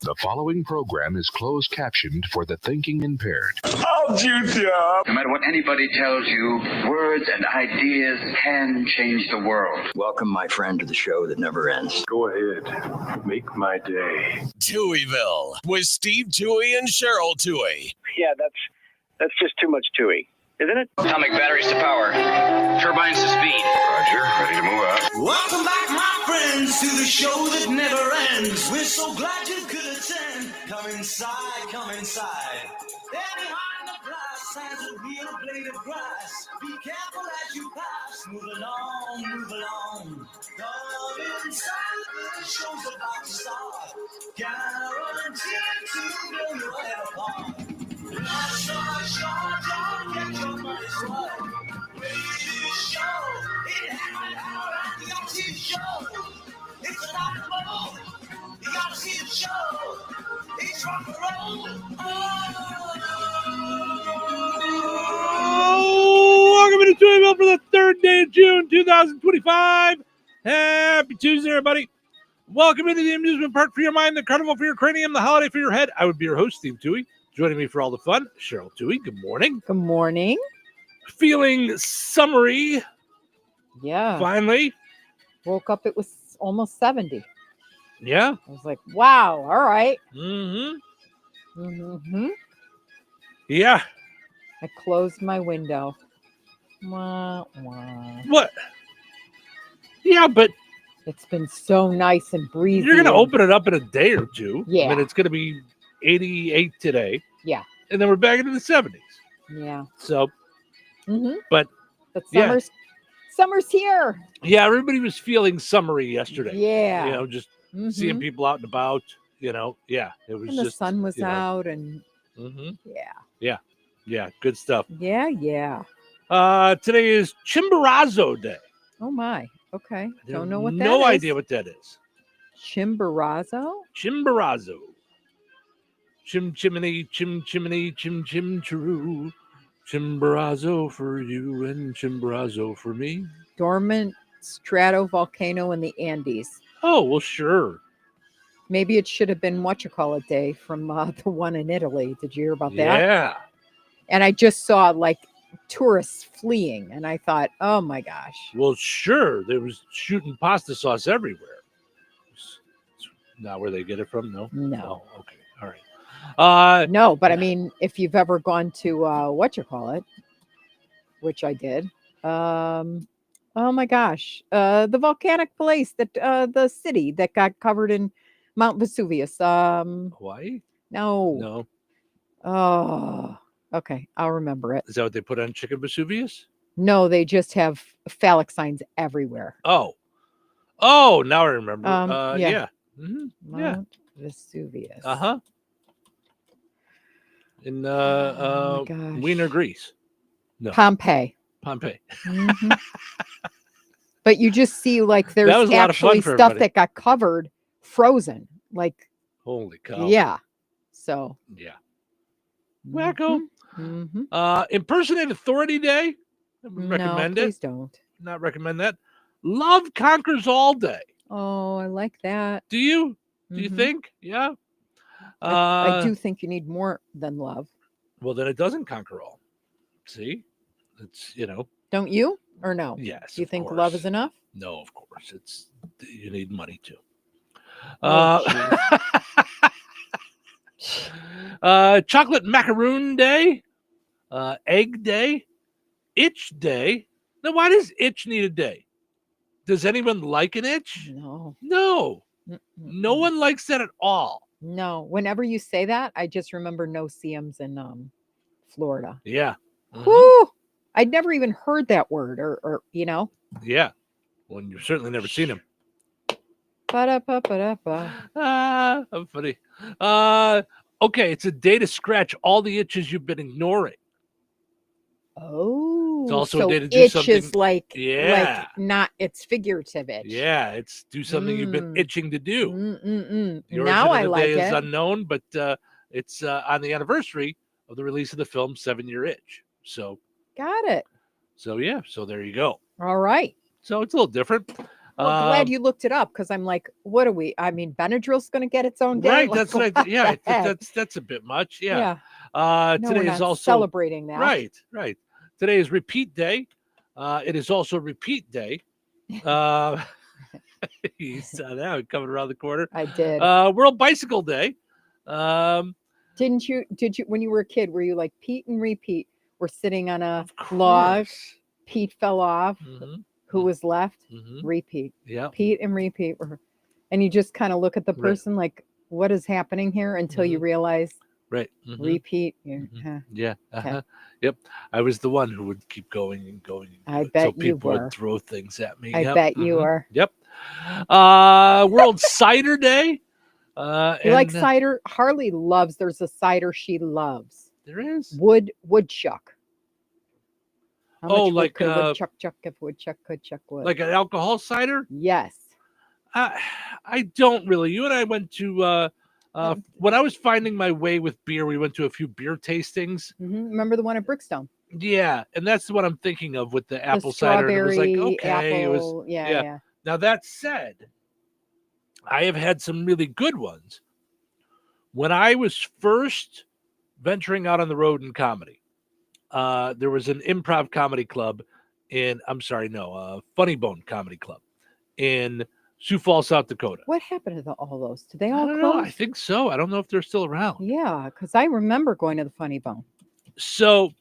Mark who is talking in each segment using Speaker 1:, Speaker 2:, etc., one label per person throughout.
Speaker 1: The following program is closed captioned for the thinking impaired.
Speaker 2: I'll juice you up.
Speaker 3: No matter what anybody tells you, words and ideas can change the world.
Speaker 4: Welcome, my friend, to the show that never ends.
Speaker 2: Go ahead. Make my day.
Speaker 5: Touhyville with Steve Touhy and Cheryl Touhy.
Speaker 6: Yeah, that's just too much Touhy, isn't it?
Speaker 3: Atomic batteries to power. Turbines to speed.
Speaker 2: Roger, ready to move out.
Speaker 7: Welcome back, my friends, to the show that never ends. We're so glad you could attend. Come inside, come inside. There behind the glass stands a real blade of grass. Be careful as you pass. Move along, move along. Come inside, the show's about to start. Guaranteed to blow your head apart. Don't get your money's worth. Radio show, it happened all right. You gotta see the show. It's about to blow. You gotta see the show. It's rock and roll.
Speaker 8: Welcome to Touhyville for the third day of June 2025. Happy Tuesday, everybody. Welcome into the amusement park for your mind, the carnival for your cranium, the holiday for your head. I would be your host, Steve Touhy. Joining me for all the fun, Cheryl Touhy. Good morning.
Speaker 9: Good morning.
Speaker 8: Feeling summery.
Speaker 9: Yeah.
Speaker 8: Finally.
Speaker 9: Woke up, it was almost 70.
Speaker 8: Yeah.
Speaker 9: I was like, wow, all right.
Speaker 8: Yeah.
Speaker 9: I closed my window. Wah, wah.
Speaker 8: What? Yeah, but
Speaker 9: It's been so nice and breezy.
Speaker 8: you're going to open it up in a day or two.
Speaker 9: Yeah.
Speaker 8: I mean, it's going to be 88 today.
Speaker 9: Yeah.
Speaker 8: And then we're back into the 70s.
Speaker 9: Yeah.
Speaker 8: So,
Speaker 9: But
Speaker 8: yeah.
Speaker 9: summer's here.
Speaker 8: Yeah, everybody was feeling summery yesterday.
Speaker 9: Yeah.
Speaker 8: You know, just seeing people out and about, you know. Yeah, it was
Speaker 9: and
Speaker 8: just.
Speaker 9: the sun was
Speaker 8: you know.
Speaker 9: out and
Speaker 8: Yeah, good stuff.
Speaker 9: yeah.
Speaker 8: Today is Chimborazo Day.
Speaker 9: Oh my. Okay.
Speaker 8: I
Speaker 9: Don't
Speaker 8: have
Speaker 9: know what that is.
Speaker 8: No idea what that is.
Speaker 9: Chimborazo?
Speaker 8: Chimborazo. Chim chimney, chim chiroo. Chimborazo for you and Chimborazo for me.
Speaker 9: Dormant stratovolcano in the Andes.
Speaker 8: Oh, well, sure.
Speaker 9: Maybe it should have been whatchamacallit day from the one in Italy. Did you hear about that?
Speaker 8: Yeah.
Speaker 9: And I just saw like tourists fleeing, and I thought, oh my gosh.
Speaker 8: Well, sure. There was shooting pasta sauce everywhere. It's not where they get it from? No?
Speaker 9: No.
Speaker 8: Oh, okay. All right.
Speaker 9: No, but I mean, if you've ever gone to which I did. Oh my gosh. The volcanic place that the city that got covered in Mount Vesuvius.
Speaker 8: Hawaii?
Speaker 9: No. Oh, okay. I'll remember it.
Speaker 8: Is that what they put on Chicken Vesuvius?
Speaker 9: No, they just have phallic signs everywhere.
Speaker 8: Oh, now I remember. Yeah. Mm-hmm. Yeah.
Speaker 9: Mount Vesuvius.
Speaker 8: Uh-huh. In
Speaker 9: Oh my gosh.
Speaker 8: Wiener, Greece. No.
Speaker 9: Pompeii.
Speaker 8: Mhm.
Speaker 9: But you just see like
Speaker 8: That was
Speaker 9: there's
Speaker 8: a lot of fun
Speaker 9: actually
Speaker 8: for
Speaker 9: stuff
Speaker 8: everybody.
Speaker 9: that got covered, frozen. Like,
Speaker 8: Holy cow.
Speaker 9: yeah. So,
Speaker 8: Yeah. Wacko.
Speaker 9: mhm.
Speaker 8: Impersonate Authority Day. I would recommend
Speaker 9: No,
Speaker 8: it.
Speaker 9: please don't.
Speaker 8: Not recommend that. Love Conquers All Day.
Speaker 9: Oh, I like that.
Speaker 8: Do you? Do you
Speaker 9: Mhm.
Speaker 8: think? Yeah.
Speaker 9: I do think you need more than love.
Speaker 8: Well, then it doesn't conquer all. See? It's,
Speaker 9: Don't you? Or no?
Speaker 8: yes.
Speaker 9: Do you
Speaker 8: of
Speaker 9: think
Speaker 8: course.
Speaker 9: love is enough?
Speaker 8: No, of course. You need money too.
Speaker 9: Oh,
Speaker 8: Chocolate Macaroon Day. Egg Day. Itch Day. Now, why does itch need a day? Does anyone like an itch?
Speaker 9: No.
Speaker 8: No. No
Speaker 9: Mm-mm.
Speaker 8: one likes that at all.
Speaker 9: No. Whenever you say that, I just remember no-see-ums in Florida.
Speaker 8: Yeah. Mhm.
Speaker 9: Woo! I'd never even heard that word or
Speaker 8: Yeah. Well, you've certainly never seen him.
Speaker 9: Ba-da-ba-ba-da-ba.
Speaker 8: I'm funny. Okay, it's a day to scratch all the itches you've been ignoring.
Speaker 9: Oh,
Speaker 8: It's also a
Speaker 9: so
Speaker 8: day to do
Speaker 9: itch
Speaker 8: something-
Speaker 9: is like
Speaker 8: Yeah.
Speaker 9: not it's figurative itch.
Speaker 8: Yeah, it's do something you've been itching to do. The
Speaker 9: Now
Speaker 8: origin
Speaker 9: I
Speaker 8: of the
Speaker 9: like
Speaker 8: day is
Speaker 9: it.
Speaker 8: unknown, but it's on the anniversary of the release of the film 7 Year Itch. So
Speaker 9: Got it.
Speaker 8: yeah, so there you go.
Speaker 9: All right.
Speaker 8: So it's a little different.
Speaker 9: Well, glad you looked it up because I'm like, what are we? I mean, Benadryl's going to get its own day.
Speaker 8: Right.
Speaker 9: Like,
Speaker 8: That's what I
Speaker 9: what
Speaker 8: yeah. I
Speaker 9: the
Speaker 8: think
Speaker 9: heck?
Speaker 8: that's a bit much. Yeah.
Speaker 9: Yeah. No,
Speaker 8: Today
Speaker 9: we're
Speaker 8: is
Speaker 9: not
Speaker 8: also
Speaker 9: celebrating that.
Speaker 8: right. Today is repeat day. It is also repeat day. You saw that coming around the corner.
Speaker 9: I did.
Speaker 8: World Bicycle Day.
Speaker 9: Did you, when you were a kid, were you like Pete and Repeat were sitting on a
Speaker 8: Of
Speaker 9: log?
Speaker 8: course.
Speaker 9: Pete fell off.
Speaker 8: Mhm.
Speaker 9: Who was left?
Speaker 8: Mhm.
Speaker 9: Repeat.
Speaker 8: Yeah.
Speaker 9: Pete and Repeat were, and you just kind of look at the
Speaker 8: Right.
Speaker 9: person like, what is happening here until you realize
Speaker 8: Right. Mhm.
Speaker 9: Repeat.
Speaker 8: Yeah. Uh-huh. Yep. I was the one who would keep going and going. And
Speaker 9: I
Speaker 8: going
Speaker 9: bet
Speaker 8: until
Speaker 9: you
Speaker 8: people
Speaker 9: were.
Speaker 8: would throw things at me.
Speaker 9: I
Speaker 8: Yep.
Speaker 9: bet you
Speaker 8: Mhm.
Speaker 9: were.
Speaker 8: Yep. World Cider Day.
Speaker 9: You like
Speaker 8: and,
Speaker 9: cider? Harley loves. There's a cider she loves.
Speaker 8: There is.
Speaker 9: Woodchuck. How much wood
Speaker 8: like,
Speaker 9: could a woodchuck chuck if woodchuck could chuck wood?
Speaker 8: Like an alcohol cider?
Speaker 9: Yes.
Speaker 8: I don't really. You and I went to when I was finding my way with beer, we went to a few beer tastings.
Speaker 9: Remember the one at Brickstone?
Speaker 8: Yeah, and that's what I'm thinking of with the
Speaker 9: The
Speaker 8: apple cider. And it was like,
Speaker 9: strawberry,
Speaker 8: okay, it was
Speaker 9: apple. Yeah.
Speaker 8: Now that said, I have had some really good ones. When I was first venturing out on the road in comedy, there was an improv comedy club Funny Bone Comedy Club in Sioux Falls, South Dakota.
Speaker 9: What happened to all those? Did they
Speaker 8: I
Speaker 9: all
Speaker 8: don't know. I
Speaker 9: close?
Speaker 8: think so. I don't know if they're still around.
Speaker 9: Yeah, because I remember going to the Funny Bone.
Speaker 8: So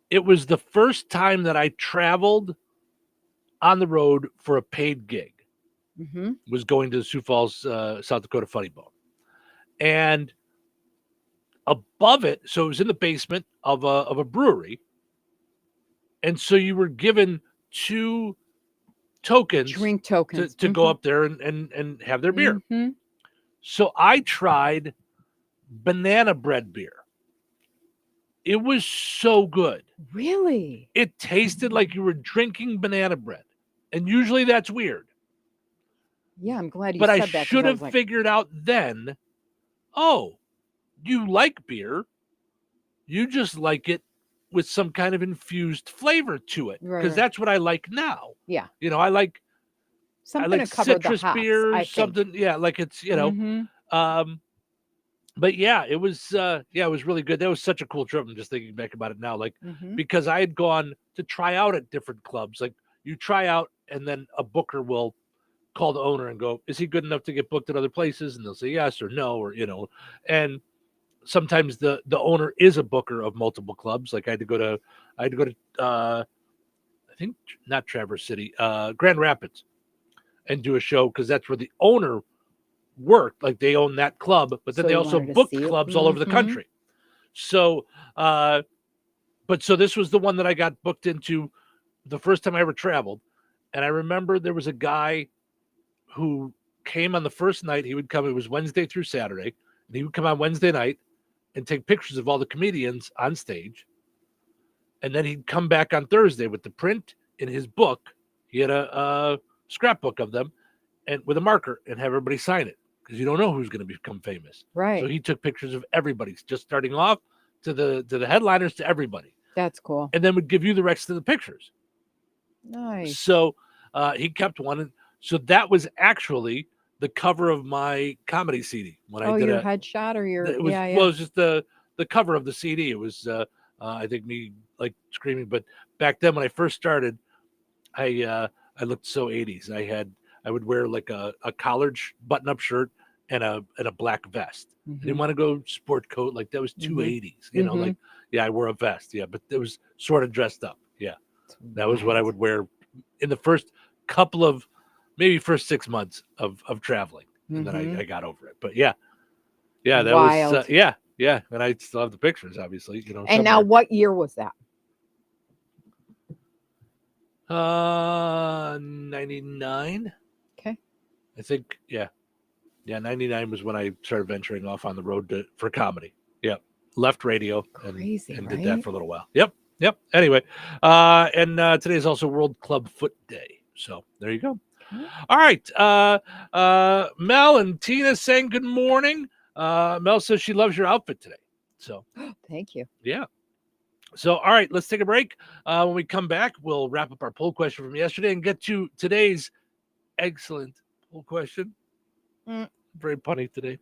Speaker 8: it was the first time that I traveled on the road for a paid gig. Was going to the Sioux Falls, South Dakota Funny Bone. And above it, so it was in the basement of a brewery. And so you were given 2 tokens,
Speaker 9: drink tokens,
Speaker 8: to go up there and have their beer. So I tried banana bread beer. It was so good.
Speaker 9: Really?
Speaker 8: It tasted like you were drinking banana bread. And usually that's weird.
Speaker 9: Yeah, I'm glad you
Speaker 8: But
Speaker 9: said
Speaker 8: I
Speaker 9: that. 'cause
Speaker 8: should
Speaker 9: I
Speaker 8: have
Speaker 9: was like,
Speaker 8: figured out then, oh, you like beer. You just like it with some kind of infused flavor to it. Because
Speaker 9: Right.
Speaker 8: that's what I like now.
Speaker 9: Yeah.
Speaker 8: I like
Speaker 9: something to cover the
Speaker 8: citrus
Speaker 9: hops,
Speaker 8: beers,
Speaker 9: I think.
Speaker 8: something, like it's, but yeah, it was it was really good. That was such a cool trip. I'm just thinking back about it now, like because I had gone to try out at different clubs. Like you try out and then a booker will call the owner and go, is he good enough to get booked at other places? And they'll say yes or no, or and sometimes the owner is a booker of multiple clubs. Like I had to go to I think not Traverse City, Grand Rapids, and do a show because that's where the owner worked. Like they own that club, but then
Speaker 9: So
Speaker 8: they
Speaker 9: you
Speaker 8: also
Speaker 9: wanted to
Speaker 8: booked
Speaker 9: see it?
Speaker 8: clubs all over the country. So but so this was the one that I got booked into the first time I ever traveled. And I remember there was a guy who came on the first night. He would come, it was Wednesday through Saturday, and he would come on Wednesday night and take pictures of all the comedians on stage. And then he'd come back on Thursday with the print in his book. He had a scrapbook of them and with a marker and have everybody sign it because you don't know who's going to become famous.
Speaker 9: Right.
Speaker 8: So he took pictures of everybody, just starting off to the headliners, to everybody.
Speaker 9: That's cool.
Speaker 8: And then would give you the rest of the pictures.
Speaker 9: Nice.
Speaker 8: So he kept one. And so that was actually the cover of my comedy CD when I did
Speaker 9: your headshot or your
Speaker 8: it was,
Speaker 9: yeah.
Speaker 8: Well, it was just the cover of the CD. It was I think me like screaming. But back then when I first started, I looked so 80s. I would wear like a collared button-up shirt and a black vest. I didn't want to go sport coat, like that was too 80s. Like I wore a vest, but it was sort of dressed up. Yeah, that was what I would wear in the first couple of maybe first 6 months of traveling, and then I got over it. But yeah, that
Speaker 9: Wild.
Speaker 8: was yeah, and I still have the pictures, obviously.
Speaker 9: And now, what year was that?
Speaker 8: 99.
Speaker 9: Okay.
Speaker 8: I think, yeah, 99 was when I started venturing off on the road for comedy. Yeah, left radio and
Speaker 9: Crazy,
Speaker 8: did
Speaker 9: right?
Speaker 8: that for a little while. Yep. Anyway, and today is also World Club Foot Day. So there you go.
Speaker 9: Okay.
Speaker 8: All right. Mel and Tina saying good morning. Mel says she loves your outfit today. So
Speaker 9: Thank you.
Speaker 8: yeah. So, all right, let's take a break. When we come back, we'll wrap up our poll question from yesterday and get to today's excellent poll question. Very punny today.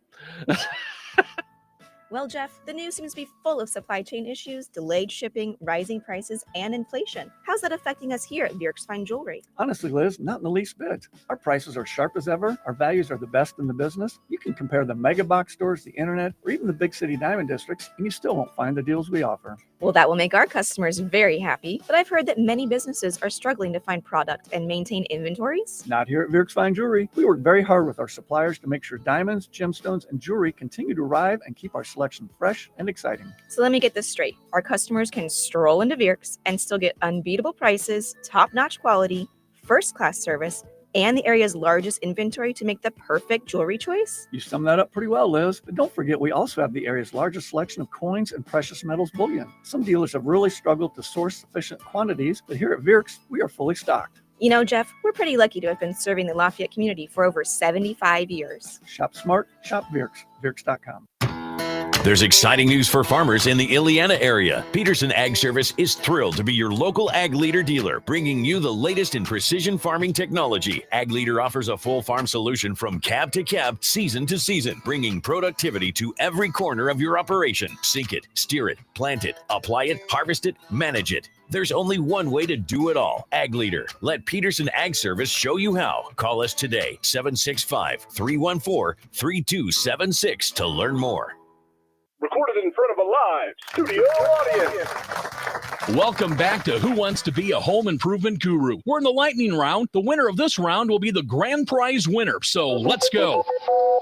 Speaker 10: Well, Jeff, the news seems to be full of supply chain issues, delayed shipping, rising prices, and inflation. How's that affecting us here at Bjerk's Fine Jewelry?
Speaker 11: Honestly, Liz, not in the least bit. Our prices are sharp as ever. Our values are the best in the business. You can compare the mega box stores, the internet, or even the big city diamond districts, and you still won't find the deals we offer.
Speaker 10: Well, that will make our customers very happy, but I've heard that many businesses are struggling to find product and maintain inventories.
Speaker 11: Not here at Bjerk's Fine Jewelry. We work very hard with our suppliers to make sure diamonds, gemstones, and jewelry continue to arrive and keep our selection fresh and exciting.
Speaker 10: So let me get this straight. Our customers can stroll into Bjerk's and still get unbeatable prices, top-notch quality, first-class service, and the area's largest inventory to make the perfect jewelry choice?
Speaker 11: You summed that up pretty well, Liz. But don't forget, we also have the area's largest selection of coins and precious metals bullion. Some dealers have really struggled to source sufficient quantities, but here at Bjerk's, we are fully stocked.
Speaker 10: You know, Jeff, we're pretty lucky to have been serving the Lafayette community for over 75 years.
Speaker 11: Shop smart, shop Bjerk's, Bjerk's.com.
Speaker 12: There's exciting news for farmers in the Illiana area. Peterson Ag Service is thrilled to be your local Ag Leader dealer, bringing you the latest in precision farming technology. Ag Leader offers a full farm solution from cab to cab, season to season, bringing productivity to every corner of your operation. Sink it, steer it, plant it, apply it, harvest it, manage it. There's only one way to do it all. Ag Leader. Let Peterson Ag Service show you how. Call us today, 765-314-3276 to learn more.
Speaker 2: Recorded in front of a live studio audience.
Speaker 13: Welcome back to Who Wants to Be a Home Improvement Guru. We're in the lightning round. The winner of this round will be the grand prize winner. So let's go.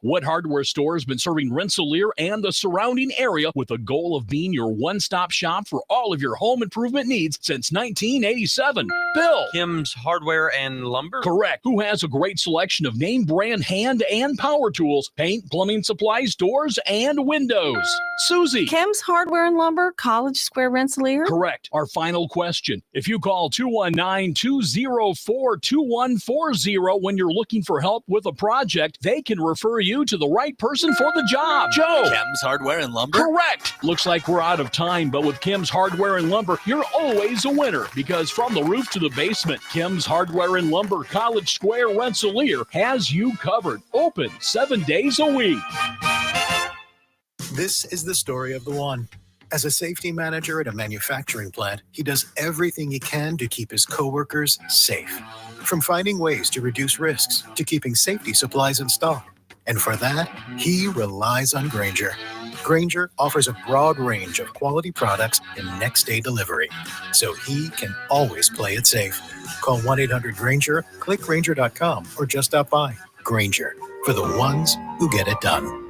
Speaker 13: What hardware store has been serving Rensselaer and the surrounding area with a goal of being your one-stop shop for all of your home improvement needs since 1987? Bill.
Speaker 14: Kim's Hardware and Lumber?
Speaker 13: Correct. Who has a great selection of name brand hand and power tools, paint, plumbing supplies, doors, and windows? Susie.
Speaker 15: Kim's Hardware and Lumber, College Square, Rensselaer?
Speaker 13: Correct. Our final question. If you call 219-204-2140 when you're looking for help with a project, they can refer you to the right person for the job. Joe.
Speaker 14: Kim's Hardware and Lumber?
Speaker 13: Correct. Looks like we're out of time, but with Kim's Hardware and Lumber, you're always a winner because from the roof to the basement, Kim's Hardware and Lumber, College Square, Rensselaer has you covered. Open 7 days a week.
Speaker 16: This is the story of the one. As a safety manager at a manufacturing plant, he does everything he can to keep his coworkers safe. From finding ways to reduce risks to keeping safety supplies in stock. And for that, he relies on Grainger. Grainger offers a broad range of quality products and next-day delivery, so he can always play it safe. Call 1-800-GRAINGER, click Grainger.com, or just stop by. Grainger, for the ones who get it done.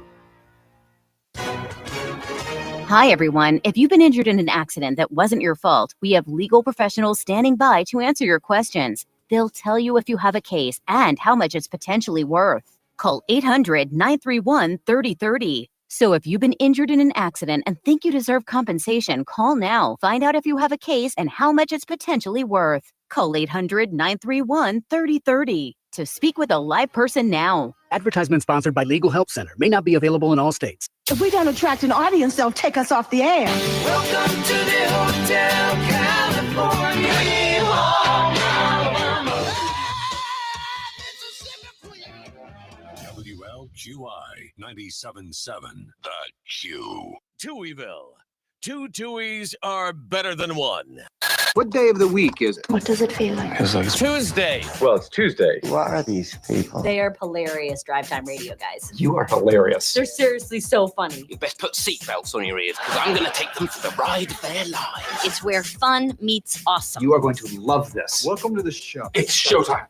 Speaker 17: Hi, everyone. If you've been injured in an accident that wasn't your fault, we have legal professionals standing by to answer your questions. They'll tell you if you have a case and how much it's potentially worth. Call 800-931-3030. So if you've been injured in an accident and think you deserve compensation, call now. Find out if you have a case and how much it's potentially worth. Call 800-931-3030 to speak with a live person now.
Speaker 18: Advertisement sponsored by Legal Help Center. May not be available in all states.
Speaker 19: If we don't attract an audience, they'll take us off the air.
Speaker 7: Welcome to the Hotel California.
Speaker 1: WLQI 97.7 The Q.
Speaker 5: Touhyville. Two Tuohys are better than one.
Speaker 20: What day of the week is it?
Speaker 21: What does it feel like?
Speaker 5: It's Tuesday.
Speaker 20: Well, it's Tuesday.
Speaker 21: What are these people?
Speaker 22: They are hilarious drive time radio guys.
Speaker 20: You are hilarious.
Speaker 22: They're seriously so funny.
Speaker 23: You best put seatbelts on your ears because I'm going to take them for the ride of their lives.
Speaker 22: It's where fun meets awesome.
Speaker 20: You are going to love this. Welcome to the show. It's showtime.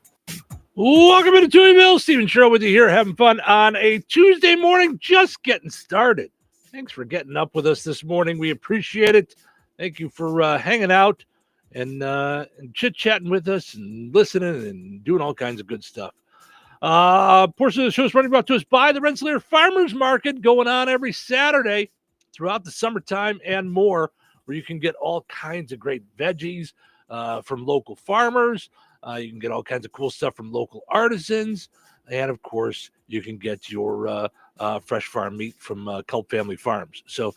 Speaker 8: Welcome to Touhyville. Steven Sherrill with you here, having fun on a Tuesday morning, just getting started. Thanks for getting up with us this morning. We appreciate it. Thank you for hanging out and chit-chatting with us and listening and doing all kinds of good stuff. Portion of the show is running brought to us by the Rensselaer Farmers Market, going on every Saturday throughout the summertime and more, where you can get all kinds of great veggies from local farmers. You can get all kinds of cool stuff from local artisans. And, of course, you can get your fresh farm meat from Culp Family Farms. So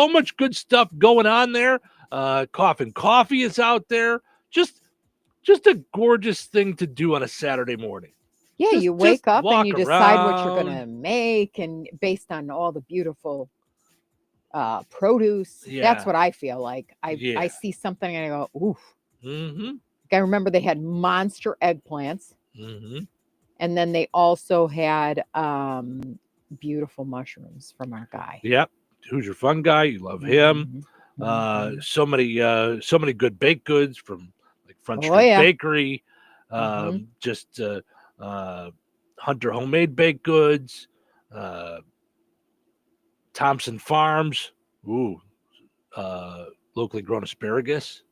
Speaker 8: much good stuff going on there. Coffin Coffee is out there. Just a gorgeous thing to do on a Saturday morning.
Speaker 9: Yeah, you wake up and
Speaker 8: walk
Speaker 9: you decide what you're
Speaker 8: around.
Speaker 9: going to make, and based on all the beautiful produce. That's
Speaker 8: Yeah.
Speaker 9: what I feel like. I
Speaker 8: Yeah.
Speaker 9: see something and I go, oof.
Speaker 8: Mm-hmm.
Speaker 9: I remember they had monster eggplants,
Speaker 8: Mm-hmm.
Speaker 9: and then they also had beautiful mushrooms from our guy.
Speaker 8: Yep. Who's your fun guy? You love him. So many good baked goods from like Front
Speaker 9: Oh,
Speaker 8: Street
Speaker 9: yeah.
Speaker 8: Bakery. Just Hunter homemade baked goods. Thompson Farms. Ooh. Locally grown asparagus.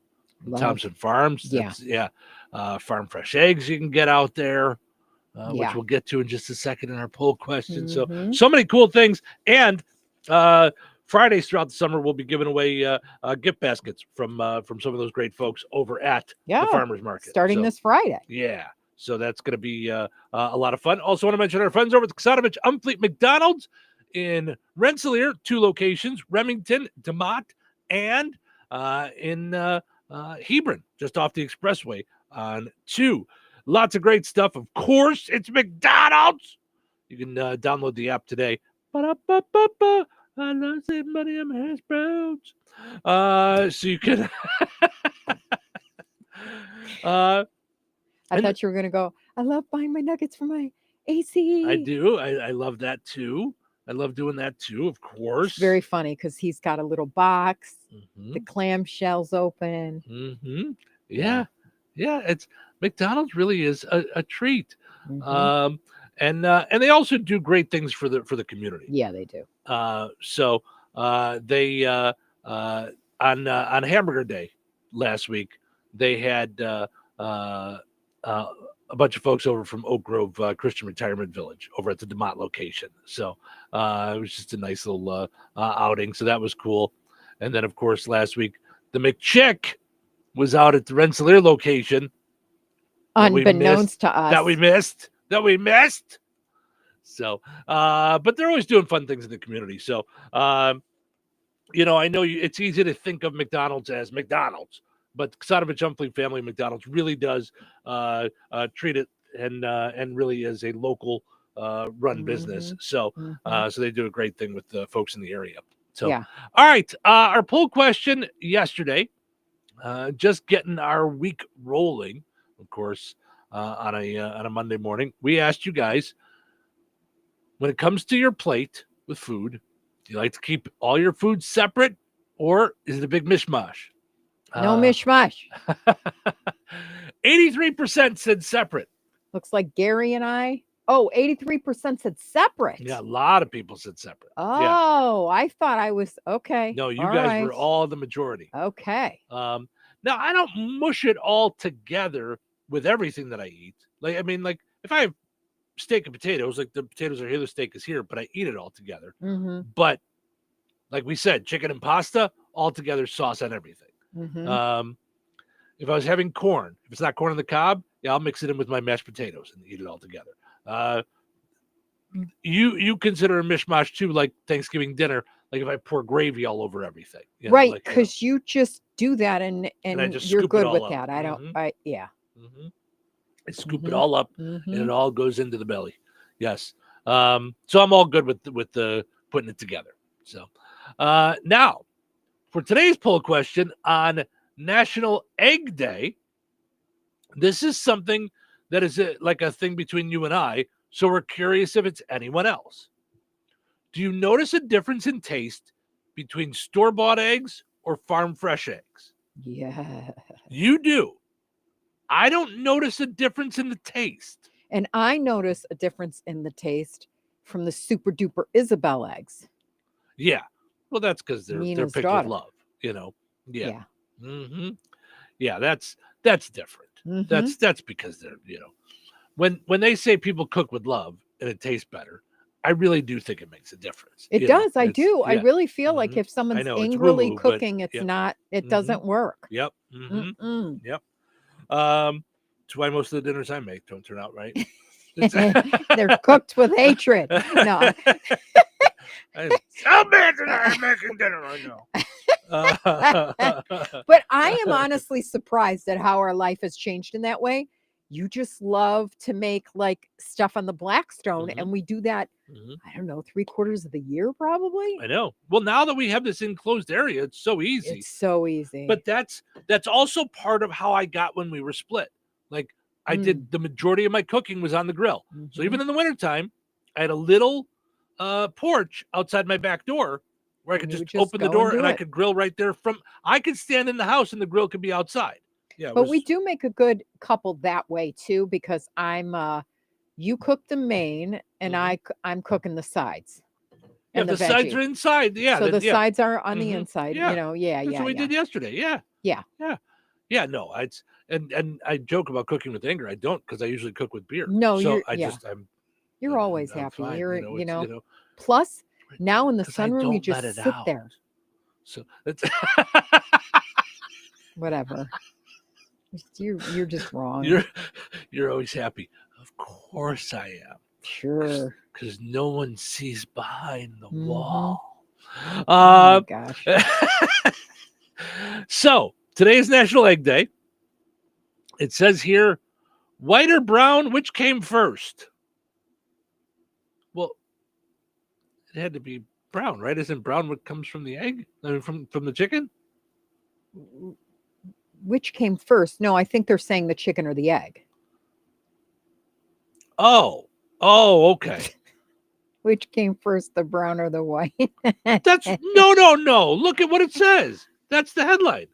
Speaker 8: From
Speaker 9: Love.
Speaker 8: Thompson Farms.
Speaker 9: Yeah.
Speaker 8: That's, yeah. Farm fresh eggs you can get out there. Which
Speaker 9: Yeah.
Speaker 8: we'll get to in just a second in our poll question.
Speaker 9: Mhm.
Speaker 8: So many cool things. And Fridays throughout the summer, we'll be giving away gift baskets from some of those great folks over at
Speaker 9: Yeah.
Speaker 8: the Farmers Market.
Speaker 9: Starting
Speaker 8: So,
Speaker 9: this Friday.
Speaker 8: yeah. So that's going to be a lot of fun. Also want to mention our friends over at the Kassanovich Umfleet McDonald's in Rensselaer, 2 locations, Remington, DeMott, and in Hebron, just off the expressway on 2. Lots of great stuff. Of course, it's McDonald's. You can download the app today. Ba-da-ba-ba-ba. I love saving money on my hash browns. So you can.
Speaker 9: I thought you were going to go, I love buying my nuggets for my AC.
Speaker 8: I do. I love that too. I love doing that too, of course.
Speaker 9: It's very funny because he's got a little box, the clamshell's open.
Speaker 8: Mm-hmm. Yeah. It's McDonald's really is a treat. And they also do great things for the community.
Speaker 9: Yeah, they do.
Speaker 8: So they on Hamburger Day last week, they had a bunch of folks over from Oak Grove Christian Retirement Village over at the DeMott location. So it was just a nice little outing. So that was cool. And then, of course, last week, the McChick was out at the Rensselaer location.
Speaker 9: Unbeknownst to us.
Speaker 8: That we missed. So, but they're always doing fun things in the community. So, I know it's easy to think of McDonald's as McDonald's, but Kassanovich Umfleet Family McDonald's really does treat it and really is a local run business. So, so they do a great thing with the folks in the area. So,
Speaker 9: Yeah.
Speaker 8: All right, our poll question yesterday, just getting our week rolling, of course, on a Monday morning. We asked you guys, when it comes to your plate with food, do you like to keep all your food separate, or is it a big mishmash?
Speaker 9: No mishmash.
Speaker 8: 83% said separate.
Speaker 9: Looks like Gary and I. Oh, 83% said separate.
Speaker 8: Yeah, a lot of people said separate.
Speaker 9: Oh, I thought I was okay.
Speaker 8: No, you
Speaker 9: All
Speaker 8: guys
Speaker 9: right.
Speaker 8: were all the majority.
Speaker 9: Okay.
Speaker 8: Now I don't mush it all together with everything that I eat. Like if I have steak and potatoes, like the potatoes are here, the steak is here, but I eat it all together.
Speaker 9: Mm-hmm.
Speaker 8: But like we said, chicken and pasta all together, sauce on everything.
Speaker 9: Mm-hmm.
Speaker 8: If I was having corn, if it's not corn on the cob, yeah, I'll mix it in with my mashed potatoes and eat it all together. You consider a mishmash too, like Thanksgiving dinner, like if I pour gravy all over everything,
Speaker 9: Right, because you just do that and
Speaker 8: I just
Speaker 9: you're
Speaker 8: scoop it
Speaker 9: good
Speaker 8: all
Speaker 9: with
Speaker 8: up.
Speaker 9: that. I don't. I
Speaker 8: scoop it all up and it all goes into the belly. Yes. So I'm all good with the putting it together. So now for today's poll question on National Egg Day, this is something that is like a thing between you and I. So we're curious if it's anyone else. Do you notice a difference in taste between store-bought eggs or farm fresh eggs?
Speaker 9: Yeah.
Speaker 8: You do. I don't notice a difference in the taste.
Speaker 9: And I notice a difference in the taste from the super duper Isabel eggs.
Speaker 8: Yeah. Well, that's because they're
Speaker 9: Nina's
Speaker 8: picked
Speaker 9: daughter.
Speaker 8: with love, Yeah.
Speaker 9: Yeah.
Speaker 8: Mm-hmm. Yeah, that's different.
Speaker 9: Mhm.
Speaker 8: That's because they're, when they say people cook with love and it tastes better, I really do think it makes a difference.
Speaker 9: It does. I
Speaker 8: It's-
Speaker 9: do. I
Speaker 8: yeah.
Speaker 9: really feel like if
Speaker 8: I
Speaker 9: someone's
Speaker 8: know, it's
Speaker 9: angrily
Speaker 8: woo-woo, but
Speaker 9: cooking, it's
Speaker 8: yeah.
Speaker 9: not, it
Speaker 8: Mhm.
Speaker 9: doesn't work.
Speaker 8: Yep. Mhm.
Speaker 9: Mm-mm.
Speaker 8: Yep. That's why most of the dinners I make don't turn out right. It's-
Speaker 9: They're cooked with hatred. No.
Speaker 8: I'm making dinner right now.
Speaker 9: But I am honestly surprised at how our life has changed in that way. you just love to make like stuff on the Blackstone,
Speaker 8: Mhm.
Speaker 9: and we do that. I don't know, 3/4 of the year probably.
Speaker 8: I know. Well, now that we have this enclosed area, it's so easy.
Speaker 9: It's so easy.
Speaker 8: But that's also part of how I got when we were split. Like I did the majority of my cooking was on the grill. So even in the wintertime, I had a little porch outside my back door where I could just open the door and I could grill right there I could stand in the house and the grill could be outside. Yeah.
Speaker 9: But we do make a good couple that way too, because I'm you cook the main and I'm cooking the sides.
Speaker 8: Yeah,
Speaker 9: And
Speaker 8: the sides
Speaker 9: veggie.
Speaker 8: are inside. Yeah.
Speaker 9: So the
Speaker 8: yeah.
Speaker 9: sides are on the inside.
Speaker 8: Yeah.
Speaker 9: You know, yeah.
Speaker 8: That's what we did yesterday. Yeah.
Speaker 9: Yeah.
Speaker 8: Yeah. Yeah. No, and I joke about cooking with anger. I don't, because I usually cook with beer.
Speaker 9: No,
Speaker 8: so
Speaker 9: you're you're always
Speaker 8: I'm
Speaker 9: happy.
Speaker 8: fine,
Speaker 9: You're
Speaker 8: you know,
Speaker 9: plus now in the
Speaker 8: 'cause I
Speaker 9: sunroom you
Speaker 8: don't
Speaker 9: just
Speaker 8: let it
Speaker 9: sit
Speaker 8: out.
Speaker 9: there.
Speaker 8: So that's
Speaker 9: Whatever. You're just wrong.
Speaker 8: you're always happy. Of course I am.
Speaker 9: Sure.
Speaker 8: Because no one sees behind the wall.
Speaker 9: Oh my gosh.
Speaker 8: So today is National Egg Day. It says here, white or brown, which came first? Well, it had to be brown, right? Isn't brown what comes from the egg? I mean, from the chicken?
Speaker 9: Which came first? No, I think they're saying the chicken or the egg.
Speaker 8: Oh, okay.
Speaker 9: Which came first, the brown or the white?
Speaker 8: That's no. Look at what it says. That's the headline.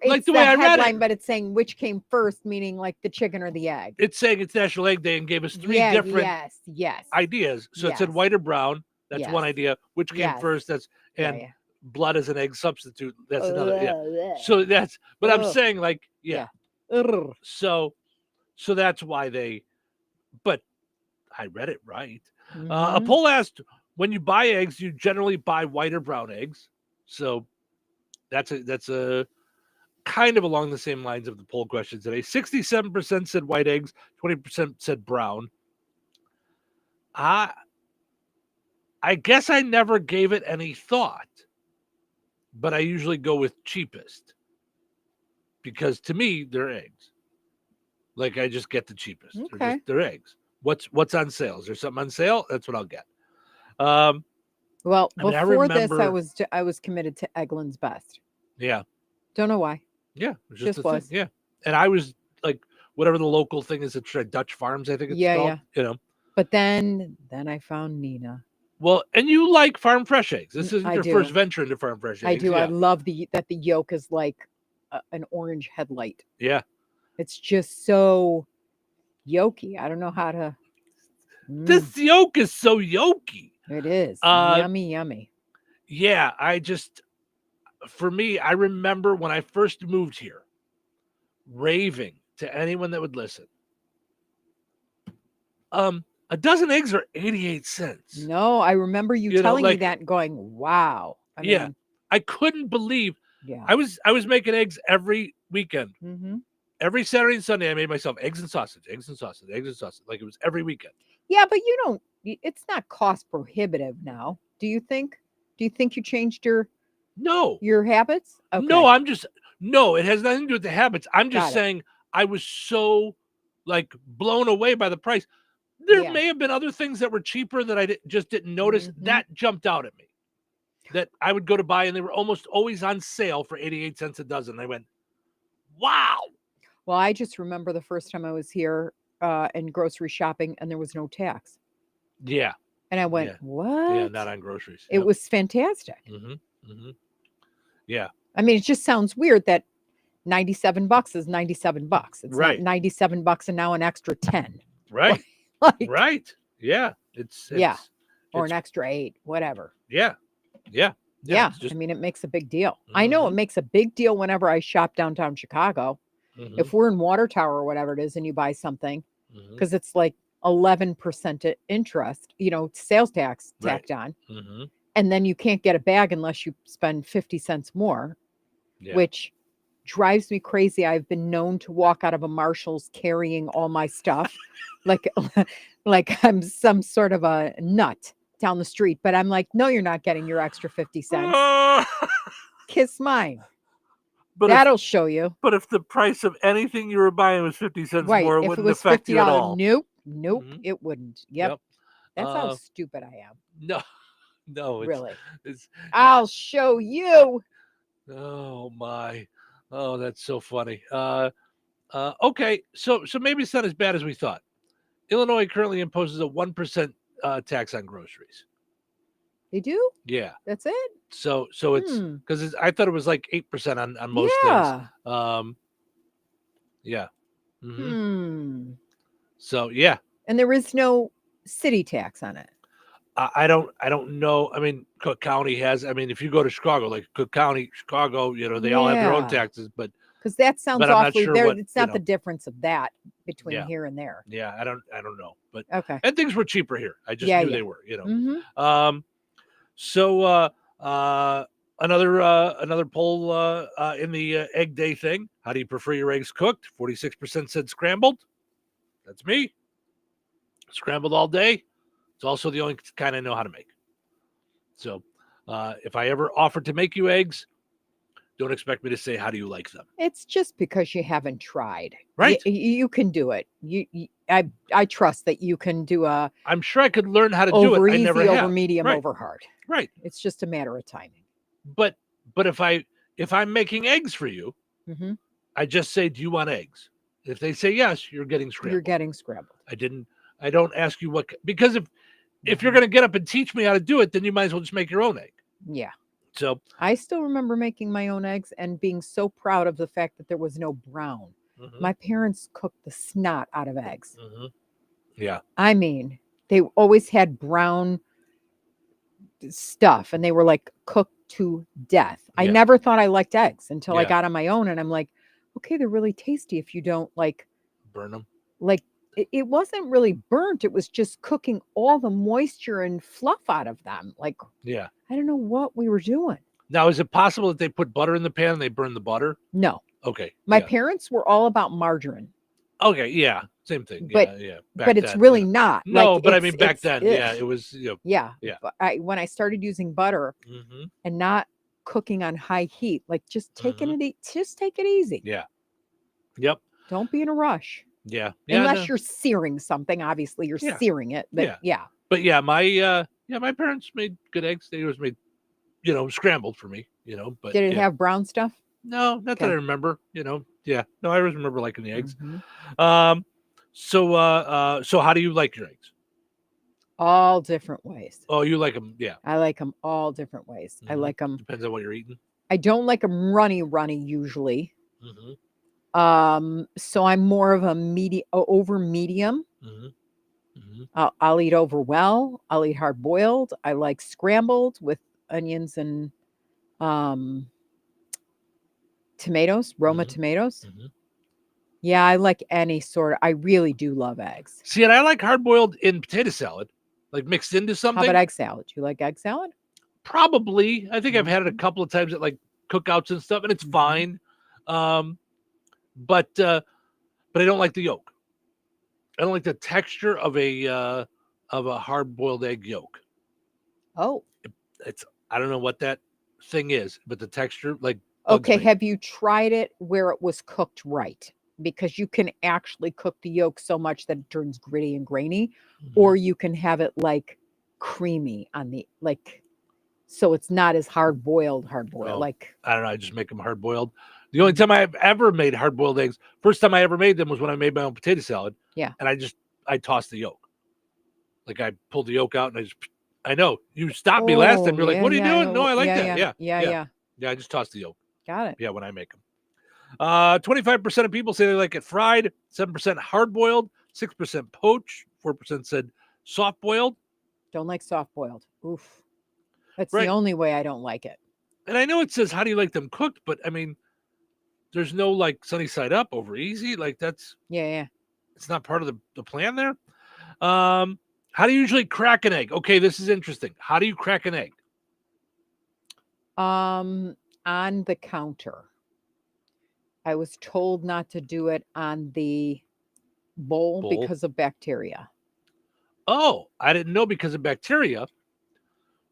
Speaker 9: It's
Speaker 8: the way I read
Speaker 9: headline,
Speaker 8: it.
Speaker 9: but it's saying which came first, meaning like the chicken or the egg.
Speaker 8: It's saying it's National Egg Day and gave us three different ideas. So it said
Speaker 9: yes.
Speaker 8: white or brown. That's
Speaker 9: Yes.
Speaker 8: one idea. Which came
Speaker 9: Yes.
Speaker 8: first? That's
Speaker 9: Yeah,
Speaker 8: and
Speaker 9: yeah.
Speaker 8: blood as an egg substitute. That's another. Yeah.
Speaker 9: Ugh.
Speaker 8: So that's. But I'm
Speaker 9: Ugh.
Speaker 8: saying like yeah.
Speaker 9: Ugh.
Speaker 8: So that's why they. But I read it right. A
Speaker 9: Mhm.
Speaker 8: poll asked, when you buy eggs, you generally buy white or brown eggs. So that's a kind of along the same lines of the poll question today. 67% said white eggs, 20% said brown. I guess I never gave it any thought, but I usually go with cheapest because to me they're eggs. Like I just get the cheapest.
Speaker 9: Okay.
Speaker 8: They're eggs. What's on sale? Is there something on sale? That's what I'll get.
Speaker 9: Well,
Speaker 8: I mean, I
Speaker 9: before this,
Speaker 8: remember-
Speaker 9: I was committed to Eggland's Best.
Speaker 8: Yeah.
Speaker 9: Don't know why.
Speaker 8: Yeah. It was
Speaker 9: Just
Speaker 8: a thing.
Speaker 9: was.
Speaker 8: Yeah. And I was like, whatever the local thing is, it's Dutch Farms, I think it's
Speaker 9: Yeah,
Speaker 8: called.
Speaker 9: yeah.
Speaker 8: You know.
Speaker 9: But then I found Nina.
Speaker 8: Well, and you like farm fresh eggs. This isn't
Speaker 9: I
Speaker 8: your
Speaker 9: do.
Speaker 8: first venture into farm fresh eggs.
Speaker 9: I do.
Speaker 8: Yeah.
Speaker 9: I love that the yolk is like an orange headlight.
Speaker 8: Yeah.
Speaker 9: It's just so yolky. I don't know how to.
Speaker 8: This yolk is so yolky.
Speaker 9: It is yummy.
Speaker 8: Yeah, for me, I remember when I first moved here, raving to anyone that would listen. A dozen eggs are 88 cents.
Speaker 9: No, I remember you
Speaker 8: You know,
Speaker 9: telling me
Speaker 8: like-
Speaker 9: that and going, wow. I
Speaker 8: Yeah.
Speaker 9: mean,
Speaker 8: I couldn't believe
Speaker 9: yeah.
Speaker 8: I was making eggs every weekend.
Speaker 9: Mhm.
Speaker 8: Every Saturday and Sunday, I made myself eggs and sausage. Like it was every weekend.
Speaker 9: Yeah, but it's not cost prohibitive now. Do you think? Do you think you changed your habits? Okay.
Speaker 8: No, it has nothing to do with the habits. I'm
Speaker 9: Got
Speaker 8: just
Speaker 9: it.
Speaker 8: saying I was so like blown away by the price. There
Speaker 9: Yeah.
Speaker 8: may have been other things that were cheaper that I just didn't notice.
Speaker 9: Mhm.
Speaker 8: That jumped out at me. That I would go to buy, and they were almost always on sale for 88 cents a dozen. I went, wow.
Speaker 9: Well, I just remember the first time I was here and grocery shopping, and there was no tax.
Speaker 8: Yeah.
Speaker 9: And I went,
Speaker 8: Yeah.
Speaker 9: what?
Speaker 8: Yeah, not on groceries.
Speaker 9: It was fantastic.
Speaker 8: Yeah.
Speaker 9: I mean, it just sounds weird that $97 is $97. It's
Speaker 8: Right.
Speaker 9: not $97 and now an extra 10.
Speaker 8: Right.
Speaker 9: Like,
Speaker 8: Right. Yeah. It's
Speaker 9: or
Speaker 8: it's-
Speaker 9: an extra 8, whatever.
Speaker 8: Yeah. Yeah.
Speaker 9: Yeah,
Speaker 8: it's just-
Speaker 9: I mean, it makes a big deal. I know it makes a big deal whenever I shop downtown Chicago.
Speaker 8: Mhm.
Speaker 9: If we're in Water Tower or whatever it is, and you buy something,
Speaker 8: Mhm.
Speaker 9: because it's like 11% interest, sales tax
Speaker 8: Right.
Speaker 9: tacked on,
Speaker 8: Mhm.
Speaker 9: and then you can't get a bag unless you spend 50 cents more,
Speaker 8: Yeah.
Speaker 9: which drives me crazy. I've been known to walk out of a Marshall's carrying all my stuff, like I'm some sort of a nut down the street. But I'm like, no, you're not getting your extra 50 cents. Kiss mine.
Speaker 8: But
Speaker 9: That'll show you.
Speaker 8: But if the price of anything you were buying was 50 cents
Speaker 9: Right.
Speaker 8: more, it
Speaker 9: If it
Speaker 8: wouldn't
Speaker 9: was
Speaker 8: affect you at all.
Speaker 9: Nope. It wouldn't. Yep. That's how
Speaker 8: Uh,
Speaker 9: stupid I am.
Speaker 8: No,
Speaker 9: Really.
Speaker 8: It's,
Speaker 9: I'll show you.
Speaker 8: oh my. Oh, that's so funny. Okay, so maybe it's not as bad as we thought. Illinois currently imposes a 1% tax on groceries.
Speaker 9: They do?
Speaker 8: Yeah.
Speaker 9: That's it?
Speaker 8: So it's because I thought it was like 8% on most things. Yeah. So yeah.
Speaker 9: And there is no city tax on it.
Speaker 8: I don't know. I mean, Cook County has. I mean, if you go to Chicago, like Cook County, Chicago, they all have their own taxes, but
Speaker 9: because that sounds
Speaker 8: but I'm not
Speaker 9: awfully
Speaker 8: sure
Speaker 9: there.
Speaker 8: what,
Speaker 9: It's not the difference of that between
Speaker 8: Yeah.
Speaker 9: here and there.
Speaker 8: Yeah, I don't know, but
Speaker 9: Okay.
Speaker 8: and things were cheaper here. I just knew they were, So another poll in the egg day thing. How do you prefer your eggs cooked? 46% said scrambled. That's me. Scrambled all day. It's also the only kind I know how to make. So if I ever offer to make you eggs, don't expect me to say, how do you like them?
Speaker 9: It's just because you haven't tried.
Speaker 8: Right.
Speaker 9: You can do it. I trust that you can do a
Speaker 8: I'm sure I could learn how to do it. I
Speaker 9: easy,
Speaker 8: never have.
Speaker 9: over medium,
Speaker 8: Right.
Speaker 9: over hard.
Speaker 8: Right.
Speaker 9: It's just a matter of timing.
Speaker 8: But if I'm making eggs for you, I just say, do you want eggs? If they say yes, you're getting scrambled.
Speaker 9: You're getting scrambled.
Speaker 8: I don't ask you what, because if you're going to get up and teach me how to do it, then you might as well just make your own egg.
Speaker 9: Yeah.
Speaker 8: So
Speaker 9: I still remember making my own eggs and being so proud of the fact that there was no brown. My parents cooked the snot out of eggs.
Speaker 8: Yeah.
Speaker 9: I mean, they always had brown stuff and they were like cooked to death. I never thought I liked eggs until I got on my own and I'm like, okay, they're really tasty if you don't like
Speaker 8: burn them.
Speaker 9: Like it wasn't really burnt. It was just cooking all the moisture and fluff out of them. Like,
Speaker 8: yeah.
Speaker 9: I don't know what we were doing.
Speaker 8: Now, is it possible that they put butter in the pan and they burn the butter?
Speaker 9: No.
Speaker 8: Okay.
Speaker 9: My parents were all about margarine.
Speaker 8: Okay. Yeah. Same thing.
Speaker 9: But,
Speaker 8: yeah.
Speaker 9: But it's really not.
Speaker 8: No,
Speaker 9: like,
Speaker 8: but I mean, back then, it was,
Speaker 9: Yeah.
Speaker 8: Yeah.
Speaker 9: But when I started using butter and not cooking on high heat, like just taking it, just take it easy.
Speaker 8: Yeah. Yep.
Speaker 9: Don't be in a rush.
Speaker 8: Yeah.
Speaker 9: Unless you're searing something, obviously you're searing it. But
Speaker 8: But yeah, my parents made good eggs. They always made, scrambled for me, but
Speaker 9: did it have brown stuff?
Speaker 8: No, not that I remember, Yeah. No, I always remember liking the eggs. So how do you like your eggs?
Speaker 9: All different ways.
Speaker 8: Oh, you like them, yeah.
Speaker 9: I like them all different ways. I like them.
Speaker 8: Depends on what you're eating.
Speaker 9: I don't like them runny usually. So I'm more of a over medium. I'll eat over well. I'll eat hard boiled. I like scrambled with onions and tomatoes, Roma tomatoes. Yeah, I like any sort of, I really do love eggs.
Speaker 8: See, and I like hard boiled in potato salad, like mixed into something.
Speaker 9: How about egg salad? You like egg salad?
Speaker 8: Probably. I think I've had it a couple of times at like cookouts and stuff, and it's fine. But I don't like the yolk. I don't like the texture of a hard boiled egg yolk.
Speaker 9: Oh,
Speaker 8: I don't know what that thing is, but the texture, like.
Speaker 9: Okay, have you tried it where it was cooked right? Because you can actually cook the yolk so much that it turns gritty and grainy, or you can have it like creamy on the so it's not as hard boiled.
Speaker 8: Oh,
Speaker 9: Like
Speaker 8: I don't know. I just make them hard boiled. The only time I've ever made hard boiled eggs, first time I ever made them was when I made my own potato salad.
Speaker 9: Yeah,
Speaker 8: and I tossed the yolk. Like I pulled the yolk out and I know you stopped me last time. You're like, what are you doing? No, I like that. Yeah. I just tossed the yolk.
Speaker 9: Got it.
Speaker 8: Yeah, when I make them. 25% of people say they like it fried, 7% hard boiled, 6% poached, 4% said soft boiled.
Speaker 9: Don't like soft boiled. Oof. That's
Speaker 8: Right.
Speaker 9: the only way I don't like it.
Speaker 8: And I know it says, how do you like them cooked? But I mean, there's no like sunny side up over easy. Like that's,
Speaker 9: Yeah.
Speaker 8: it's not part of the plan there. How do you usually crack an egg? Okay, this is interesting. How do you crack an egg?
Speaker 9: On the counter. I was told not to do it on the bowl because of bacteria.
Speaker 8: Oh, I didn't know because of bacteria.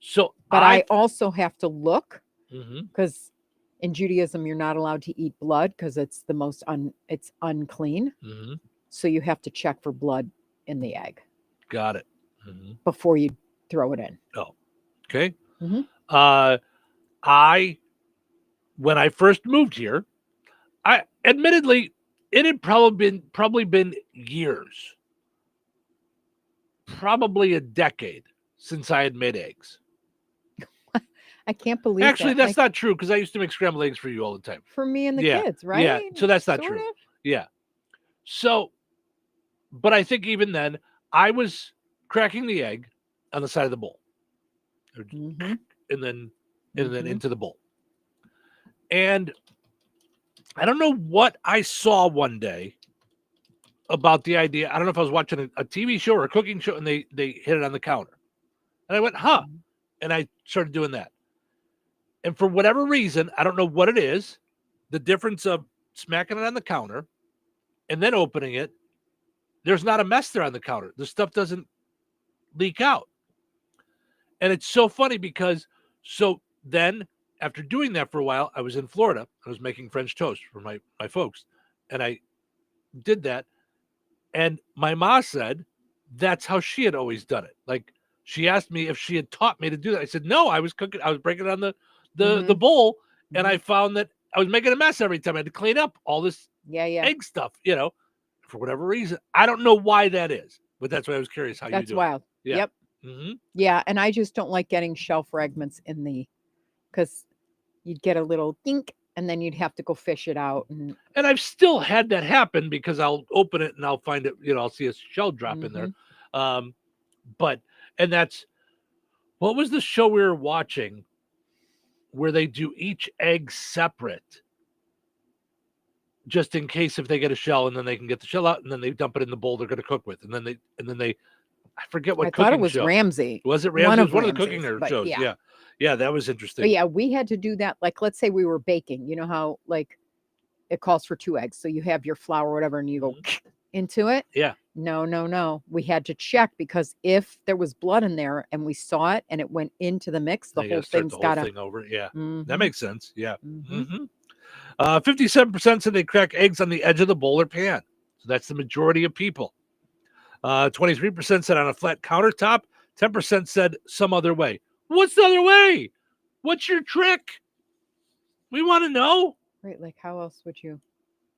Speaker 8: So,
Speaker 9: but I also have to look because In Judaism, you're not allowed to eat blood because it's the most it's unclean.
Speaker 8: Mm-hmm.
Speaker 9: So you have to check for blood in the egg.
Speaker 8: Got it. Mm-hmm.
Speaker 9: Before you throw it in.
Speaker 8: Oh, okay.
Speaker 9: Mm-hmm.
Speaker 8: When I first moved here, I admittedly it had probably been years, probably a decade since I had made eggs.
Speaker 9: I can't believe
Speaker 8: Actually,
Speaker 9: that.
Speaker 8: that's not true because I used to make scrambled eggs for you all the time.
Speaker 9: For me and the kids, right?
Speaker 8: Yeah, so that's not
Speaker 9: Sort
Speaker 8: true.
Speaker 9: of.
Speaker 8: Yeah. So, but I think even then, I was cracking the egg on the side of the bowl.
Speaker 9: Mm-hmm.
Speaker 8: And then into the bowl. And I don't know what I saw one day about the idea. I don't know if I was watching a TV show or a cooking show, and they hit it on the counter. And I went, huh. And I started doing that. And for whatever reason, I don't know what it is, the difference of smacking it on the counter and then opening it, there's not a mess there on the counter. The stuff doesn't leak out. And it's so funny because then after doing that for a while, I was in Florida. I was making French toast for my folks. And I did that. And my ma said that's how she had always done it. Like she asked me if she had taught me to do that. I said, no, I was breaking it on the bowl. And I found that I was making a mess every time. I had to clean up all this egg stuff, for whatever reason. I don't know why that is, but that's why I was curious how you do it.
Speaker 9: That's wild.
Speaker 8: Yeah.
Speaker 9: Yep.
Speaker 8: Mm-hmm.
Speaker 9: Yeah, and I just don't like getting shell fragments because you'd get a little dink and then you'd have to go fish it out. And
Speaker 8: I've still had that happen because I'll open it and I'll find it, I'll see a shell drop in there. And that's, what was the show we were watching where they do each egg separate just in case if they get a shell, and then they can get the shell out and then they dump it in the bowl they're going to cook with. And then they I forget what
Speaker 9: I thought it was
Speaker 8: show.
Speaker 9: Ramsey.
Speaker 8: Was it Ramsey? It was one of the
Speaker 9: Ramsey's,
Speaker 8: cooking
Speaker 9: but
Speaker 8: shows.
Speaker 9: yeah.
Speaker 8: Yeah, that was interesting.
Speaker 9: But yeah, we had to do that. Like, let's say we were baking, you know how like it calls for 2 eggs. So you have your flour or whatever and you go into it.
Speaker 8: Yeah.
Speaker 9: No. We had to check because if there was blood in there and we saw it and it went into the mix, the whole thing's got to
Speaker 8: thing over. Yeah.
Speaker 9: Mhm.
Speaker 8: That makes sense. Yeah. 57% said they crack eggs on the edge of the bowl or pan. So that's the majority of people. 23% said on a flat countertop. 10% said some other way. What's the other way? What's your trick? We want to know.
Speaker 9: Right. Like, how else would you?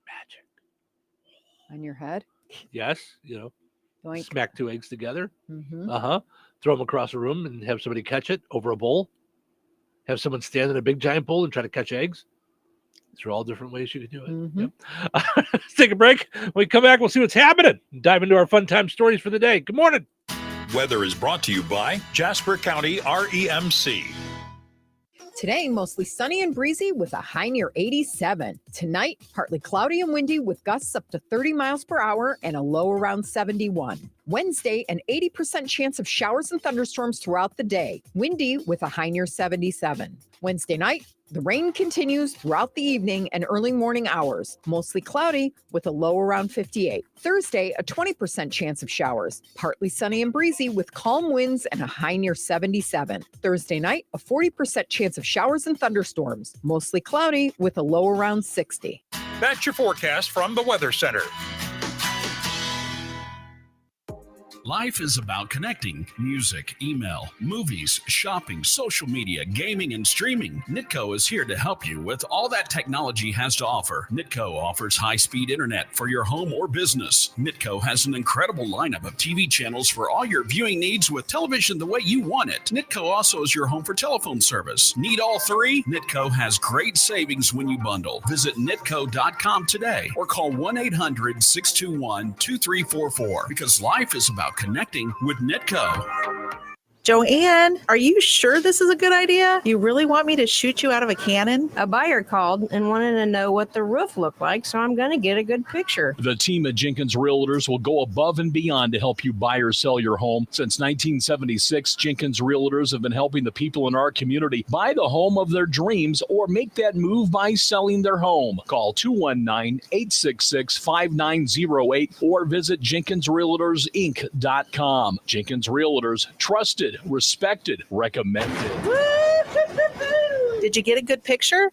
Speaker 8: Magic.
Speaker 9: On your head?
Speaker 8: Yes.
Speaker 9: Doink.
Speaker 8: Smack 2 eggs together.
Speaker 9: Mhm.
Speaker 8: Throw them across a room and have somebody catch it over a bowl. Have someone stand in a big giant bowl and try to catch eggs. These are all different ways you can do it. Yep. Let's take a break. When we come back, we'll see what's happening. Dive into our fun time stories for the day. Good morning.
Speaker 3: Weather is brought to you by Jasper County REMC.
Speaker 9: Today, mostly sunny and breezy with a high near 87. Tonight, partly cloudy and windy with gusts up to 30 miles per hour and a low around 71. Wednesday, an 80% chance of showers and thunderstorms throughout the day. Windy with a high near 77. Wednesday night, the rain continues throughout the evening and early morning hours. Mostly cloudy with a low around 58. Thursday, a 20% chance of showers. Partly sunny and breezy with calm winds and a high near 77. Thursday night, a 40% chance of showers and thunderstorms. Mostly cloudy with a low around 60.
Speaker 3: That's your forecast from the Weather Center.
Speaker 13: Life is about connecting. Music, email, movies, shopping, social media, gaming, and streaming. Nitco is here to help you with all that technology has to offer. Nitco offers high-speed internet for your home or business. Nitco has an incredible lineup of TV channels for all your viewing needs with television the way you want it. Nitco also is your home for telephone service. Need all 3? Nitco has great savings when you bundle. Visit nitco.com today or call 1-800-621-2344 because life is about connecting with Nitco.
Speaker 4: Joanne, are you sure this is a good idea? You really want me to shoot you out of a cannon?
Speaker 6: A buyer called and wanted to know what the roof looked like, so I'm going to get a good picture.
Speaker 13: The team at Jenkins Realtors will go above and beyond to help you buy or sell your home. Since 1976, Jenkins Realtors have been helping the people in our community buy the home of their dreams or make that move by selling their home. Call 219-866-5908 or visit JenkinsRealtorsInc.com. Jenkins Realtors, trusted, respected, recommended.
Speaker 4: Did you get a good picture?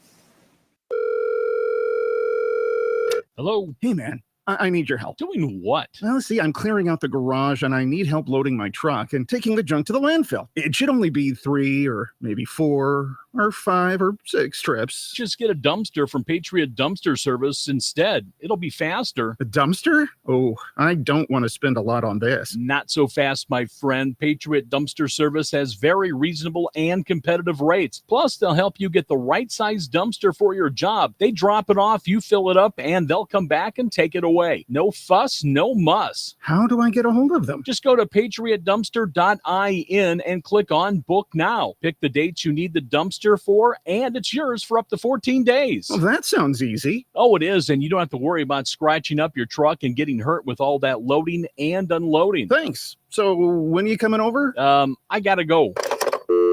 Speaker 13: Hello?
Speaker 18: Hey, man. I need your help.
Speaker 13: Doing what?
Speaker 18: Well, see, I'm clearing out the garage and I need help loading my truck and taking the junk to the landfill. It should only be 3 or maybe 4 or 5 or 6 trips.
Speaker 13: Just get a dumpster from Patriot Dumpster Service instead. It'll be faster.
Speaker 18: A dumpster? Oh, I don't want to spend a lot on this.
Speaker 13: Not so fast, my friend. Patriot Dumpster Service has very reasonable and competitive rates. Plus, they'll help you get the right size dumpster for your job. They drop it off, you fill it up, and they'll come back and take it away. No fuss, no muss.
Speaker 18: How do I get a hold of them?
Speaker 13: Just go to patriotdumpster.in and click on Book Now. Pick the dates you need the dumpster for, and it's yours for up to 14 days.
Speaker 18: Well, that sounds easy.
Speaker 13: Oh, it is, and you don't have to worry about scratching up your truck and getting hurt with all that loading and unloading.
Speaker 18: Thanks. So when are you coming over?
Speaker 13: I gotta go.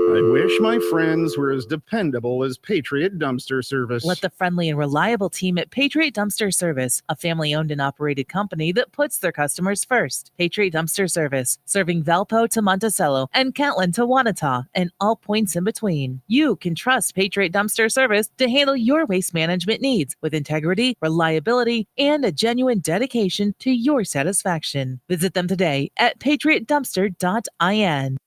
Speaker 18: I wish my friends were as dependable as Patriot Dumpster Service.
Speaker 4: Let the friendly and reliable team at Patriot Dumpster Service, a family-owned and operated company that puts their customers first. Patriot Dumpster Service, serving Valpo to Monticello and Kentland to Wanata and all points in between. You can trust Patriot Dumpster Service to handle your waste management needs with integrity, reliability, and a genuine dedication to your satisfaction. Visit them today at patriotdumpster.in.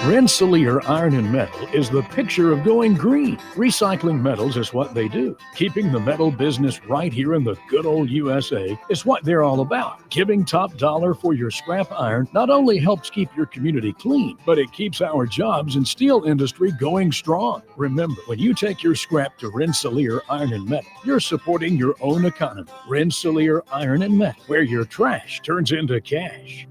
Speaker 10: Rensselaer Iron and Metal is the picture of going green. Recycling metals is what they do. Keeping the metal business right here in the good old USA is what they're all about. Giving top dollar for your scrap iron not only helps keep your community clean, but it keeps our jobs and steel industry going strong. Remember, when you take your scrap to Rensselaer Iron and Metal, you're supporting your own economy. Rensselaer Iron and Metal, where your trash turns into cash.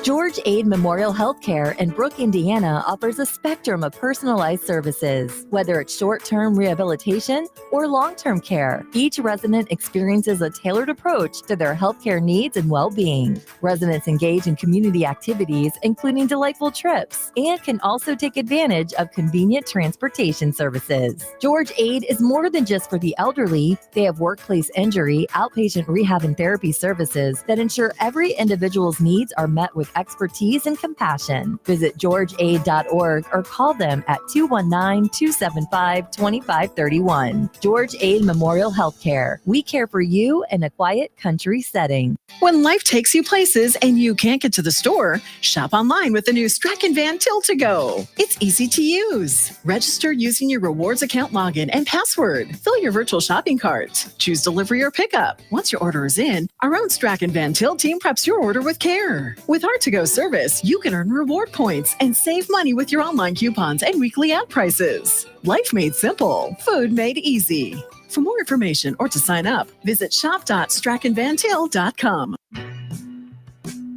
Speaker 11: George Aid Memorial Healthcare in Brooke, Indiana offers a spectrum of personalized services. Whether it's short-term rehabilitation or long-term care, each resident experiences a tailored approach to their healthcare needs and well-being. Residents engage in community activities, including delightful trips, and can also take advantage of convenient transportation services. George Aid is more than just for the elderly. They have workplace injury, outpatient rehab and therapy services that ensure every individual's needs are met with expertise and compassion. Visit georgeaid.org or call them at 219-275-2531. George Aid Memorial Healthcare. We care for you in a quiet country setting.
Speaker 12: When life takes you places and you can't get to the store, shop online with the new Strachan Van Til to Go. It's easy to use. Register using your rewards account login and password. Fill your virtual shopping cart. Choose delivery or pickup. Once your order is in, our own Strachan Van Til team preps your order with care. With our to-go service, you can earn reward points and save money with your online coupons and weekly ad prices. Life made simple, food made easy. For more information or to sign up, visit shop.strachanvantil.com.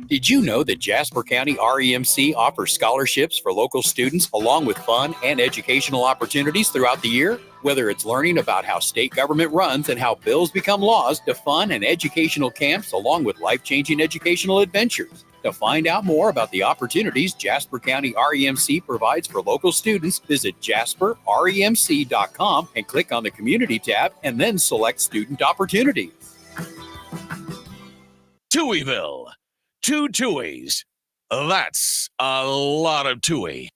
Speaker 24: Did you know that Jasper County REMC offers scholarships for local students along with fun and educational opportunities throughout the year? Whether it's learning about how state government runs and how bills become laws, to fun and educational camps along with life-changing educational adventures. To find out more about the opportunities Jasper County REMC provides for local students, visit jasperremc.com and click on the Community tab and then select Student Opportunities.
Speaker 5: Touhyville. 2 Touhies. That's a lot of Touhy.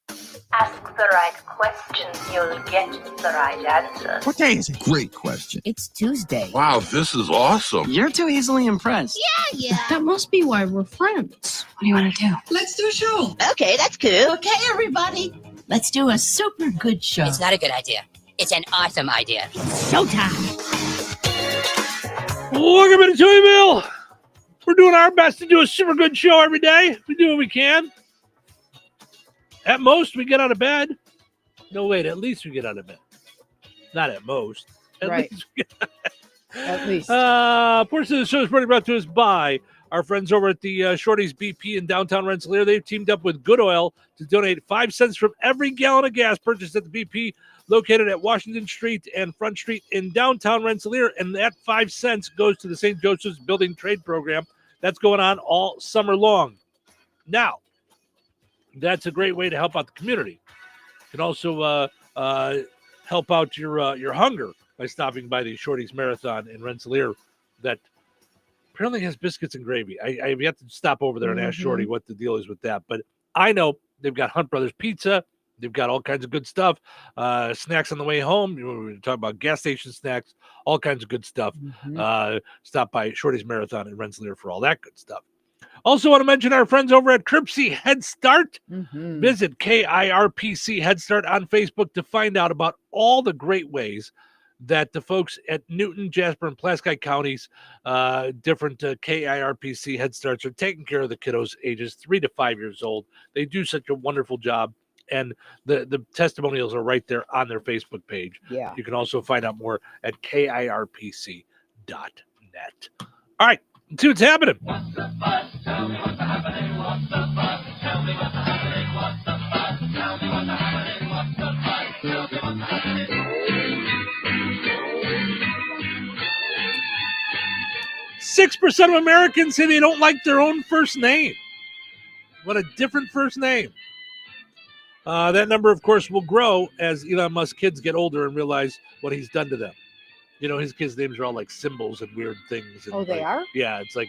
Speaker 25: Ask the right questions, you'll get the right answer.
Speaker 26: What day is it?
Speaker 27: Great question.
Speaker 25: It's Tuesday.
Speaker 27: Wow, this is awesome.
Speaker 26: You're too easily impressed.
Speaker 25: Yeah.
Speaker 26: That must be why we're friends. What do you want to do?
Speaker 19: Let's do a show.
Speaker 25: Okay, that's cool.
Speaker 19: Okay, everybody. Let's do a super good show.
Speaker 22: It's not a good idea. It's an awesome idea.
Speaker 19: Showtime.
Speaker 8: Welcome to Touhyville. We're doing our best to do a super good show every day. We do what we can. At most, we get out of bed. No, wait, at least we get out of bed. Not at most. At least we get out of bed.
Speaker 9: At least.
Speaker 8: Portion of the show is brought to us by our friends over at the Shorty's BP in downtown Rensselaer. They've teamed up with Good Oil to donate 5 cents from every gallon of gas purchased at the BP located at Washington Street and Front Street in downtown Rensselaer. And that 5 cents goes to the St. Joseph's Building Trade Program. That's going on all summer long. Now, that's a great way to help out the community. You can also help out your hunger by stopping by the Shorty's Marathon in Rensselaer that apparently has biscuits and gravy. I have yet to stop over there and ask Shorty what the deal is with that. But I know they've got Hunt Brothers Pizza. They've got all kinds of good stuff. Snacks on the way home. We're talking about gas station snacks, all kinds of good stuff. Stop by Shorty's Marathon in Rensselaer for all that good stuff. Also want to mention our friends over at Cripsey Head Start. Visit KIRPC Head Start on Facebook to find out about all the great ways that the folks at Newton, Jasper, and Plaskite counties, different KIRPC Head Starts are taking care of the kiddos ages 3 to 5 years old. They do such a wonderful job, and the testimonials are right there on their Facebook page.
Speaker 9: Yeah.
Speaker 8: You can also find out more at KIRPC.net. All right, let's see what's happening. 6% of Americans say they don't like their own first name. What a different first name. That number, of course, will grow as Elon Musk's kids get older and realize what he's done to them. You know, his kids' names are all like symbols and weird things. And
Speaker 9: they are?
Speaker 8: Yeah, it's like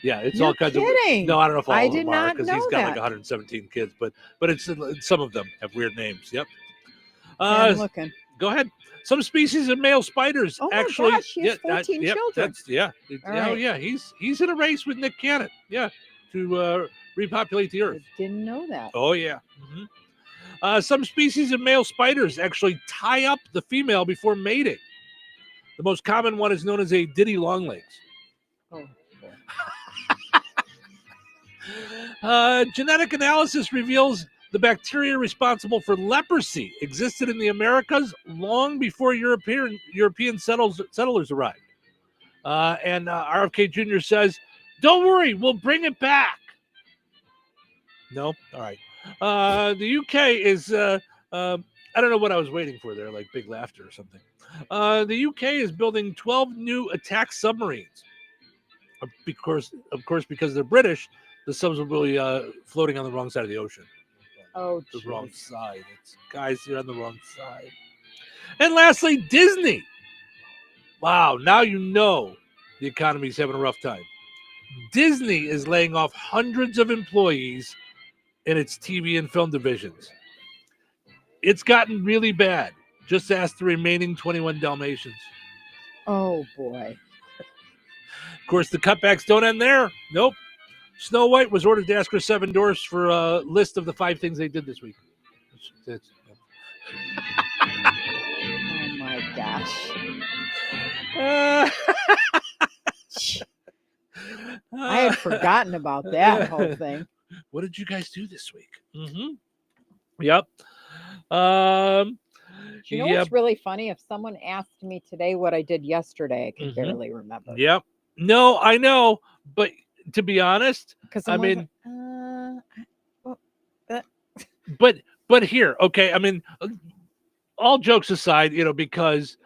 Speaker 8: yeah, it's
Speaker 9: You're
Speaker 8: all kinds
Speaker 9: kidding.
Speaker 8: of. No, I don't know if all
Speaker 9: I
Speaker 8: of
Speaker 9: did
Speaker 8: them are
Speaker 9: not
Speaker 8: because
Speaker 9: know
Speaker 8: he's got like
Speaker 9: that.
Speaker 8: 117 kids, but it's some of them have weird names. Yep.
Speaker 9: I'm looking.
Speaker 8: Go ahead. Some species of male spiders
Speaker 9: Oh my
Speaker 8: actually.
Speaker 9: gosh, he has 14 children. All
Speaker 8: Oh
Speaker 9: right.
Speaker 8: yeah, he's in a race with Nick Cannon. Yeah, to repopulate the earth.
Speaker 9: Didn't know that.
Speaker 8: Oh yeah. Some species of male spiders actually tie up the female before mating. The most common one is known as a ditty longlegs. Genetic analysis reveals the bacteria responsible for leprosy existed in the Americas long before European settlers arrived. And RFK Jr. says, "Don't worry, we'll bring it back." No? All right. The UK is, I don't know what I was waiting for there, like big laughter or something. The UK is building 12 new attack submarines. Of course, because they're British, the subs will be floating on the wrong side of the ocean.
Speaker 9: Oh,
Speaker 8: the wrong side. Guys, you're on the wrong side. And lastly, Disney. Wow, now you know the economy's having a rough time. Disney is laying off hundreds of employees in its TV and film divisions. It's gotten really bad. Just ask the remaining 21 Dalmatians.
Speaker 9: Oh, boy.
Speaker 8: Of course, the cutbacks don't end there. Nope. Snow White was ordered to ask her 7 dwarfs for a list of the 5 things they did this week.
Speaker 9: Oh, my gosh. I had forgotten about that whole thing.
Speaker 8: What did you guys do this week? Yep.
Speaker 9: You know what's really funny? If someone asked me today what I did yesterday, I could barely remember.
Speaker 8: Yep. No, I know, but to be honest,
Speaker 9: Because
Speaker 8: but here, okay. I mean, all jokes aside, because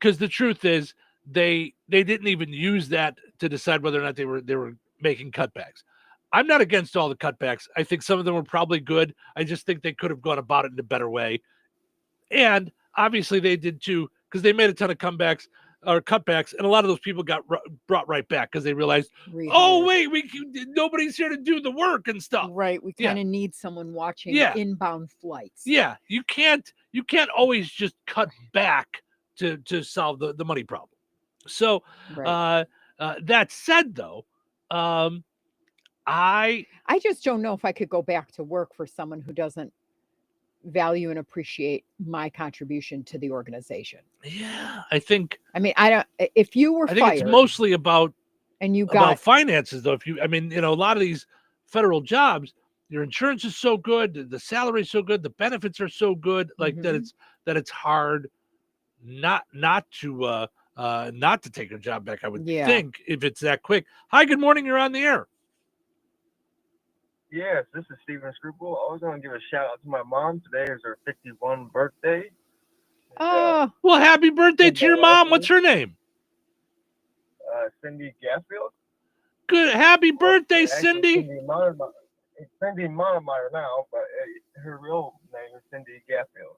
Speaker 8: the truth is they didn't even use that to decide whether or not they were making cutbacks. I'm not against all the cutbacks. I think some of them were probably good. I just think they could have gone about it in a better way. And obviously they did too, because they made a ton of cutbacks, and a lot of those people got brought right back because they realized, oh wait, nobody's here to do the work and stuff.
Speaker 9: Right, we kind of need someone watching inbound flights.
Speaker 8: Yeah, you can't always just cut back to solve the money problem. So that said, though, I
Speaker 9: just don't know if I could go back to work for someone who doesn't value and appreciate my contribution to the organization.
Speaker 8: Yeah, I think.
Speaker 9: I mean, I don't. If you were
Speaker 8: fired, it's mostly about about finances, though. A lot of these federal jobs, your insurance is so good, the salary is so good, the benefits are so good, like that it's hard not to take your job back. I would think if it's that quick. Hi, good morning. You're on the air.
Speaker 1: Yes, this is Steven Scruple. I was going to give a shout out to my mom. Today is her 51st birthday.
Speaker 9: Oh,
Speaker 8: well, happy birthday to your mom. What's her name?
Speaker 1: Cindy Gasfield.
Speaker 8: Good. Happy birthday, Cindy.
Speaker 1: Cindy Monemeyer now, but her real name is Cindy Gasfield.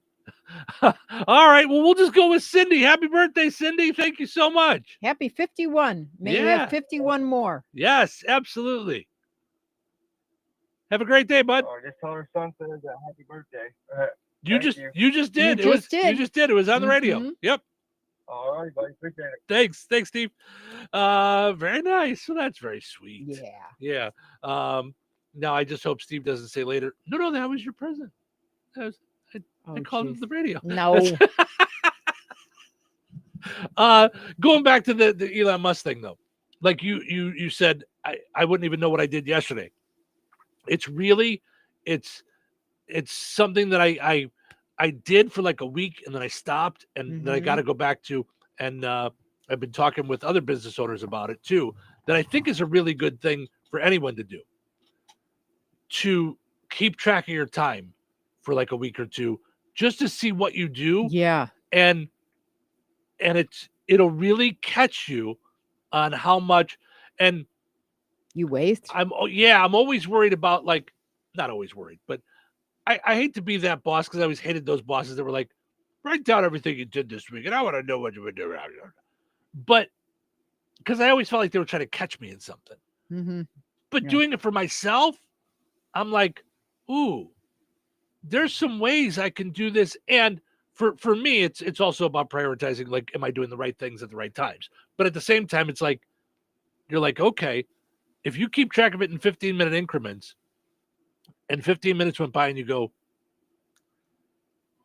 Speaker 8: All right. Well, we'll just go with Cindy. Happy birthday, Cindy. Thank you so much.
Speaker 9: Happy 51. May you have 51 more.
Speaker 8: Yes, absolutely. Have a great day, bud.
Speaker 1: Just tell her son says happy birthday.
Speaker 8: You just did. You just did. It was on the radio. Yep.
Speaker 1: All right, buddy. Appreciate it.
Speaker 8: Thanks, Steve. Very nice. So that's very sweet.
Speaker 9: Yeah.
Speaker 8: Now I just hope Steve doesn't say later, no, that was your present. I called him the radio.
Speaker 9: No.
Speaker 8: Going back to the Elon Musk thing, though, like you said, I wouldn't even know what I did yesterday. It's something that I did for like a week, and then I stopped, and then I got to go back to, and I've been talking with other business owners about it too, that I think is a really good thing for anyone to do, to keep track of your time for like a week or two, just to see what you do.
Speaker 9: Yeah.
Speaker 8: And it'll really catch you on how much and
Speaker 9: you waste.
Speaker 8: I'm always worried about, like, not always worried, but I hate to be that boss, because I always hated those bosses that were like, write down everything you did this week, and I want to know what you would do. But because I always felt like they were trying to catch me in something. But doing it for myself, I'm like, ooh, there's some ways I can do this. And for me, it's also about prioritizing, like, am I doing the right things at the right times? But at the same time, it's like, you're like, okay, if you keep track of it in 15-minute increments, and 15 minutes went by and you go,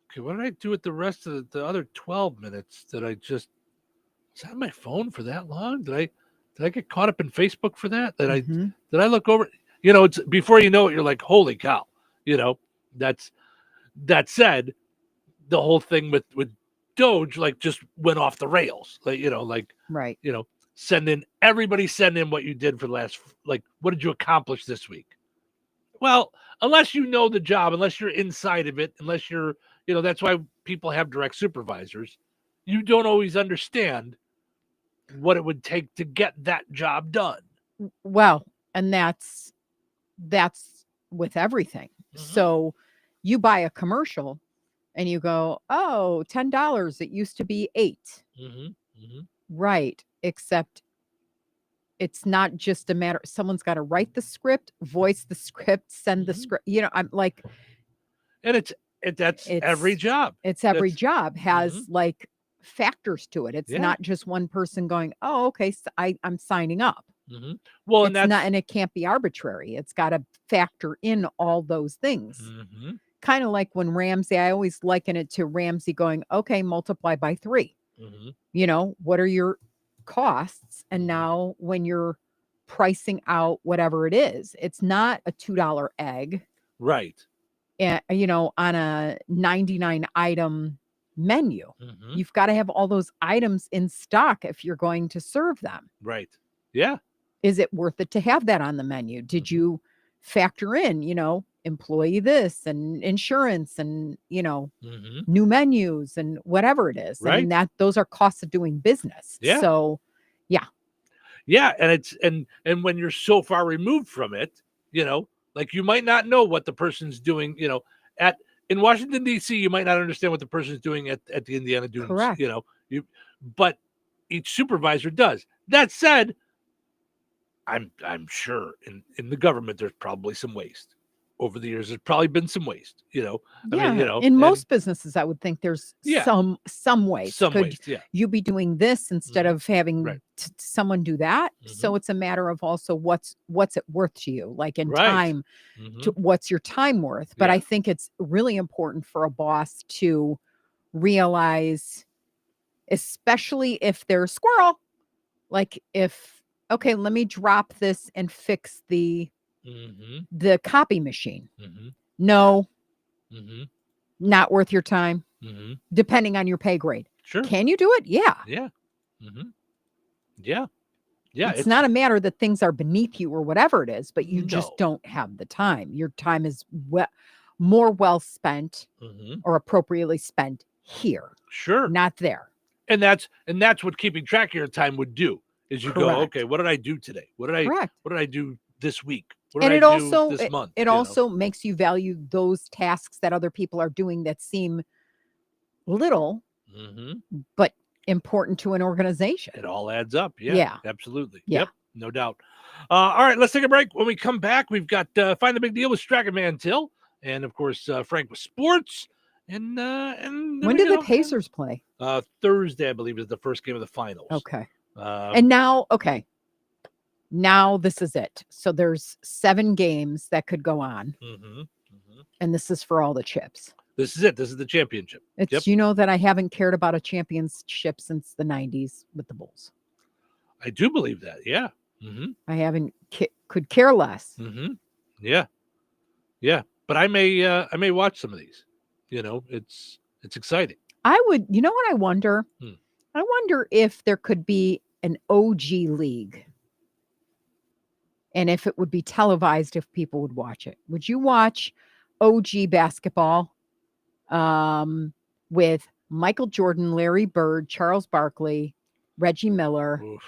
Speaker 8: okay, what did I do with the rest of the other 12 minutes? Was that on my phone for that long? Did I get caught up in Facebook for that? Did I look over? It's before you know it, you're like, holy cow. That said, the whole thing with Doge, like, just went off the rails. Like,
Speaker 9: right.
Speaker 8: Send in what you did for the last, like, what did you accomplish this week? Well, unless you know the job, unless you're inside of it, unless you're, that's why people have direct supervisors. You don't always understand what it would take to get that job done.
Speaker 9: Well, and that's with everything. So you buy a commercial and you go, oh, $10. It used to be $8. Right. Except it's not just a matter. Someone's got to write the script, voice the script, send the script. I'm like,
Speaker 8: and it's every job.
Speaker 9: It's every job has like factors to it. It's not just one person going, oh, okay, so I'm signing up.
Speaker 8: Well,
Speaker 9: and it can't be arbitrary. It's got to factor in all those things. Kind of like when Ramsey, I always liken it to Ramsey going, okay, multiply by 3. What are your costs? And now when you're pricing out whatever it is, it's not a $2 egg,
Speaker 8: right?
Speaker 9: And on a 99 item menu, you've got to have all those items in stock if you're going to serve them,
Speaker 8: right? Yeah.
Speaker 9: Is it worth it to have that on the menu? Did you factor in, employee this and insurance and, new menus and whatever it is.
Speaker 8: Right.
Speaker 9: I mean, those are costs of doing business.
Speaker 8: Yeah.
Speaker 9: So, yeah.
Speaker 8: Yeah. And it's, and when you're so far removed from it, like, you might not know what the person's doing, in Washington, D.C., you might not understand what the person's doing at the Indiana Dunes.
Speaker 9: Correct.
Speaker 8: But each supervisor does. That said, I'm sure in the government, there's probably some waste. Over the years, there's probably been some waste,
Speaker 9: in most businesses, I would think there's some waste. Could you be doing this instead of having someone do that? So it's a matter of also what's it worth to you, like in time, to what's your time worth? But I think it's really important for a boss to realize, especially if they're a squirrel, like okay, let me drop this and fix the copy machine. No, not worth your time. Depending on your pay grade.
Speaker 8: Sure.
Speaker 9: Can you do it? Yeah.
Speaker 8: Yeah. Yeah. Yeah.
Speaker 9: It's not a matter that things are beneath you or whatever it is, but you just don't have the time. Your time is more well spent or appropriately spent here.
Speaker 8: Sure.
Speaker 9: Not there.
Speaker 8: And that's what keeping track of your time would do, is you go, okay, what did I do today? What did I do this week?
Speaker 9: And it also makes you value those tasks that other people are doing that seem little, but important to an organization.
Speaker 8: It all adds up. Yeah. Absolutely.
Speaker 9: Yeah.
Speaker 8: No doubt. All right, let's take a break. When we come back, we've got Find the Big Deal with Strachan Van Til, and of course Frank with sports. And
Speaker 9: when did the Pacers play?
Speaker 8: Thursday, I believe, is the first game of the finals.
Speaker 9: Okay. And now, now this is it. So there's 7 games that could go on, and this is for all the chips.
Speaker 8: This is it. This is the championship.
Speaker 9: It's you know that I haven't cared about a championship since the 90s with the Bulls.
Speaker 8: I do believe that. Yeah.
Speaker 9: I haven't could care less.
Speaker 8: Yeah. But I may watch some of these. You know, it's exciting.
Speaker 9: I would. You know what I wonder? I wonder if there could be an OG league, and if it would be televised, if people would watch it. Would you watch OG basketball with Michael Jordan, Larry Bird, Charles Barkley, Reggie Miller?
Speaker 8: Oof.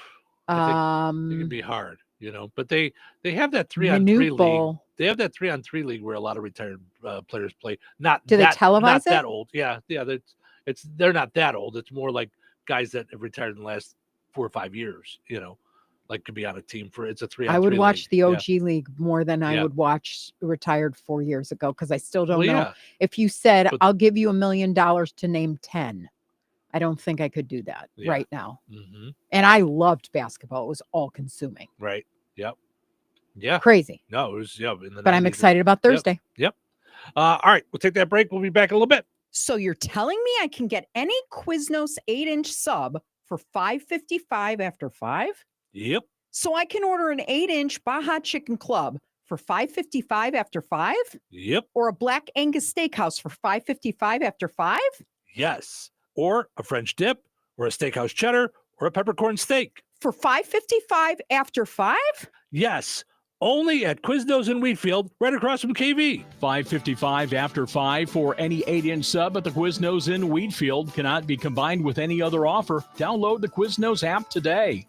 Speaker 8: I think it could be hard, you know, but they have that 3-on-3 league. They have that 3-on-3 league where a lot of retired players play.
Speaker 9: Do they televise
Speaker 8: not
Speaker 9: it?
Speaker 8: that old. Yeah. They're not that old. It's more like guys that have retired in the last 4 or 5 years, you know, like could be on a team for it's a 3-on-3
Speaker 9: I would watch
Speaker 8: league.
Speaker 9: the OG league more than I would watch retired 4 years ago, because I still don't know. If you said, I'll give you $1 million to name 10, I don't think I could do that right now. And I loved basketball. It was all consuming.
Speaker 8: Right. Yep. Yeah.
Speaker 9: Crazy.
Speaker 8: No, it was,
Speaker 9: but I'm excited about Thursday.
Speaker 8: Yep. All right. We'll take that break. We'll be back in a little bit.
Speaker 2: So you're telling me I can get any Quiznos 8-inch sub for $5.55 after 5?
Speaker 8: Yep.
Speaker 2: So I can order an 8-inch Baja Chicken Club for $5.55 after 5?
Speaker 8: Yep.
Speaker 2: Or a Black Angus Steakhouse for $5.55 after 5?
Speaker 8: Yes. Or a French dip, or a steakhouse cheddar, or a peppercorn steak.
Speaker 2: For $5.55 after 5?
Speaker 8: Yes. Only at Quiznos in Wheatfield, right across from KV.
Speaker 13: $5.55 after 5 for any 8-inch sub at the Quiznos in Wheatfield. Cannot be combined with any other offer. Download the Quiznos app today.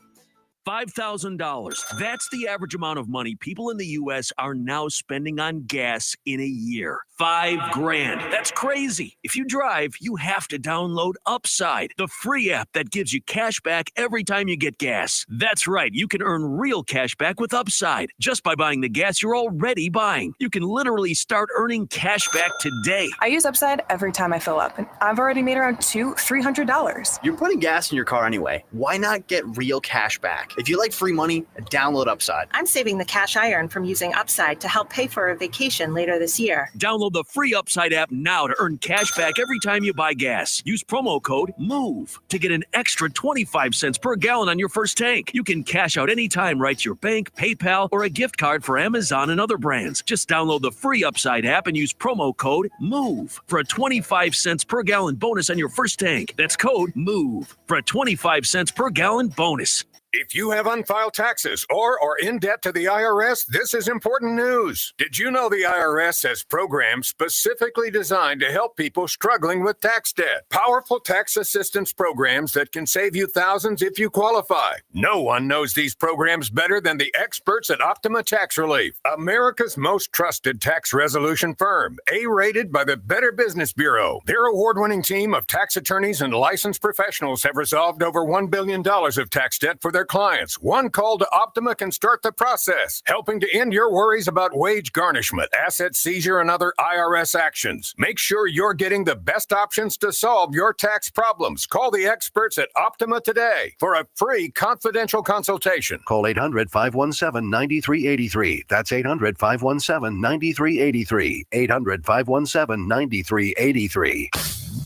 Speaker 7: $5,000. That's the average amount of money people in the U.S. are now spending on gas in a year. $5,000. That's crazy. If you drive, you have to download Upside, the free app that gives you cash back every time you get gas. That's right. You can earn real cash back with Upside just by buying the gas you're already buying. You can literally start earning cash back today.
Speaker 14: I use Upside every time I fill up, and I've already made around $300.
Speaker 15: You're putting gas in your car anyway. Why not get real cash back? If you like free money, download Upside.
Speaker 14: I'm saving the cash I earn from using Upside to help pay for a vacation later this year.
Speaker 7: Download the free Upside app now to earn cash back every time you buy gas. Use promo code MOVE to get an extra 25 cents per gallon on your first tank. You can cash out anytime right to your bank, PayPal, or a gift card for Amazon and other brands. Just download the free Upside app and use promo code MOVE for a 25 cents per gallon bonus on your first tank. That's code MOVE for a 25 cents per gallon bonus.
Speaker 16: If you have unfiled taxes or are in debt to the IRS, this is important news. Did you know the IRS has programs specifically designed to help people struggling with tax debt? Powerful tax assistance programs that can save you thousands if you qualify. No one knows these programs better than the experts at Optima Tax Relief, America's most trusted tax resolution firm, A-rated by the Better Business Bureau. Their award-winning team of tax attorneys and licensed professionals have resolved over $1 billion of tax debt for their clients. One call to Optima can start the process, helping to end your worries about wage garnishment, asset seizure, and other IRS actions. Make sure you're getting the best options to solve your tax problems. Call the experts at Optima today for a free confidential consultation.
Speaker 17: Call 800-517-9383. That's 800-517-9383. 800-517-9383.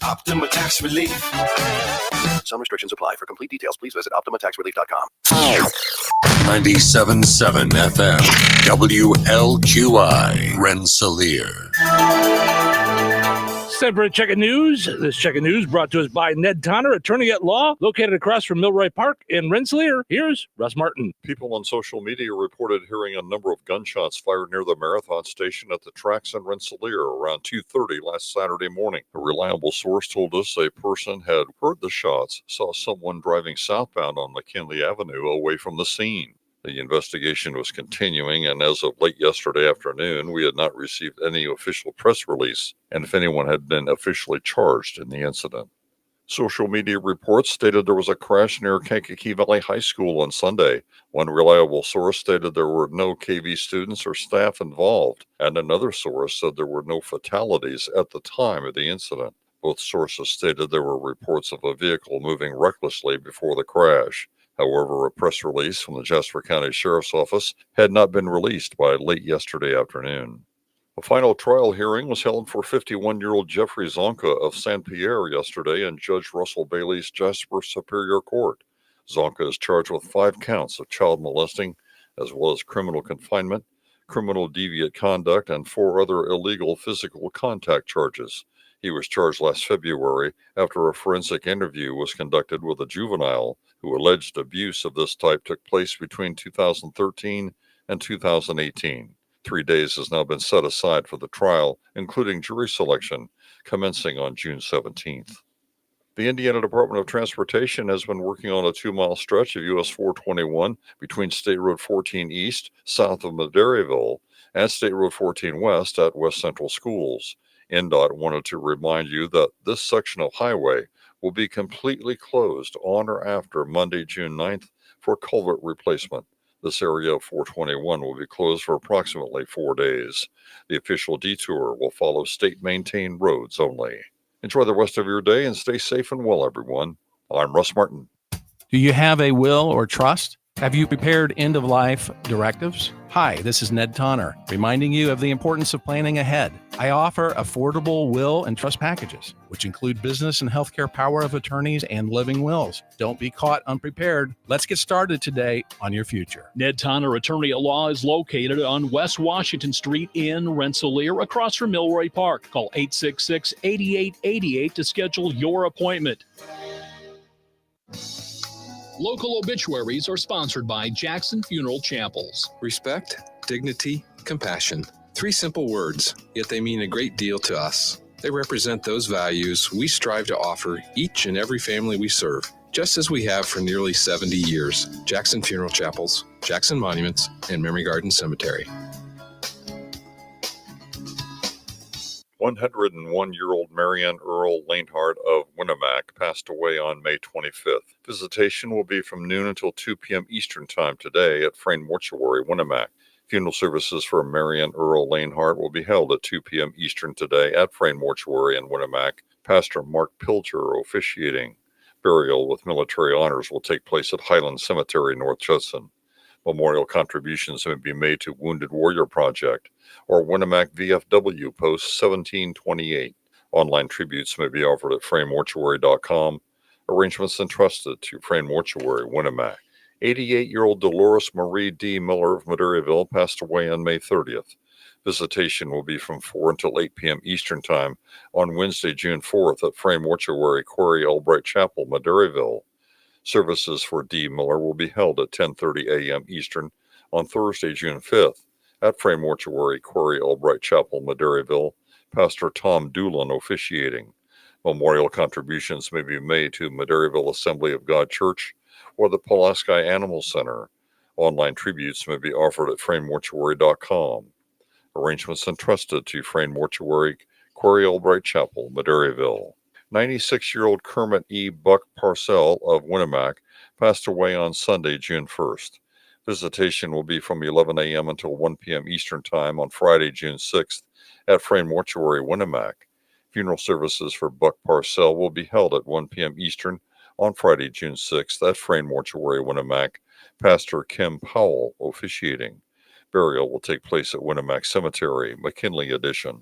Speaker 5: Optima Tax Relief.
Speaker 17: Some restrictions apply. For complete details, please visit OptimaTaxRelief.com.
Speaker 5: 97.7 FM, WLQI, Rensselaer.
Speaker 8: It's time for a check of news. This check of news brought to us by Ned Tonner, attorney at law, located across from Milroy Park in Rensselaer. Here's Russ Martin.
Speaker 21: People on social media reported hearing a number of gunshots fired near the Marathon station at the tracks in Rensselaer around 2:30 last Saturday morning. A reliable source told us a person had heard the shots, saw someone driving southbound on McKinley Avenue away from the scene. The investigation was continuing, and as of late yesterday afternoon, we had not received any official press release, and if anyone had been officially charged in the incident. Social media reports stated there was a crash near Kankakee Valley High School on Sunday. One reliable source stated there were no KV students or staff involved, and another source said there were no fatalities at the time of the incident. Both sources stated there were reports of a vehicle moving recklessly before the crash. However, a press release from the Jasper County Sheriff's Office had not been released by late yesterday afternoon. A final trial hearing was held for 51-year-old Jeffrey Zonka of San Pierre yesterday in Judge Russell Bailey's Jasper Superior Court. Zonka is charged with 5 counts of child molesting, as well as criminal confinement, criminal deviant conduct, and 4 other illegal physical contact charges. He was charged last February after a forensic interview was conducted with a juvenile who alleged abuse of this type took place between 2013 and 2018. 3 days has now been set aside for the trial, including jury selection, commencing on June 17th. The Indiana Department of Transportation has been working on a 2-mile stretch of US 421 between State Road 14 East, south of Madeiryville, and State Road 14 West at West Central Schools. NDOT wanted to remind you that this section of highway will be completely closed on or after Monday, June 9th for culvert replacement. This area of 421 will be closed for approximately 4 days. The official detour will follow state-maintained roads only. Enjoy the rest of your day and stay safe and well, everyone. I'm Russ Martin.
Speaker 3: Do you have a will or trust? Have you prepared end-of-life directives? Hi, this is Ned Tonner, reminding you of the importance of planning ahead. I offer affordable will and trust packages, which include business and healthcare power of attorneys and living wills. Don't be caught unprepared. Let's get started today on your future.
Speaker 13: Ned Tonner, attorney at law, is located on West Washington Street in Rensselaer, across from Milroy Park. Call 866-8888 to schedule your appointment. Local obituaries are sponsored by Jackson Funeral Chapels.
Speaker 4: Respect, dignity, compassion. 3 simple words, yet they mean a great deal to us. They represent those values we strive to offer each and every family we serve, just as we have for nearly 70 years. Jackson Funeral Chapels, Jackson Monuments, and Memory Garden Cemetery.
Speaker 21: 101-year-old Marianne Earl Lanehart of Winnemac passed away on May 25th. Visitation will be from noon until 2 p.m. Eastern Time today at Frayne Mortuary, Winnemac. Funeral services for Marianne Earl Lanehart will be held at 2 p.m. Eastern today at Frayne Mortuary in Winnemac. Pastor Mark Pilger officiating. Burial with military honors will take place at Highland Cemetery, North Judson. Memorial contributions may be made to Wounded Warrior Project or Winnemac VFW Post 1728. Online tributes may be offered at fraynemortuary.com. Arrangements entrusted to Frayne Mortuary, Winnemac. 88-year-old Dolores Marie D. Miller of Madeiryville passed away on May 30th. Visitation will be from 4 until 8 p.m. Eastern Time on Wednesday, June 4th at Frayne Mortuary, Quarry Albright Chapel, Madeiryville. Services for D. Miller will be held at 10:30 a.m. Eastern on Thursday, June 5th at Frayne Mortuary, Quarry Albright Chapel, Madeiryville. Pastor Tom Doolin officiating. Memorial contributions may be made to Madeiryville Assembly of God Church or the Pulaski Animal Center. Online tributes may be offered at fraynemortuary.com. Arrangements entrusted to Frayne Mortuary, Quarry Albright Chapel, Madeiryville. 96-year-old Kermit E. Buck Parcell of Winnemac passed away on Sunday, June 1st. Visitation will be from 11 a.m. until 1 p.m. Eastern Time on Friday, June 6th at Frayne Mortuary, Winnemac. Funeral services for Buck Parcell will be held at 1 p.m. Eastern on Friday, June 6th at Frayne Mortuary, Winnemac. Pastor Kim Powell officiating. Burial will take place at Winnemac Cemetery, McKinley Edition.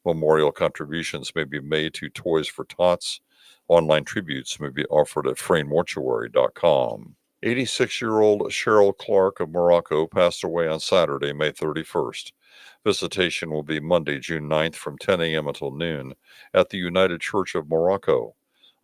Speaker 21: Memorial contributions may be made to Toys for Tots. Online tributes may be offered at fraynemortuary.com. 86-year-old Cheryl Clark of Morocco passed away on Saturday, May 31st. Visitation will be Monday, June 9th from 10 a.m. until noon at the United Church of Morocco.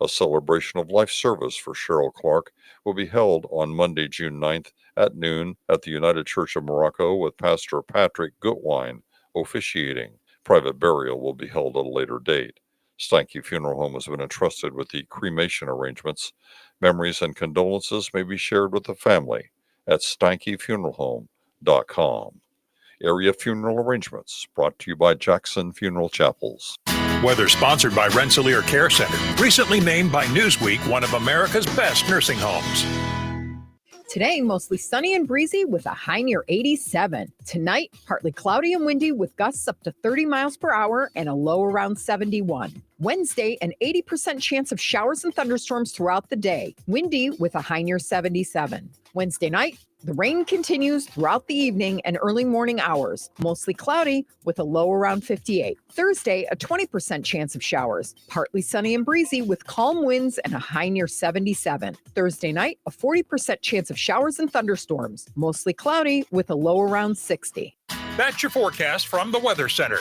Speaker 21: A celebration of life service for Cheryl Clark will be held on Monday, June 9th at noon at the United Church of Morocco with Pastor Patrick Gutwine officiating. Private burial will be held at a later date. Steinke Funeral Home has been entrusted with the cremation arrangements. Memories and condolences may be shared with the family at steinkefuneralhome.com. Area funeral arrangements brought to you by Jackson Funeral Chapels.
Speaker 16: Weather sponsored by Rensselaer Care Center, recently named by Newsweek one of America's best nursing homes.
Speaker 9: Today, mostly sunny and breezy with a high near 87. Tonight, partly cloudy and windy with gusts up to 30 miles per hour and a low around 71. Wednesday, an 80% chance of showers and thunderstorms throughout the day. Windy with a high near 77. Wednesday night, the rain continues throughout the evening and early morning hours. Mostly cloudy with a low around 58. Thursday, a 20% chance of showers. Partly sunny and breezy with calm winds and a high near 77. Thursday night, a 40% chance of showers and thunderstorms. Mostly cloudy with a low around 60.
Speaker 16: That's your forecast from the Weather Center.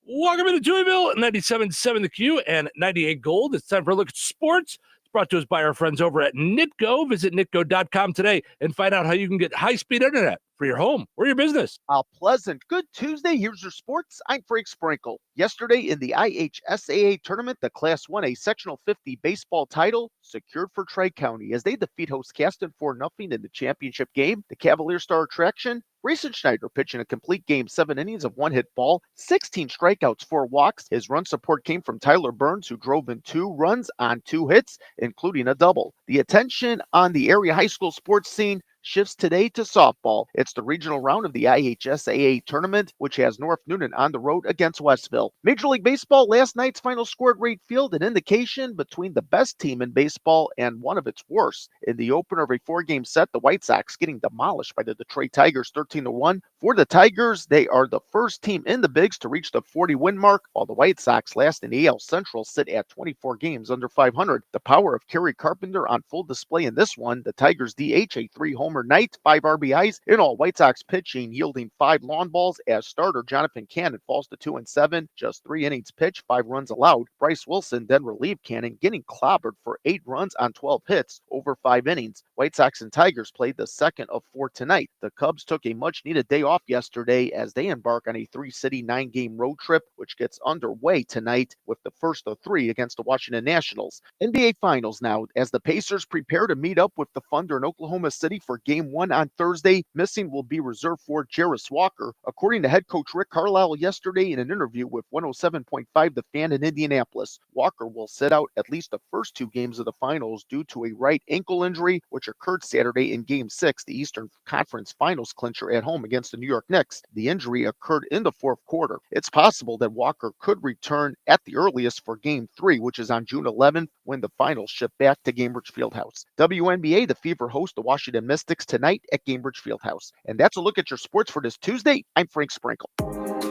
Speaker 8: Welcome to Touhyville, 97.7 The Q and 98 Gold. It's time for a look at sports. It's brought to us by our friends over at Nitco. Visit nitco.com today and find out how you can get high-speed internet for your home or your business.
Speaker 6: Pleasant. Good Tuesday. Here's your sports. I'm Frank Sprinkle. Yesterday in the IHSAA tournament, the Class 1A Sectional 50 baseball title secured for Tri-County as they defeat host Caston 4-0 in the championship game. The Cavalier star attraction, Grayson Schneider pitching a complete game, 7 innings of one-hit ball, 16 strikeouts, 4 walks. His run support came from Tyler Burns, who drove in 2 runs on 2 hits, including a double. The attention on the area high school sports scene shifts today to softball. It's the regional round of the IHSAA tournament, which has North Newnan on the road against Westville. Major League Baseball, last night's final score at Wright Field, an indication between the best team in baseball and one of its worst. In the opener of a 4-game set, the White Sox getting demolished by the Detroit Tigers 13-1. For the Tigers, they are the first team in the Bigs to reach the 40-win mark, while the White Sox, last in the AL Central, sit at 24 games under 500. The power of Kerry Carpenter on full display in this one. The Tigers DH a 3-homer night, 5 RBIs in all. White Sox pitching yielding 5 lawn balls as starter Jonathan Cannon falls to 2-7, just 3 innings pitched, 5 runs allowed. Bryce Wilson then relieved Cannon, getting clobbered for 8 runs on 12 hits over 5 innings. White Sox and Tigers played the second of 4 tonight. The Cubs took a much-needed day off yesterday as they embark on a 3-city 9-game road trip, which gets underway tonight with the first of 3 against the Washington Nationals. NBA Finals now as the Pacers prepare to meet up with the Thunder in Oklahoma City for Game 1 on Thursday. Missing will be reserved for Jarris Walker. According to head coach Rick Carlisle yesterday in an interview with 107.5 The Fan in Indianapolis, Walker will sit out at least the first 2 games of the finals due to a right ankle injury, which occurred Saturday in Game 6, the Eastern Conference Finals clincher at home against the New York Knicks. The injury occurred in the 4th quarter. It's possible that Walker could return at the earliest for Game 3, which is on June 11th, when the finals ship back to Gainbridge Fieldhouse. WNBA, the Fever host the Washington Mystics tonight at Gainbridge Fieldhouse. And that's a look at your sports for this Tuesday. I'm Frank Sprinkle.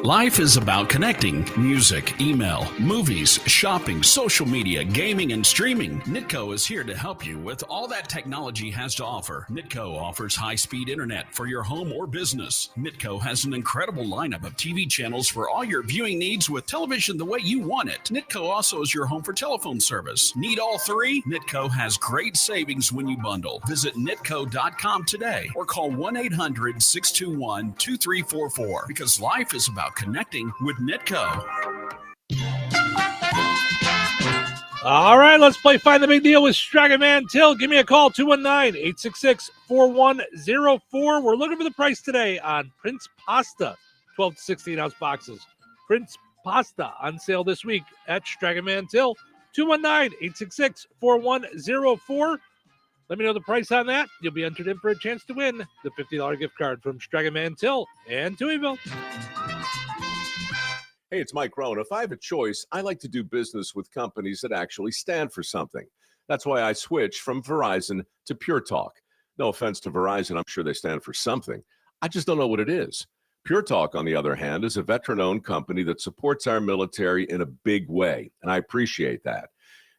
Speaker 10: Life is about connecting. Music, email, movies, shopping, social media, gaming, and streaming. Nitco is here to help you with all that technology has to offer. Nitco offers high-speed internet for your home or business. Nitco has an incredible lineup of TV channels for all your viewing needs with television the way you want it. Nitco also is your home for telephone service. Need all 3? Nitco has great savings when you bundle. Visit nitco.com today or call 1-800-621-2344 because life is about connecting with Nitco.
Speaker 8: All right, let's play Find the Big Deal with Stragan Man Till. Give me a call, 219-866-4104. We're looking for the price today on Prince Pasta, 12 to 16-ounce boxes. Prince Pasta on sale this week at Stragan Man Till, 219-866-4104. Let me know the price on that. You'll be entered in for a chance to win the $50 gift card from Stragan Man Till and Touhyville.
Speaker 11: Hey, it's Mike Rohn. If I have a choice, I like to do business with companies that actually stand for something. That's why I switched from Verizon to Pure Talk. No offense to Verizon, I'm sure they stand for something. I just don't know what it is. Pure Talk, on the other hand, is a veteran-owned company that supports our military in a big way, and I appreciate that.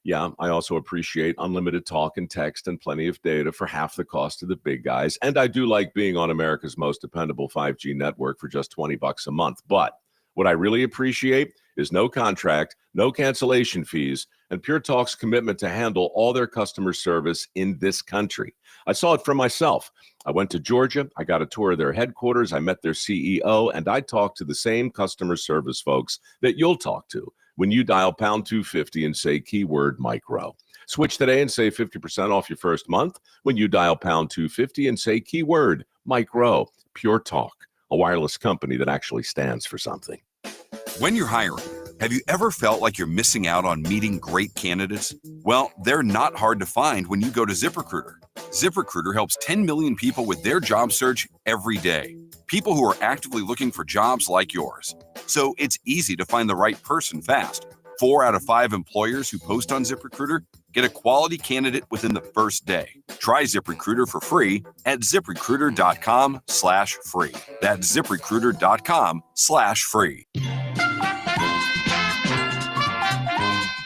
Speaker 11: Yeah, I also appreciate unlimited talk and text and plenty of data for half the cost of the big guys, and I do like being on America's most dependable 5G network for just $20 a month, but what I really appreciate is no contract, no cancellation fees, and Pure Talk's commitment to handle all their customer service in this country. I saw it for myself. I went to Georgia, I got a tour of their headquarters, I met their CEO, and I talked to the same customer service folks that you'll talk to when you dial pound 250 and say keyword micro. Switch today and save 50% off your first month when you dial pound 250 and say keyword micro. Pure Talk, a wireless company that actually stands for something.
Speaker 12: When you're hiring, have you ever felt like you're missing out on meeting great candidates? Well, they're not hard to find when you go to ZipRecruiter. ZipRecruiter helps 10 million people with their job search every day. People who are actively looking for jobs like yours. So it's easy to find the right person fast. 4 out of 5 employers who post on ZipRecruiter get a quality candidate within the first day. Try ZipRecruiter for free at ZipRecruiter.com/free. That's ZipRecruiter.com/free.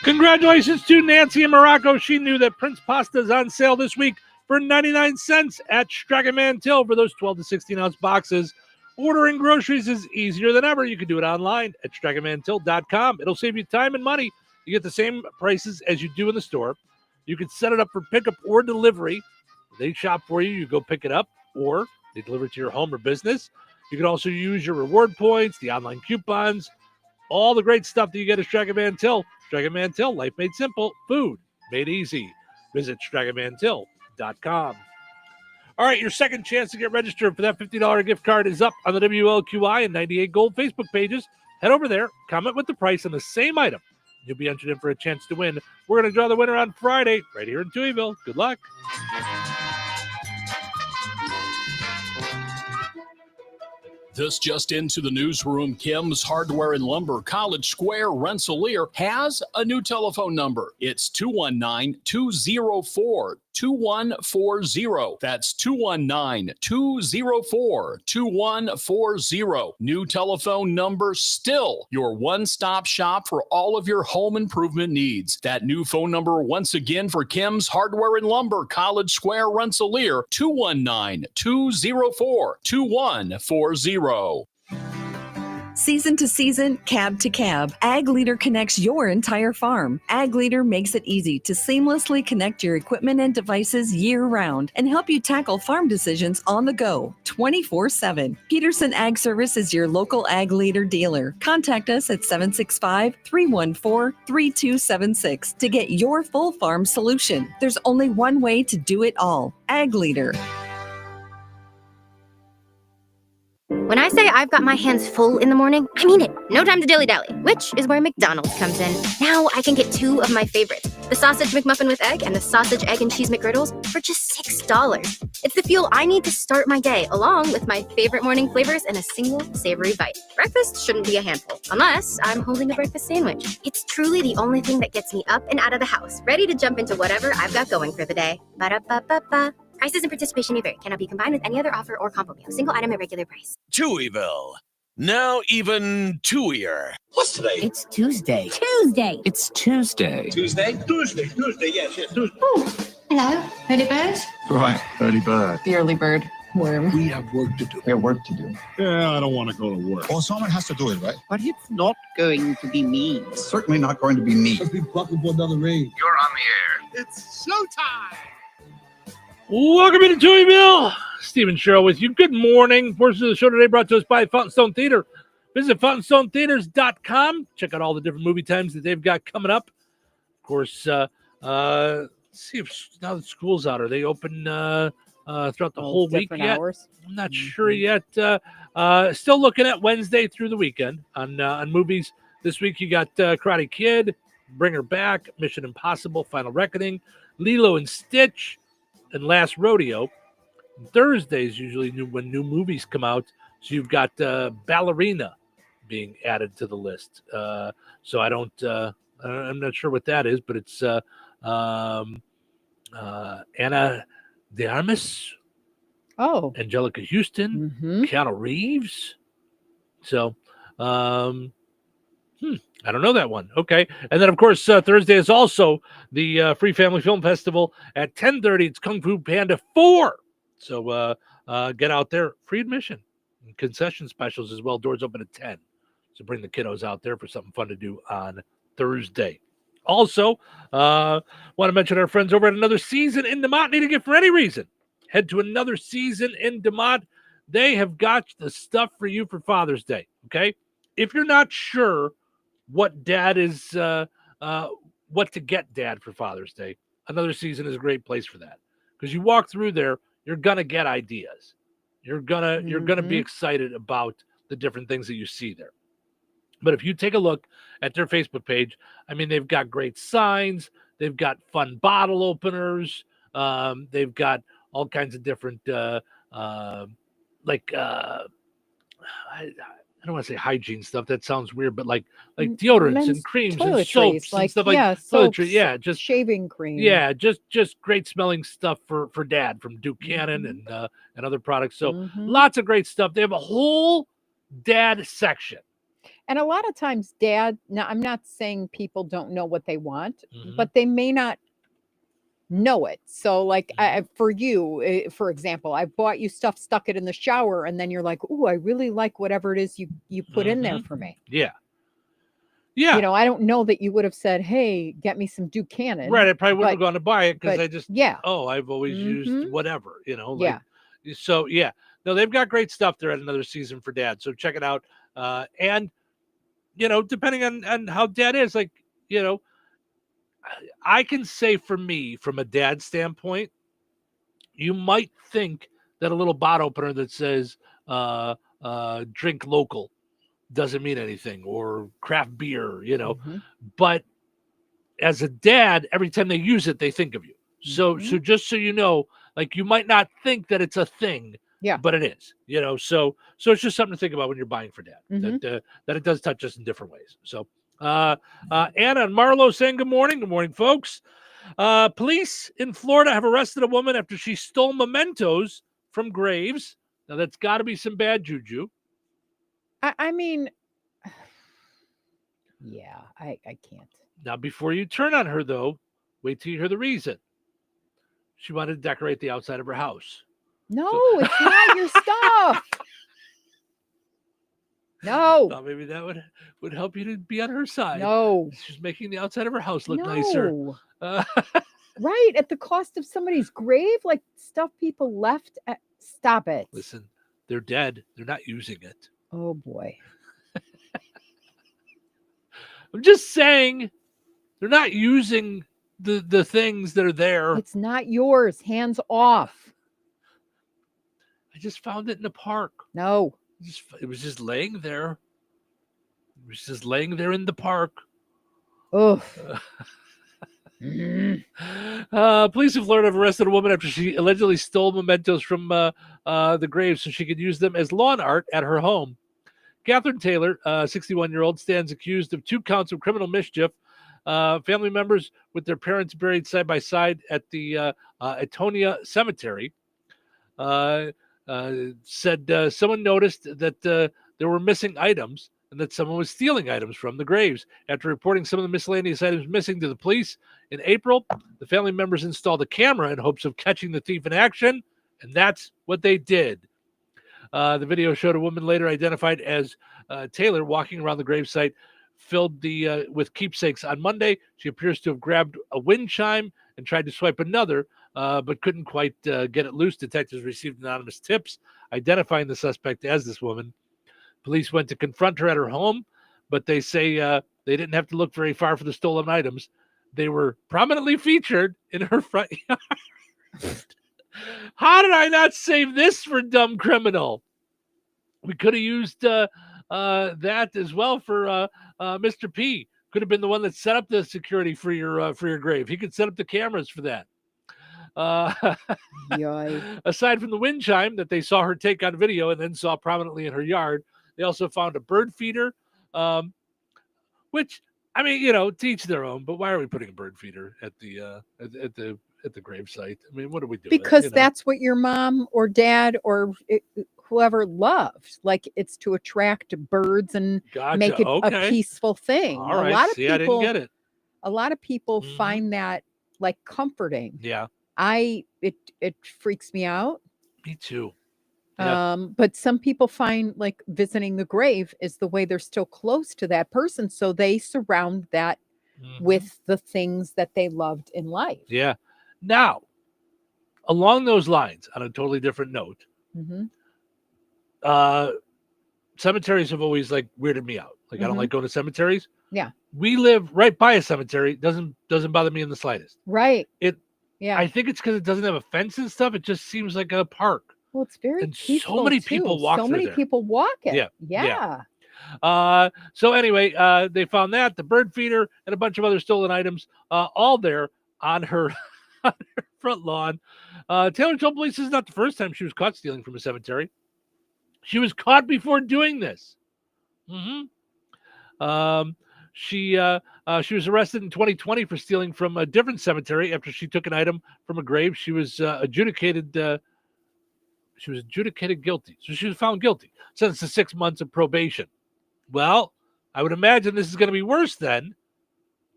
Speaker 8: Congratulations to Nancy in Morocco. She knew that Prince Pasta is on sale this week for 99 cents at Strachan Mantell for those 12 to 16-ounce boxes. Ordering groceries is easier than ever. You can do it online at StrachanMantell.com. It'll save you time and money. You get the same prices as you do in the store. You can set it up for pickup or delivery. They shop for you. You go pick it up, or they deliver it to your home or business. You can also use your reward points, the online coupons, all the great stuff that you get at Strachan Mantell. Strachan Mantell, life made simple, food made easy. Visit StrachanMantell.com. All right, your second chance to get registered for that $50 gift card is up on the WLQI and 98 Gold Facebook pages. Head over there, comment with the price on the same item. You'll be entered in for a chance to win. We're going to draw the winner on Friday right here in Touhyville. Good luck.
Speaker 13: This just into the newsroom. Kim's Hardware and Lumber, College Square, Rensselaer, has a new telephone number. It's 219-204-2140. That's 219-204-2140. New telephone number, still your one-stop shop for all of your home improvement needs. That new phone number, once again, for Kim's Hardware and Lumber, College Square, Rensselaer, 219-204-2140.
Speaker 18: Season to season, cab to cab, Ag Leader connects your entire farm. Ag Leader makes it easy to seamlessly connect your equipment and devices year-round and help you tackle farm decisions on the go, 24/7. Peterson Ag Service is your local Ag Leader dealer. Contact us at 765-314-3276 to get your full farm solution. There's only one way to do it all. Ag Leader.
Speaker 20: When I say I've got my hands full in the morning, I mean it. No time to dilly-dally, which is where McDonald's comes in. Now I can get 2 of my favorites, the Sausage McMuffin with egg and the Sausage, Egg, and Cheese McGriddles for just $6. It's the fuel I need to start my day, along with my favorite morning flavors and a single savory bite. Breakfast shouldn't be a handful, unless I'm holding a breakfast sandwich. It's truly the only thing that gets me up and out of the house, ready to jump into whatever I've got going for the day. Ba-da-ba-ba-ba. Prices and participation may vary. Cannot be combined with any other offer or combo meal. Single item at regular price.
Speaker 5: Touhyville. Now even Touhier.
Speaker 23: What's today?
Speaker 19: It's Tuesday.
Speaker 23: It's Tuesday. Tuesday, yes, Tuesday.
Speaker 19: Oh, hello, early bird.
Speaker 23: Right, early bird.
Speaker 19: The early bird worm.
Speaker 23: We have work to do. We have work to do. Yeah, I don't want to go to work. Well, someone has to do it, right? But it's not going to be me. It's certainly not going to be me. Let's be bucking for another ring.
Speaker 5: You're on the air.
Speaker 23: It's showtime.
Speaker 8: Welcome into Touhyville. Stephen Sherrill with you. Good morning. Portion of the show today brought to us by Fountain Stone Theater. Visit FountainStoneTheaters.com. Check out all the different movie times that they've got coming up. Of course, see if now that school's out, are they open throughout the whole week yet?
Speaker 9: Hours?
Speaker 8: I'm not sure yet. Still looking at Wednesday through the weekend on movies. This week you got Karate Kid, Bring Her Back, Mission Impossible, Final Reckoning, Lilo and Stitch, and Last Rodeo. Thursdays usually when new movies come out, so you've got Ballerina being added to the list. So I'm not sure what that is, but it's Anna de Armas, Angelica Houston, Keanu Reeves. So I don't know that one. Okay. And then, of course, Thursday is also the Free Family Film Festival at 10:30. It's Kung Fu Panda 4. So get out there. Free admission. And concession specials as well. Doors open at 10. So bring the kiddos out there for something fun to do on Thursday. Also, want to mention our friends over at Another Season in DeMont. Need a gift for any reason. Head to Another Season in DeMont. They have got the stuff for you for Father's Day. Okay. If you're not sure what dad is, what to get dad for Father's Day, Another Season is a great place for that. Because you walk through there, you're gonna get ideas. You're gonna be excited about the different things that you see there. But if you take a look at their Facebook page, I mean, they've got great signs. They've got fun bottle openers. They've got all kinds of different, I don't want to say hygiene stuff. That sounds weird, but like deodorants
Speaker 9: Men's
Speaker 8: and creams and
Speaker 9: toiletries,
Speaker 8: soaps and stuff like
Speaker 9: soaps,
Speaker 8: toiletry. Yeah, just
Speaker 9: shaving cream.
Speaker 8: yeah, just great smelling stuff for Dad from Buchanan and other products. So lots of great stuff. They have a whole Dad section.
Speaker 9: And a lot of times, Dad, now I'm not saying people don't know what they want, but they may not know it. So like for you, for example, I bought you stuff, stuck it in the shower, and then you're like, "Ooh, I really like whatever it is you put in there for me."
Speaker 8: Yeah. Yeah.
Speaker 9: You know, I don't know that you would have said, "Hey, get me some Buchanan."
Speaker 8: Right. I probably wouldn't have gone to buy it because
Speaker 9: but
Speaker 8: I just,
Speaker 9: yeah.
Speaker 8: I've always used whatever,
Speaker 9: Yeah.
Speaker 8: So, yeah. No, they've got great stuff there at Another Season for Dad. So check it out. And, depending on how Dad is, like, I can say for me, from a dad standpoint, you might think that a little bottle opener that says drink local doesn't mean anything, or craft beer, but as a dad, every time they use it, they think of you. So just so you know, like, you might not think that it's a thing, but it is, so it's just something to think about when you're buying for Dad, that it does touch us in different ways. So Anna and Marlo saying good morning. Good morning, folks. Police in Florida have arrested a woman after she stole mementos from graves. Now, that's got to be some bad juju.
Speaker 9: I mean, yeah, I can't.
Speaker 8: Now, before you turn on her, though, wait till you hear the reason. She wanted to decorate the outside of her house.
Speaker 9: No, it's not your stuff. No.
Speaker 8: Thought maybe that would help you to be on her side.
Speaker 9: No.
Speaker 8: She's making the outside of her house look nicer.
Speaker 9: Right, at the cost of somebody's grave, like stuff people left. Stop it.
Speaker 8: Listen, they're dead. They're not using it.
Speaker 9: Oh, boy.
Speaker 8: I'm just saying they're not using the things that are there.
Speaker 9: It's not yours. Hands off.
Speaker 8: I just found it in the park.
Speaker 9: No.
Speaker 8: It was just laying there. It was just laying there in the park.
Speaker 9: Oh.
Speaker 8: Police in Florida have arrested a woman after she allegedly stole mementos from the grave so she could use them as lawn art at her home. Catherine Taylor, 61-year-old, stands accused of 2 counts of criminal mischief. Family members with their parents buried side by side at the Etonia Cemetery said someone noticed that there were missing items and that someone was stealing items from the graves. After reporting some of the miscellaneous items missing to the police in April, the family members installed a camera in hopes of catching the thief in action, and that's what they did. The video showed a woman later identified as Taylor walking around the gravesite filled with keepsakes on Monday. She appears to have grabbed a wind chime and tried to swipe another, but couldn't quite get it loose. Detectives received anonymous tips identifying the suspect as this woman. Police went to confront her at her home, but they say they didn't have to look very far for the stolen items. They were prominently featured in her front yard. How did I not save this for Dumb Criminal? We could have used that as well for Mr. P. Could have been the one that set up the security for your grave. He could set up the cameras for that. Aside from the wind chime that they saw her take on video and then saw prominently in her yard, they also found a bird feeder, which, I mean, to each their own. But why are we putting a bird feeder at the gravesite? I mean, what are we doing?
Speaker 9: Because that's what your mom or dad or whoever loved. Like, it's to attract birds and make it a peaceful thing.
Speaker 8: All right. I didn't get it.
Speaker 9: A lot of people find that like comforting.
Speaker 8: Yeah.
Speaker 9: It freaks me out.
Speaker 8: Me too.
Speaker 9: But some people find like visiting the grave is the way they're still close to that person. So they surround that with the things that they loved in life.
Speaker 8: Yeah. Now, along those lines, on a totally different note, cemeteries have always like weirded me out. Like, I don't like going to cemeteries.
Speaker 9: Yeah.
Speaker 8: We live right by a cemetery. Doesn't bother me in the slightest.
Speaker 9: Right.
Speaker 8: Yeah. I think it's because it doesn't have a fence and stuff. It just seems like a park.
Speaker 9: Well, it's very
Speaker 8: and
Speaker 9: peaceful
Speaker 8: so many
Speaker 9: too.
Speaker 8: people walk
Speaker 9: So
Speaker 8: through
Speaker 9: many
Speaker 8: there.
Speaker 9: people walk it.
Speaker 8: Yeah. So anyway, they found that, the bird feeder, and a bunch of other stolen items, all there on her, on her front lawn. Taylor told police this is not the first time she was caught stealing from a cemetery. She was caught before doing this. She was arrested in 2020 for stealing from a different cemetery after she took an item from a grave. She was adjudicated guilty. So she was found guilty, sentenced to 6 months of probation. Well, I would imagine this is going to be worse then,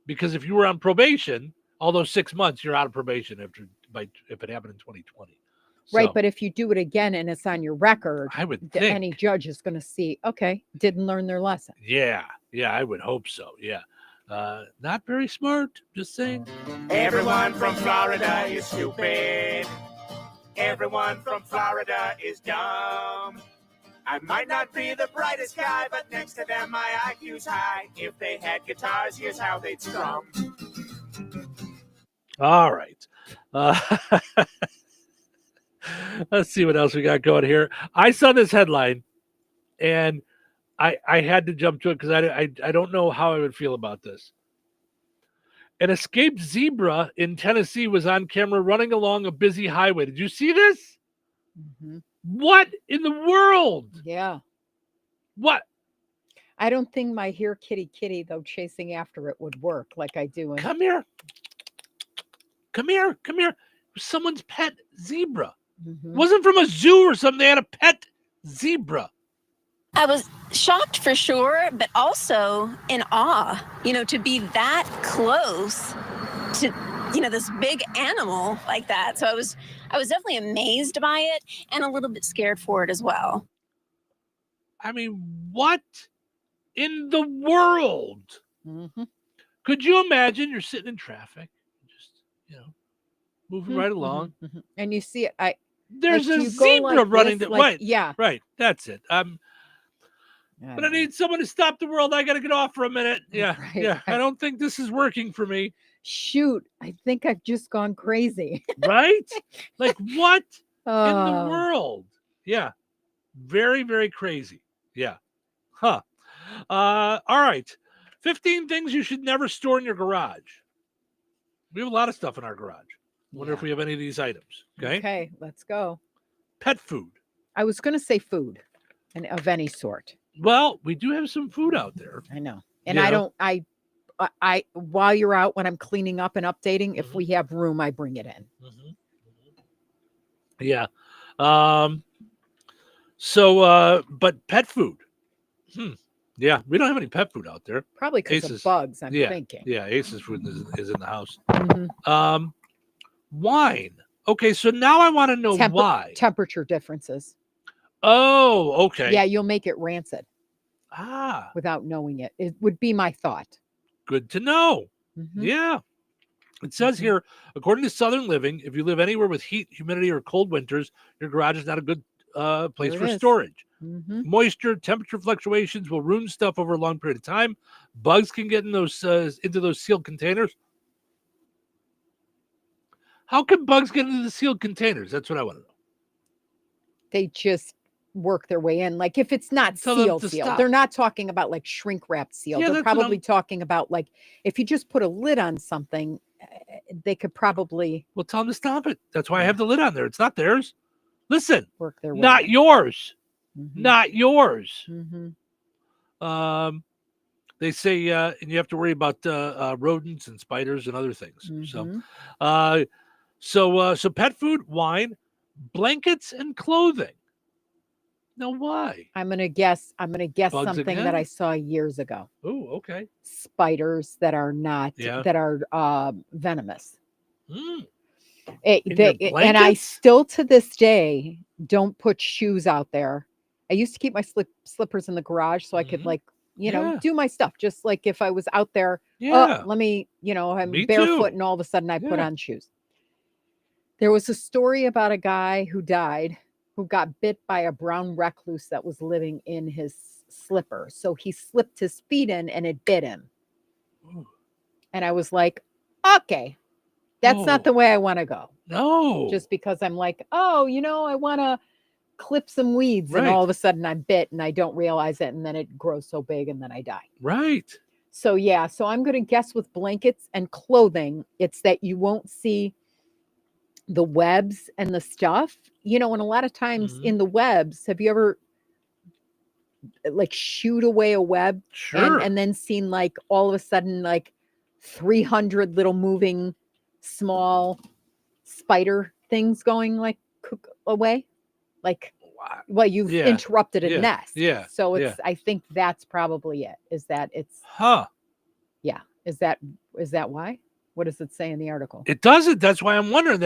Speaker 8: because if you were on probation, all those 6 months, you're out of probation if it happened in 2020.
Speaker 9: Right,
Speaker 8: So,
Speaker 9: but if you do it again and it's on your record,
Speaker 8: I would
Speaker 9: any
Speaker 8: think.
Speaker 9: judge is going to see, okay, didn't learn their lesson.
Speaker 8: Yeah, I would hope so. Yeah. Not very smart, just saying.
Speaker 5: Everyone from Florida is stupid. Everyone from Florida is dumb. I might not be the brightest guy, but next to them my IQ's high. If they had guitars, here's how they'd strum.
Speaker 8: All right. Let's see what else we got going here. I saw this headline, and I had to jump to it because I don't know how I would feel about this. An escaped zebra in Tennessee was on camera running along a busy highway. Did you see this?
Speaker 9: Mm-hmm.
Speaker 8: What in the world?
Speaker 9: Yeah.
Speaker 8: What?
Speaker 9: I don't think my here kitty, though, chasing after it would work like I do.
Speaker 8: Come here. Come here. Someone's pet zebra.
Speaker 9: Mm-hmm.
Speaker 8: Wasn't from a zoo or something. They had a pet zebra.
Speaker 1: I was shocked for sure, but also in awe, to be that close to, this big animal like that. So I was definitely amazed by it and a little bit scared for it as well.
Speaker 8: I mean, what in the world?
Speaker 9: Mm-hmm.
Speaker 8: Could you imagine you're sitting in traffic, just, moving right along.
Speaker 9: Mm-hmm. And you see it.
Speaker 8: There's a zebra running. Right.
Speaker 9: Yeah.
Speaker 8: Right. That's it. But I need someone to stop the world. I got to get off for a minute. Yeah.
Speaker 9: Right.
Speaker 8: Yeah. I don't think this is working for me.
Speaker 9: Shoot. I think I've just gone crazy.
Speaker 8: Right? Like what in
Speaker 9: Oh.
Speaker 8: the world? Yeah. Very, very crazy. Yeah. Huh. All right. 15 things you should never store in your garage. We have a lot of stuff in our garage. Wonder if we have any of these items.
Speaker 9: Okay, let's go.
Speaker 8: Pet food.
Speaker 9: I was going to say food and of any sort.
Speaker 8: Well, we do have some food out there.
Speaker 9: I know. And I while you're out, when I'm cleaning up and updating, if we have room, I bring it in.
Speaker 8: Yeah. But pet food. Yeah, we don't have any pet food out there.
Speaker 9: Probably because of bugs, I'm
Speaker 8: yeah,
Speaker 9: thinking.
Speaker 8: Yeah, Ace's food is in the house.
Speaker 9: Mhm.
Speaker 8: Wine. Okay, so now I want to know why.
Speaker 9: Temperature differences.
Speaker 8: Oh, okay.
Speaker 9: Yeah, you'll make it rancid.
Speaker 8: Ah.
Speaker 9: Without knowing it. It would be my thought.
Speaker 8: Good to know.
Speaker 9: Mhm.
Speaker 8: Yeah. It says here, according to Southern Living, if you live anywhere with heat, humidity, or cold winters, your garage is not a good place
Speaker 9: There
Speaker 8: for
Speaker 9: it is.
Speaker 8: storage.
Speaker 9: Mhm.
Speaker 8: Moisture, temperature fluctuations will ruin stuff over a long period of time. Bugs can get in those into those sealed containers. How can bugs get into the sealed containers? That's what I want to know.
Speaker 9: They just work their way in. Like if it's not
Speaker 8: Tell them
Speaker 9: sealed,
Speaker 8: to
Speaker 9: sealed.
Speaker 8: stop.
Speaker 9: They're not talking about like shrink wrapped sealed.
Speaker 8: Yeah,
Speaker 9: They're
Speaker 8: that's what
Speaker 9: probably talking about like if you just put a lid on something, they could probably
Speaker 8: Well, tell them to stop it. That's why I have the lid on there. It's not theirs. Listen,
Speaker 9: work their way.
Speaker 8: not yours.
Speaker 9: Mm-hmm.
Speaker 8: Not yours.
Speaker 9: Mm-hmm.
Speaker 8: They say, and you have to worry about rodents and spiders and other things.
Speaker 9: Mhm.
Speaker 8: So pet food, wine, blankets, and clothing. Now, why?
Speaker 9: I'm gonna guess
Speaker 8: Bugs
Speaker 9: something
Speaker 8: again?
Speaker 9: that I saw years ago.
Speaker 8: Oh, okay.
Speaker 9: Spiders that are not
Speaker 8: Yeah.
Speaker 9: that are venomous.
Speaker 8: Mm.
Speaker 9: And I
Speaker 8: blankets?
Speaker 9: still to this day don't put shoes out there. I used to keep my slippers in the garage so I could like,
Speaker 8: Yeah.
Speaker 9: do my stuff. Just like if I was out there,
Speaker 8: Yeah.
Speaker 9: let me, I'm
Speaker 8: Me
Speaker 9: barefoot
Speaker 8: too.
Speaker 9: and all of a sudden I put
Speaker 8: Yeah.
Speaker 9: on shoes. There was a story about a guy who died who got bit by a brown recluse that was living in his slipper. So he slipped his feet in and it bit him.
Speaker 8: Ooh.
Speaker 9: And I was like, okay, that's not the way I want to go.
Speaker 8: No.
Speaker 9: Just because I'm like, I want to clip some weeds,
Speaker 8: Right.
Speaker 9: and all of a sudden I'm bit and I don't realize it, and then it grows so big and then I die.
Speaker 8: Right.
Speaker 9: So yeah, so I'm going to guess with blankets and clothing, it's that you won't see the webs and the stuff, and a lot of times in the webs, have you ever like shoot away a web
Speaker 8: Sure.
Speaker 9: and then seen like all of a sudden like 300 little moving small spider things going like away? Like, well, you've
Speaker 8: Yeah.
Speaker 9: interrupted a
Speaker 8: Yeah.
Speaker 9: nest.
Speaker 8: Yeah.
Speaker 9: So
Speaker 8: Yeah.
Speaker 9: it's, I think that's probably it, is that it's,
Speaker 8: Huh.
Speaker 9: yeah. Is that why? What does it say in the article?
Speaker 8: It doesn't. That's why I'm wondering.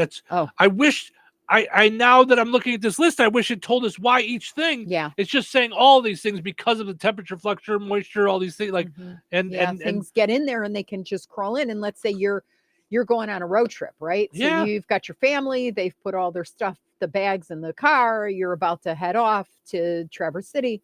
Speaker 8: I wish I now that I'm looking at this list, I wish it told us why each thing.
Speaker 9: Yeah.
Speaker 8: It's just saying all these things because of the temperature fluctuation, moisture, all these things and
Speaker 9: things get in there and they can just crawl in. And let's say you're going on a road trip, right? So
Speaker 8: Yeah.
Speaker 9: you've got your family, they've put all their stuff, the bags in the car, you're about to head off to Traverse City,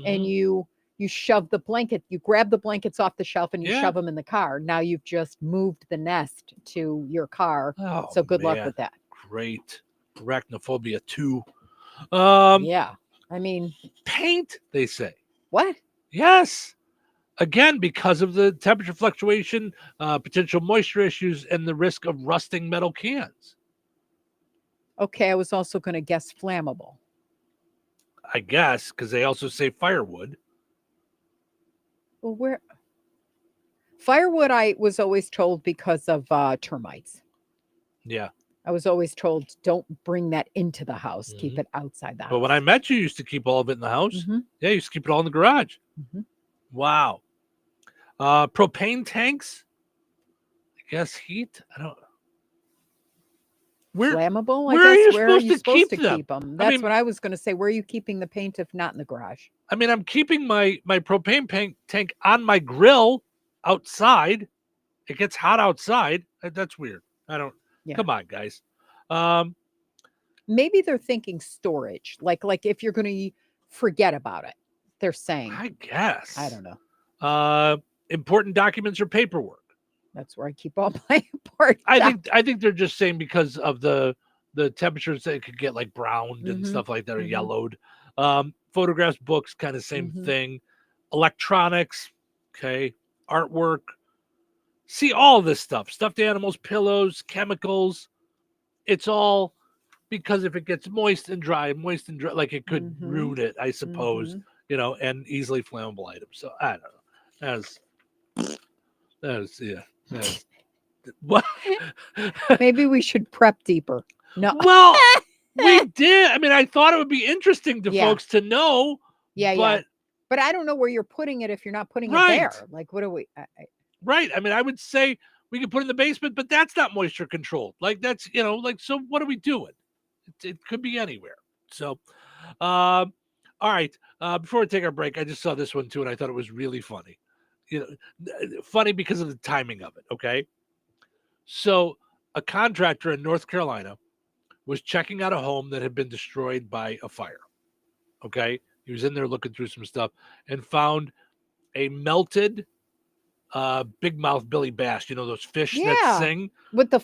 Speaker 9: and you shove the blanket, you grab the blankets off the shelf and you
Speaker 8: Yeah.
Speaker 9: shove them in the car. Now you've just moved the nest to your car.
Speaker 8: Oh,
Speaker 9: so good luck
Speaker 8: man.
Speaker 9: with that.
Speaker 8: Great. Arachnophobia 2.
Speaker 9: Yeah. I mean,
Speaker 8: paint, they say.
Speaker 9: What?
Speaker 8: Yes. Again, because of the temperature fluctuation, potential moisture issues, and the risk of rusting metal cans.
Speaker 9: Okay, I was also going to guess flammable.
Speaker 8: I guess, because they also say firewood.
Speaker 9: Well, where firewood, I was always told because of termites.
Speaker 8: Yeah.
Speaker 9: I was always told, don't bring that into the house. Keep it outside the house.
Speaker 8: But when I met you, you used to keep all of it in the house.
Speaker 9: Mhm.
Speaker 8: Yeah, you used to keep it all in the garage.
Speaker 9: Mhm.
Speaker 8: Wow. Propane tanks. I guess heat. I don't.
Speaker 9: Flammable?
Speaker 8: where are you
Speaker 9: where
Speaker 8: supposed
Speaker 9: are you
Speaker 8: to
Speaker 9: supposed
Speaker 8: keep
Speaker 9: to
Speaker 8: them?
Speaker 9: keep them?
Speaker 8: I
Speaker 9: That's
Speaker 8: mean-
Speaker 9: what I was going to say. Where are you keeping the paint if not in the garage?
Speaker 8: I mean, I'm keeping my propane tank on my grill outside. It gets hot outside. That's weird. I don't.
Speaker 9: Yeah.
Speaker 8: Come on, guys.
Speaker 9: Maybe they're thinking storage, like if you're going to forget about it. They're saying.
Speaker 8: I guess.
Speaker 9: I don't know.
Speaker 8: Important documents or paperwork.
Speaker 9: That's where I keep all my important.
Speaker 8: I think they're just saying because of the temperatures that it could get like browned and
Speaker 9: Mhm,
Speaker 8: stuff like that or
Speaker 9: mhm.
Speaker 8: yellowed. Photographs, books, kind of same
Speaker 9: Mhm.
Speaker 8: thing. Electronics, okay, artwork. See all this stuff, stuffed animals, pillows, chemicals. It's all because if it gets moist and dry, like it could
Speaker 9: Mhm,
Speaker 8: ruin it, I suppose,
Speaker 9: mhm.
Speaker 8: and easily flammable items. So I don't know. That was yeah. What?
Speaker 9: Maybe we should prep deeper. No.
Speaker 8: Well, we did. I mean, I thought it would be interesting to
Speaker 9: Yeah.
Speaker 8: folks to know.
Speaker 9: Yeah,
Speaker 8: but,
Speaker 9: But I don't know where you're putting it if you're not putting
Speaker 8: Right.
Speaker 9: it there. Like, what do we?
Speaker 8: Right. I mean, I would say we could put it in the basement, but that's not moisture controlled. Like that's so what are we doing? It could be anywhere. So, all right. Before we take our break, I just saw this one too, and I thought it was really funny. Funny because of the timing of it. Okay. So, a contractor in North Carolina was checking out a home that had been destroyed by a fire. Okay. He was in there looking through some stuff and found a melted big mouth Billy Bass, those fish that sing.
Speaker 9: With the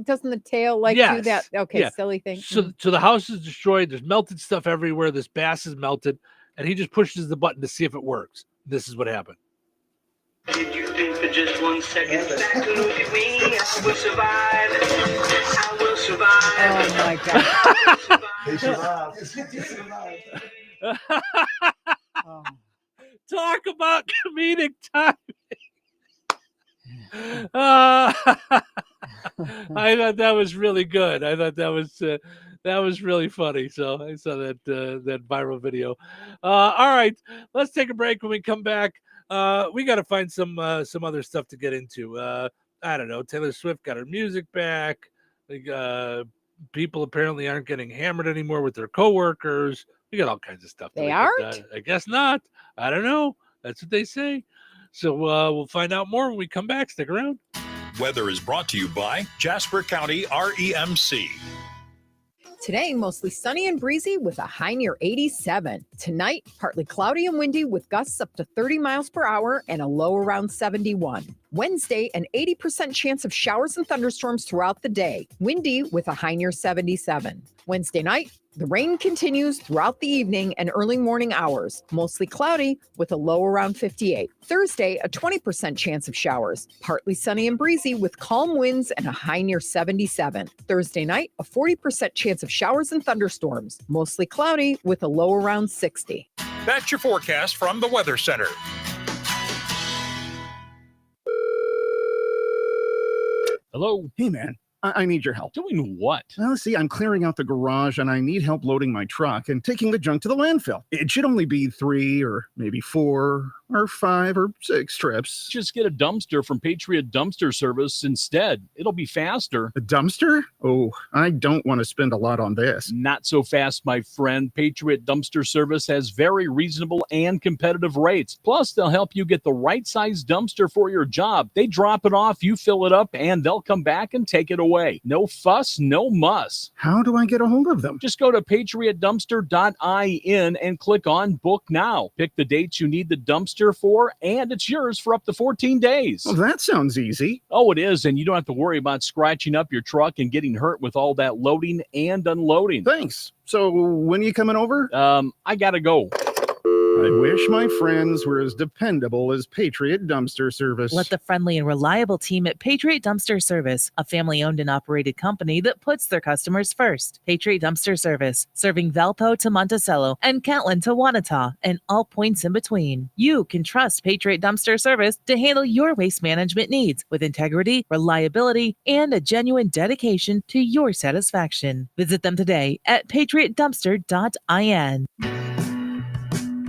Speaker 9: doesn't the tail do
Speaker 8: Yes.
Speaker 9: that? Okay,
Speaker 8: Yeah.
Speaker 9: silly thing.
Speaker 8: So the house is destroyed. There's melted stuff everywhere. This bass is melted, and he just pushes the button to see if it works. This is what happened.
Speaker 5: Did you think for just 1 second that look at me? I will survive. I will survive.
Speaker 9: Oh my god.
Speaker 5: They survived.
Speaker 8: Talk about comedic timing. I thought that was really good. I thought that was really funny. So I saw that viral video. All right, let's take a break. When we come back, we got to find some other stuff to get into. I don't know. Taylor Swift got her music back. People apparently aren't getting hammered anymore with their coworkers. We got all kinds of stuff.
Speaker 9: They aren't?
Speaker 8: I guess not. I don't know. That's what they say. So we'll find out more when we come back. Stick around.
Speaker 2: Weather is brought to you by Jasper County REMC.
Speaker 9: Today, mostly sunny and breezy with a high near 87. Tonight, partly cloudy and windy with gusts up to 30 miles per hour and a low around 71. Wednesday, an 80% chance of showers and thunderstorms throughout the day. Windy with a high near 77. Wednesday night, the rain continues throughout the evening and early morning hours. Mostly cloudy with a low around 58. Thursday, a 20% chance of showers. Partly sunny and breezy with calm winds and a high near 77. Thursday night, a 40% chance of showers and thunderstorms. Mostly cloudy with a low around 60.
Speaker 2: That's your forecast from the Weather Center.
Speaker 13: Hello?
Speaker 14: Hey, man. I need your help.
Speaker 13: Doing what?
Speaker 14: Well, see, I'm clearing out the garage and I need help loading my truck and taking the junk to the landfill. It should only be 3 or maybe 4 or 5 or 6 trips.
Speaker 13: Just get a dumpster from Patriot Dumpster Service instead. It'll be faster.
Speaker 14: A dumpster? Oh, I don't want to spend a lot on this.
Speaker 13: Not so fast, my friend. Patriot Dumpster Service has very reasonable and competitive rates. Plus, they'll help you get the right size dumpster for your job. They drop it off, you fill it up, and they'll come back and take it away. No fuss, no muss.
Speaker 14: How do I get a hold of them?
Speaker 13: Just go to patriotdumpster.in and click on Book Now. Pick the dates you need the dumpster for, and it's yours for up to 14 days.
Speaker 14: Well, that sounds easy.
Speaker 13: Oh, it is, and you don't have to worry about scratching up your truck and getting hurt with all that loading and unloading.
Speaker 14: Thanks. So when are you coming over?
Speaker 13: I gotta go.
Speaker 14: I wish my friends were as dependable as Patriot Dumpster Service.
Speaker 15: Let the friendly and reliable team at Patriot Dumpster Service, a family-owned and operated company that puts their customers first. Patriot Dumpster Service, serving Valpo to Monticello and Catlin to Wanata and all points in between. You can trust Patriot Dumpster Service to handle your waste management needs with integrity, reliability, and a genuine dedication to your satisfaction. Visit them today at patriotdumpster.in.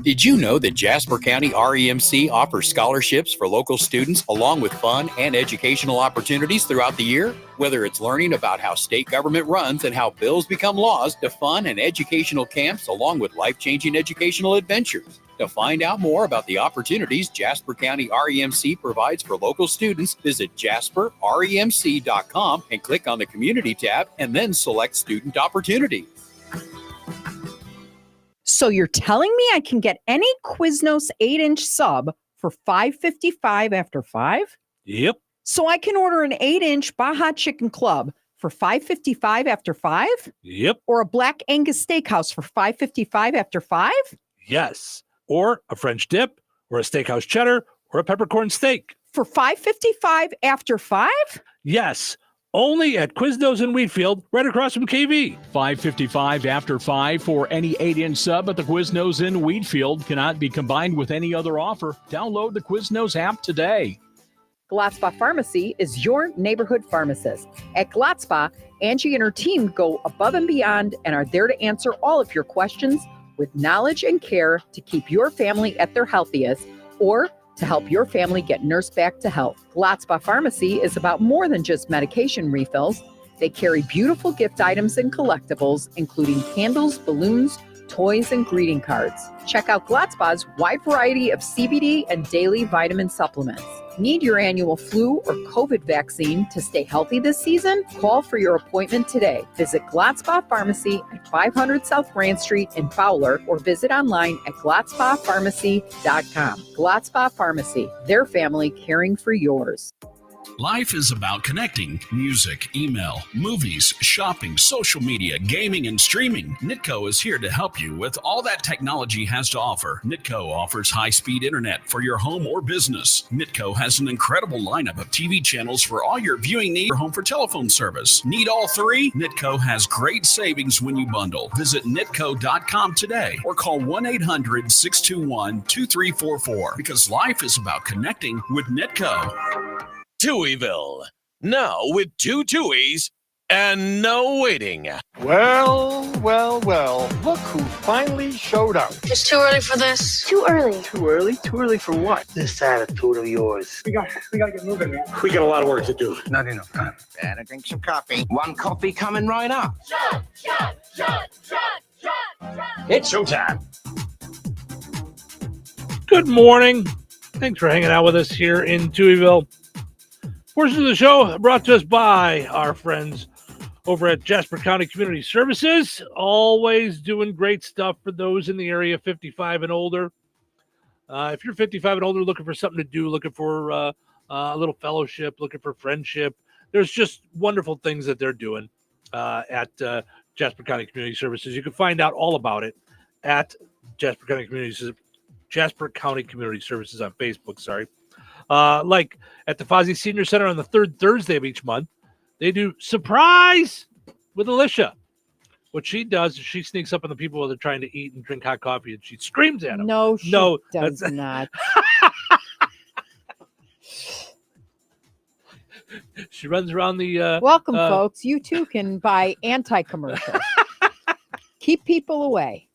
Speaker 22: Did you know that Jasper County REMC offers scholarships for local students along with fun and educational opportunities throughout the year? Whether it's learning about how state government runs and how bills become laws, to fun and educational camps along with life-changing educational adventures. To find out more about the opportunities Jasper County REMC provides for local students, visit jasperremc.com and click on the Community tab and then select Student Opportunities.
Speaker 9: So you're telling me I can get any Quiznos 8-inch sub for $5.55 after 5?
Speaker 8: Yep.
Speaker 9: So I can order an 8-inch Baja Chicken Club for $5.55 after 5?
Speaker 8: Yep.
Speaker 9: Or a Black Angus Steakhouse for $5.55 after 5?
Speaker 8: Yes. Or a French dip, or a steakhouse cheddar, or a peppercorn steak.
Speaker 9: For $5.55 after 5?
Speaker 8: Yes. Only at Quiznos in Wheatfield, right across from KV.
Speaker 13: $5.55 after 5 for any 8-inch sub at the Quiznos in Wheatfield. Cannot be combined with any other offer. Download the Quiznos app today.
Speaker 9: Glatzpa Pharmacy is your neighborhood pharmacist. At Glatzpa, Angie and her team go above and beyond and are there to answer all of your questions with knowledge and care to keep your family at their healthiest or to help your family get nursed back to health. Glatzpa Pharmacy is about more than just medication refills. They carry beautiful gift items and collectibles, including candles, balloons, toys, and greeting cards. Check out Glatzpa's wide variety of CBD and daily vitamin supplements. Need your annual flu or COVID vaccine to stay healthy this season? Call for your appointment today. Visit Glatzpa Pharmacy at 500 South Grand Street in Fowler or visit online at glatzpapharmacy.com. Glatzpa Pharmacy, their family caring for yours.
Speaker 10: Life is about connecting. Music, email, movies, shopping, social media, gaming, and streaming. Nitco is here to help you with all that technology has to offer. Nitco offers high-speed internet for your home or business. Nitco has an incredible lineup of TV channels for all your viewing needs. Your home for telephone service. Need all 3? Nitco has great savings when you bundle. Visit nitco.com today or call 1-800-621-2344 because life is about connecting with Nitco.
Speaker 24: Touhyville, now with 2 Touhies and no waiting.
Speaker 25: Well, look who finally showed up.
Speaker 26: It's too early for this. Too early.
Speaker 25: Too early? Too early for what?
Speaker 26: This attitude of yours.
Speaker 25: We gotta get moving, man. We got a lot of work to do. Not enough time.
Speaker 26: Better drink some coffee. One coffee coming right up. Shot.
Speaker 25: It's showtime.
Speaker 8: Good morning. Thanks for hanging out with us here in Touhyville. Portion of the show brought to us by our friends over at Jasper County Community Services. Always doing great stuff for those in the area 55 and older. If you're 55 and older looking for something to do, looking for a little fellowship, looking for friendship. There's just wonderful things that they're doing at Jasper County Community Services. You can find out all about it at Jasper County Community Services on Facebook. Sorry. Like at the Fozzie Senior Center on the third Thursday of each month, they do surprise with Alicia. What she does is she sneaks up on the people while they're trying to eat and drink hot coffee, and she screams at them.
Speaker 9: No, she does not.
Speaker 8: She runs around the.
Speaker 9: Welcome, folks. You too can buy anti-commercials. Keep people away.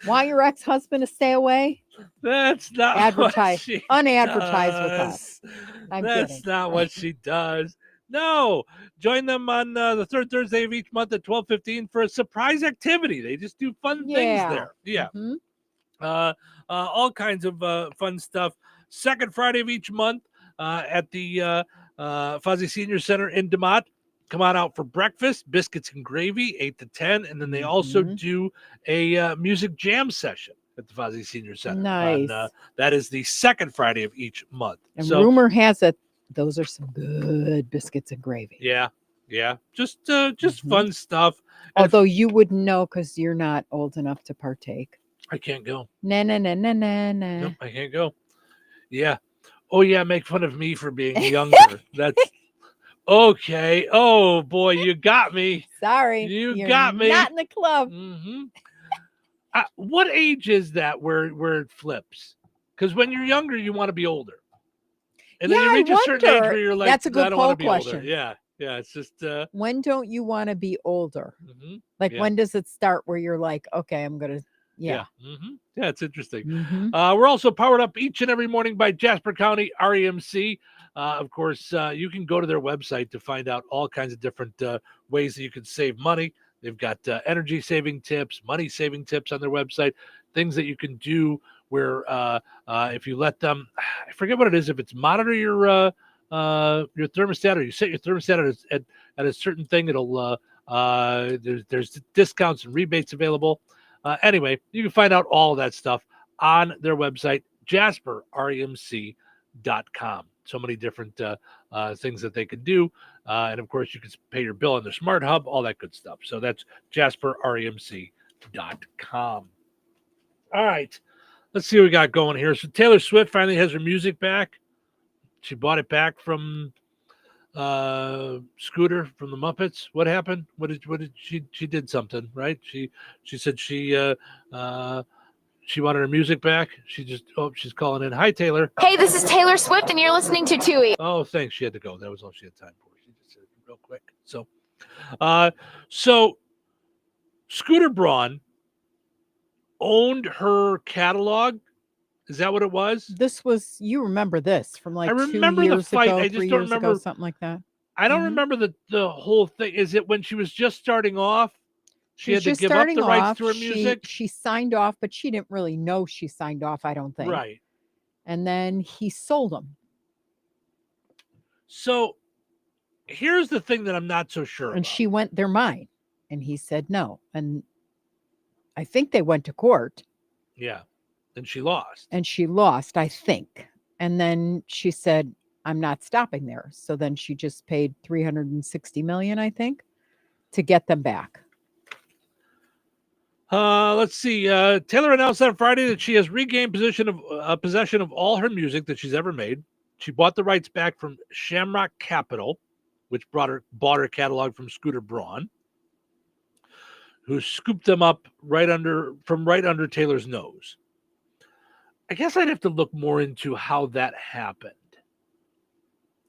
Speaker 9: Want your ex-husband to stay away?
Speaker 8: That's not
Speaker 9: advertise.
Speaker 8: What she
Speaker 9: Unadvertise with
Speaker 8: does.
Speaker 9: us. I'm
Speaker 8: That's
Speaker 9: kidding.
Speaker 8: not what she does. No, join them on the third Thursday of each month at 12:15 for a surprise activity. They just do fun things there. Yeah.
Speaker 9: Mhm.
Speaker 8: All kinds of fun stuff. Second Friday of each month at the Fozzie Senior Center in DeMott. Come on out for breakfast, biscuits and gravy, 8 to 10. And then they also do a music jam session at the Fozzie Senior Center.
Speaker 9: Nice.
Speaker 8: That is the second Friday of each month.
Speaker 9: And rumor has it those are some good biscuits and gravy.
Speaker 8: Yeah. Just fun stuff.
Speaker 9: Although you wouldn't know because you're not old enough to partake.
Speaker 8: I can't go.
Speaker 9: No.
Speaker 8: Nope, I can't go. Yeah. Oh, yeah. Make fun of me for being younger. That's okay. Oh, boy. You got me.
Speaker 9: Sorry.
Speaker 8: You got me.
Speaker 9: Not in the club.
Speaker 8: Mm-hmm. What age is that where it flips? Because when you're younger, you want to be older. And then you reach a certain age where you're like,
Speaker 9: that's a good
Speaker 8: I don't
Speaker 9: poll
Speaker 8: want to be
Speaker 9: question.
Speaker 8: older. Yeah. It's just.
Speaker 9: When don't you want to be older?
Speaker 8: Mm-hmm.
Speaker 9: Like, when does it start where you're like, okay, I'm going to. Yeah.
Speaker 8: Mm-hmm. Yeah, it's interesting.
Speaker 9: Mhm.
Speaker 8: We're also powered up each and every morning by Jasper County REMC. Of course, you can go to their website to find out all kinds of different ways that you can save money. They've got energy saving tips, money saving tips on their website, things that you can do where if you let them, I forget what it is, if it's monitor your thermostat or you set your thermostat at a certain thing, it'll there's discounts and rebates available. Anyway, you can find out all of that stuff on their website, jasperremc.com. So many different things that they could do. And of course, you can pay your bill on their smart hub, all that good stuff. So that's jasperremc.com. All right. Let's see what we got going here. So Taylor Swift finally has her music back. She bought it back from Scooter from the Muppets. What happened? What did she did something, right? She said she wanted her music back. She's calling in. Hi, Taylor.
Speaker 3: Hey, this is Taylor Swift, and you're listening to Touhy.
Speaker 8: Oh, thanks. She had to go. That was all she had time for. She just said it real quick. So Scooter Braun owned her catalog. Is that what it was?
Speaker 9: This was, you remember this from like
Speaker 8: I remember
Speaker 9: 2 years
Speaker 8: the fight.
Speaker 9: ago,
Speaker 8: I just
Speaker 9: 3
Speaker 8: don't
Speaker 9: years
Speaker 8: remember
Speaker 9: ago, something like that.
Speaker 8: I don't remember the whole thing. Is it when she was just starting off? She had
Speaker 9: was
Speaker 8: to
Speaker 9: just
Speaker 8: give up the
Speaker 9: starting
Speaker 8: rights
Speaker 9: off.
Speaker 8: to her music?
Speaker 9: She signed off, but she didn't really know she signed off, I don't think.
Speaker 8: Right.
Speaker 9: And then he sold them.
Speaker 8: So here's the thing that I'm not so sure
Speaker 9: And
Speaker 8: about.
Speaker 9: she went, they're mine. And he said no. And I think they went to court.
Speaker 8: Yeah. And she lost.
Speaker 9: And she lost, I think. And then she said, I'm not stopping there. So then she just paid $360 million, I think, to get them back.
Speaker 8: Let's see. Taylor announced on Friday that she has regained possession of all her music that she's ever made. She bought the rights back from Shamrock Capital, which bought her catalog from Scooter Braun, who scooped them up right under Taylor's nose. I guess I'd have to look more into how that happened,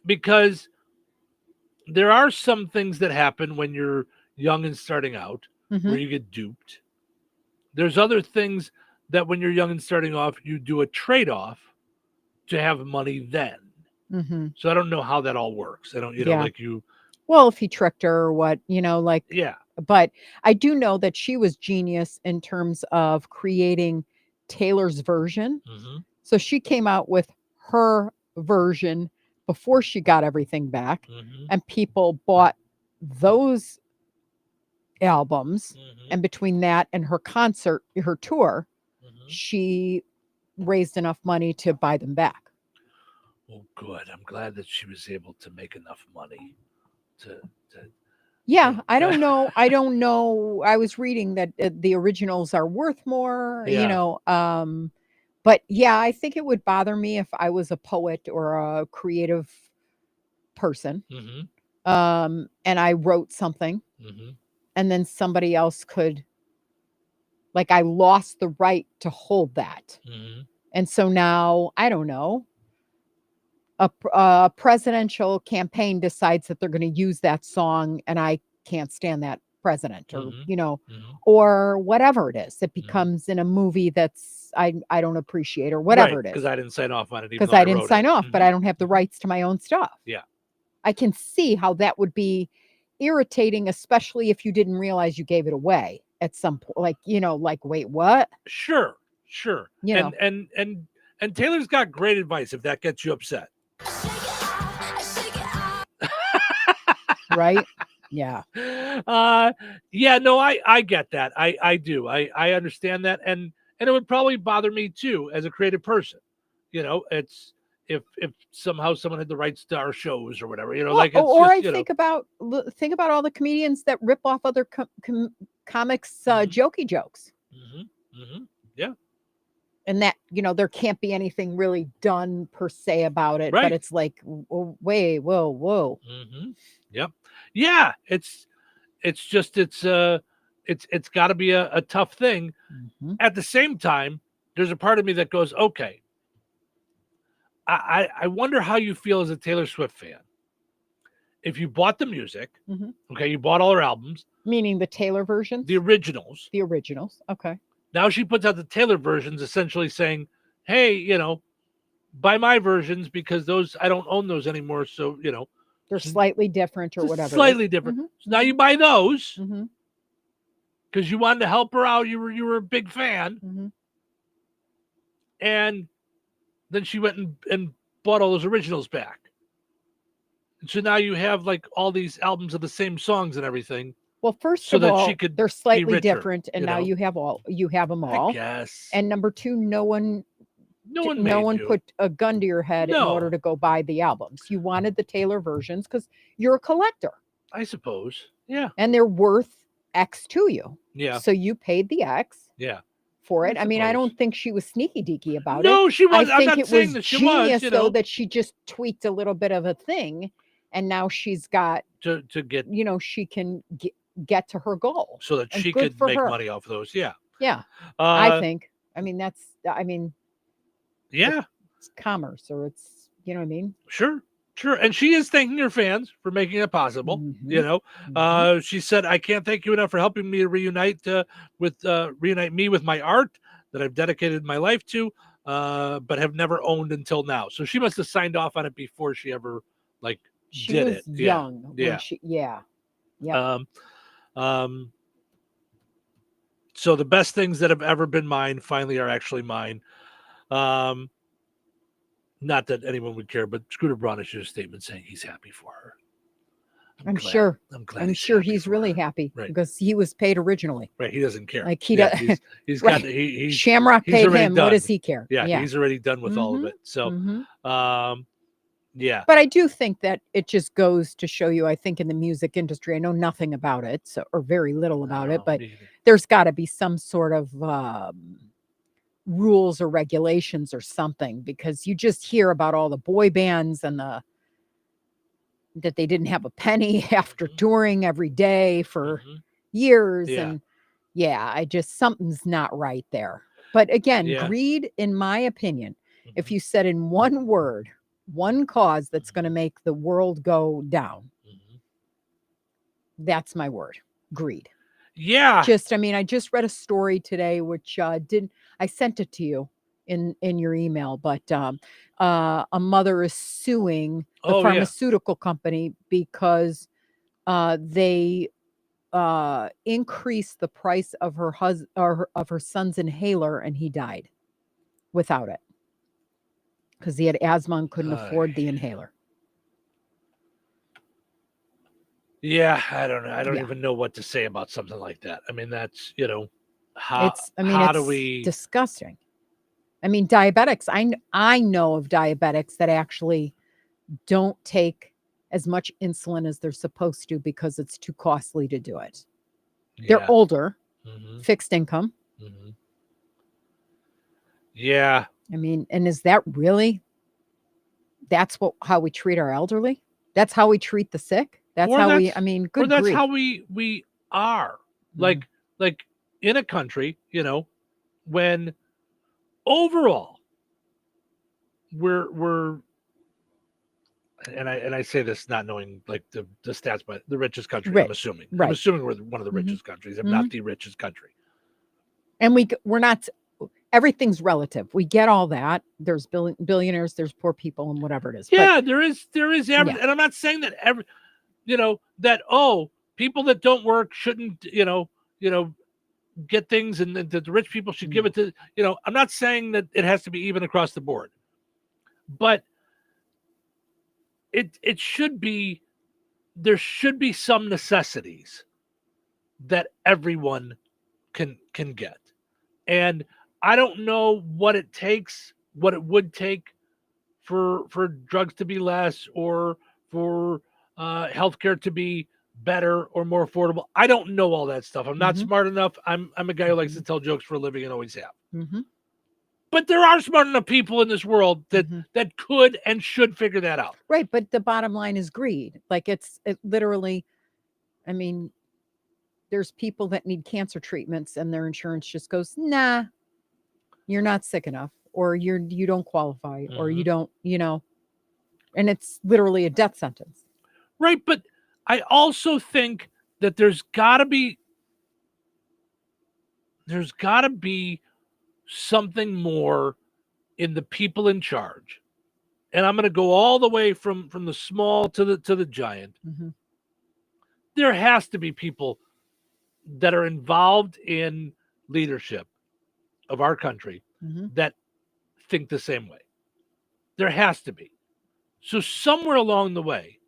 Speaker 8: because there are some things that happen when you're young and starting out where you get duped. There's other things that when you're young and starting off, you do a trade-off to have money then.
Speaker 9: Mm-hmm.
Speaker 8: So I don't know how that all works. I don't,
Speaker 9: Well, if he tricked her or what, like.
Speaker 8: Yeah.
Speaker 9: But I do know that she was genius in terms of creating Taylor's version.
Speaker 8: Mm-hmm.
Speaker 9: So she came out with her version before she got everything back, and people bought those albums. And between that and her concert, her tour, she raised enough money to buy them back.
Speaker 8: Well, good. I'm glad that she was able to make enough money to
Speaker 9: Yeah, I don't know. I don't know. I was reading that the originals are worth more, but yeah, I think it would bother me if I was a poet or a creative person,
Speaker 8: Mm-hmm.
Speaker 9: and I wrote something,
Speaker 8: Mm-hmm.
Speaker 9: and then somebody else could, like, I lost the right to hold that.
Speaker 8: Mm-hmm.
Speaker 9: And so now, I don't know, a presidential campaign decides that they're going to use that song, and I can't stand that president, or or whatever it is. It becomes in a movie that's I don't appreciate, or whatever it is.
Speaker 8: Because I didn't sign off on it.
Speaker 9: Because I didn't sign off, but I don't have the rights to my own stuff.
Speaker 8: Yeah.
Speaker 9: I can see how that would be irritating, especially if you didn't realize you gave it away at some point. Like, like, wait, what?
Speaker 8: Sure.
Speaker 9: You
Speaker 8: and Taylor's got great advice if that gets you upset.
Speaker 9: Right? Yeah.
Speaker 8: Yeah, no, I get that. I do. I understand that. And it would probably bother me too as a creative person. It's if somehow someone had the rights to our shows or whatever,
Speaker 9: Well,
Speaker 8: like it's
Speaker 9: or
Speaker 8: just,
Speaker 9: I think about all the comedians that rip off other comics jokey jokes.
Speaker 8: Yeah.
Speaker 9: And that, there can't be anything really done per se about it,
Speaker 8: Right.
Speaker 9: but it's like, wait, whoa.
Speaker 8: Yep. Yeah. It's got to be a tough thing. At the same time, there's a part of me that goes, okay, I wonder how you feel as a Taylor Swift fan. If you bought the music, okay, you bought all her albums.
Speaker 9: Meaning the Taylor versions?
Speaker 8: The originals.
Speaker 9: The originals. Okay.
Speaker 8: Now she puts out the Taylor versions, essentially saying, hey, buy my versions because those, I don't own those anymore. So,
Speaker 9: they're slightly different or whatever.
Speaker 8: Slightly different. So now you buy those
Speaker 9: Mm-hmm.
Speaker 8: because you wanted to help her out. You were a big fan.
Speaker 9: Mm-hmm.
Speaker 8: And then she went and bought all those originals back. And so now you have like all these albums of the same songs and everything.
Speaker 9: Well, first
Speaker 8: so
Speaker 9: of
Speaker 8: that
Speaker 9: all,
Speaker 8: she could
Speaker 9: they're
Speaker 8: be
Speaker 9: slightly
Speaker 8: richer,
Speaker 9: different, and now you have them all.
Speaker 8: I guess.
Speaker 9: And number two, no one
Speaker 8: made
Speaker 9: put a gun to your head in order to go buy the albums. You wanted the Taylor versions because you're a collector.
Speaker 8: I suppose. Yeah.
Speaker 9: And they're worth X to you.
Speaker 8: Yeah.
Speaker 9: So you paid the X.
Speaker 8: Yeah.
Speaker 9: For it. I mean, I don't think she was sneaky deaky about it.
Speaker 8: No, she wasn't.
Speaker 9: I think
Speaker 8: I'm not
Speaker 9: it
Speaker 8: saying
Speaker 9: was
Speaker 8: that she
Speaker 9: genius,
Speaker 8: was,
Speaker 9: though, that she just tweaked a little bit of a thing, and now she's got
Speaker 8: to get,
Speaker 9: she can get to her goal,
Speaker 8: so that
Speaker 9: and
Speaker 8: she
Speaker 9: good
Speaker 8: could
Speaker 9: for
Speaker 8: make
Speaker 9: her.
Speaker 8: money off of those. Yeah.
Speaker 9: Yeah. I think. I mean,
Speaker 8: yeah,
Speaker 9: it's commerce, or it's, you know what I mean?
Speaker 8: Sure. And she is thanking her fans for making it possible. She said, I can't thank you enough for helping me reunite me with my art that I've dedicated my life to, but have never owned until now. So she must have signed off on it before she ever
Speaker 9: She
Speaker 8: did
Speaker 9: was
Speaker 8: it.
Speaker 9: young.
Speaker 8: Yeah.
Speaker 9: Yeah.
Speaker 8: So the best things that have ever been mine finally are actually mine. Not that anyone would care, but Scooter Braun issued a statement saying he's happy for her.
Speaker 9: I'm sure.
Speaker 8: I'm glad.
Speaker 9: I'm sure he's really happy because he was paid originally.
Speaker 8: Right. He doesn't care.
Speaker 9: Like he does.
Speaker 8: He's
Speaker 9: right.
Speaker 8: got he's
Speaker 9: Shamrock
Speaker 8: he's
Speaker 9: paid
Speaker 8: already
Speaker 9: him.
Speaker 8: done.
Speaker 9: What does he care?
Speaker 8: Yeah. He's already done with all of it. So, yeah.
Speaker 9: But I do think that it just goes to show you, I think in the music industry, I know nothing about it, or very little about it, but there's got to be some sort of rules or regulations or something, because you just hear about all the boy bands and that they didn't have a penny after touring every day for years. And something's not right there. But again, greed, in my opinion, if you said in one word, one cause that's going to make the world go down, that's my word: greed.
Speaker 8: Yeah.
Speaker 9: I just read a story today, which I sent it to you in your email, but a mother is suing the pharmaceutical company because they increased the price of her son's inhaler, and he died without it because he had asthma and couldn't afford the inhaler.
Speaker 8: Yeah, I don't know. I don't even know what to say about something like that. I mean, that's, how do we?
Speaker 9: Disgusting. I mean, diabetics, I know of diabetics that actually don't take as much insulin as they're supposed to because it's too costly to do it. They're
Speaker 8: Yeah.
Speaker 9: older,
Speaker 8: Mhm.
Speaker 9: fixed income.
Speaker 8: Mhm. Yeah.
Speaker 9: I mean, and is that really, that's how we treat our elderly? That's how we treat the sick? That's
Speaker 8: Or
Speaker 9: how
Speaker 8: that's
Speaker 9: I mean,
Speaker 8: or
Speaker 9: good
Speaker 8: that's
Speaker 9: grief.
Speaker 8: how we are. Like in a country, when overall we're and I say this not knowing like the stats, but the richest country, I'm
Speaker 9: Rich,
Speaker 8: assuming. I'm
Speaker 9: right.
Speaker 8: assuming we're one of the
Speaker 9: Mhm.
Speaker 8: richest countries, if
Speaker 9: Mhm.
Speaker 8: not the richest country.
Speaker 9: And we're not, everything's relative. We get all that. There's billionaires, there's poor people, and whatever it is.
Speaker 8: Yeah, there is every,
Speaker 9: Yeah.
Speaker 8: and I'm not saying that that people that don't work shouldn't get things, and that the rich people should give it to I'm not saying that it has to be even across the board, but it should be, there should be some necessities that everyone can get. And I don't know what it takes, what it would take for drugs to be less, or for healthcare to be better or more affordable. I don't know all that stuff. I'm not smart enough. I'm a guy who likes to tell jokes for a living and always have.
Speaker 9: Mm-hmm.
Speaker 8: But there are smart enough people in this world that that could and should figure that out.
Speaker 9: Right, but the bottom line is greed. Like it literally, I mean, there's people that need cancer treatments and their insurance just goes, nah, you're not sick enough, or you don't qualify, or you don't, and it's literally a death sentence.
Speaker 8: Right, but I also think that there's got to be something more in the people in charge. And I'm going to go all the way from the small to the giant.
Speaker 9: Mm-hmm.
Speaker 8: There has to be people that are involved in leadership of our country that think the same way. There has to be. So somewhere along the way,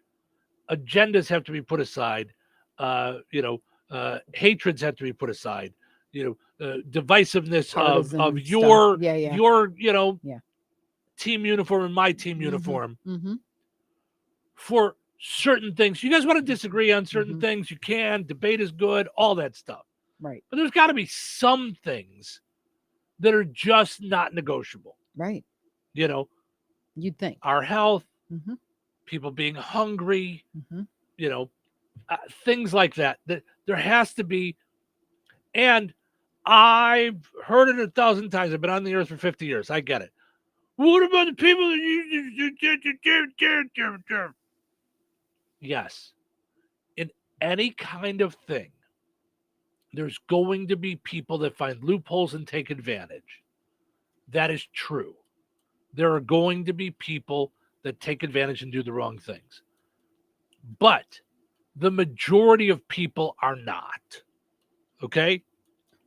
Speaker 8: agendas have to be put aside. Hatreds have to be put aside. Divisiveness
Speaker 9: Partisan
Speaker 8: of
Speaker 9: stuff.
Speaker 8: your
Speaker 9: Yeah.
Speaker 8: team uniform and my team uniform
Speaker 9: Mm-hmm.
Speaker 8: for certain things. You guys want to disagree on certain things, you can. Debate is good, all that stuff.
Speaker 9: Right.
Speaker 8: But there's got to be some things that are just not negotiable.
Speaker 9: Right. You'd think.
Speaker 8: Our health,
Speaker 9: Mm-hmm.
Speaker 8: people being hungry,
Speaker 9: Mm-hmm.
Speaker 8: Things like that. That there has to be. And I've heard it 1,000 times. I've been on the earth for 50 years. I get it. What about the people that you? Yes. In any kind of thing, there's going to be people that find loopholes and take advantage. That is true. There are going to be people that take advantage and do the wrong things. But the majority of people are not. Okay?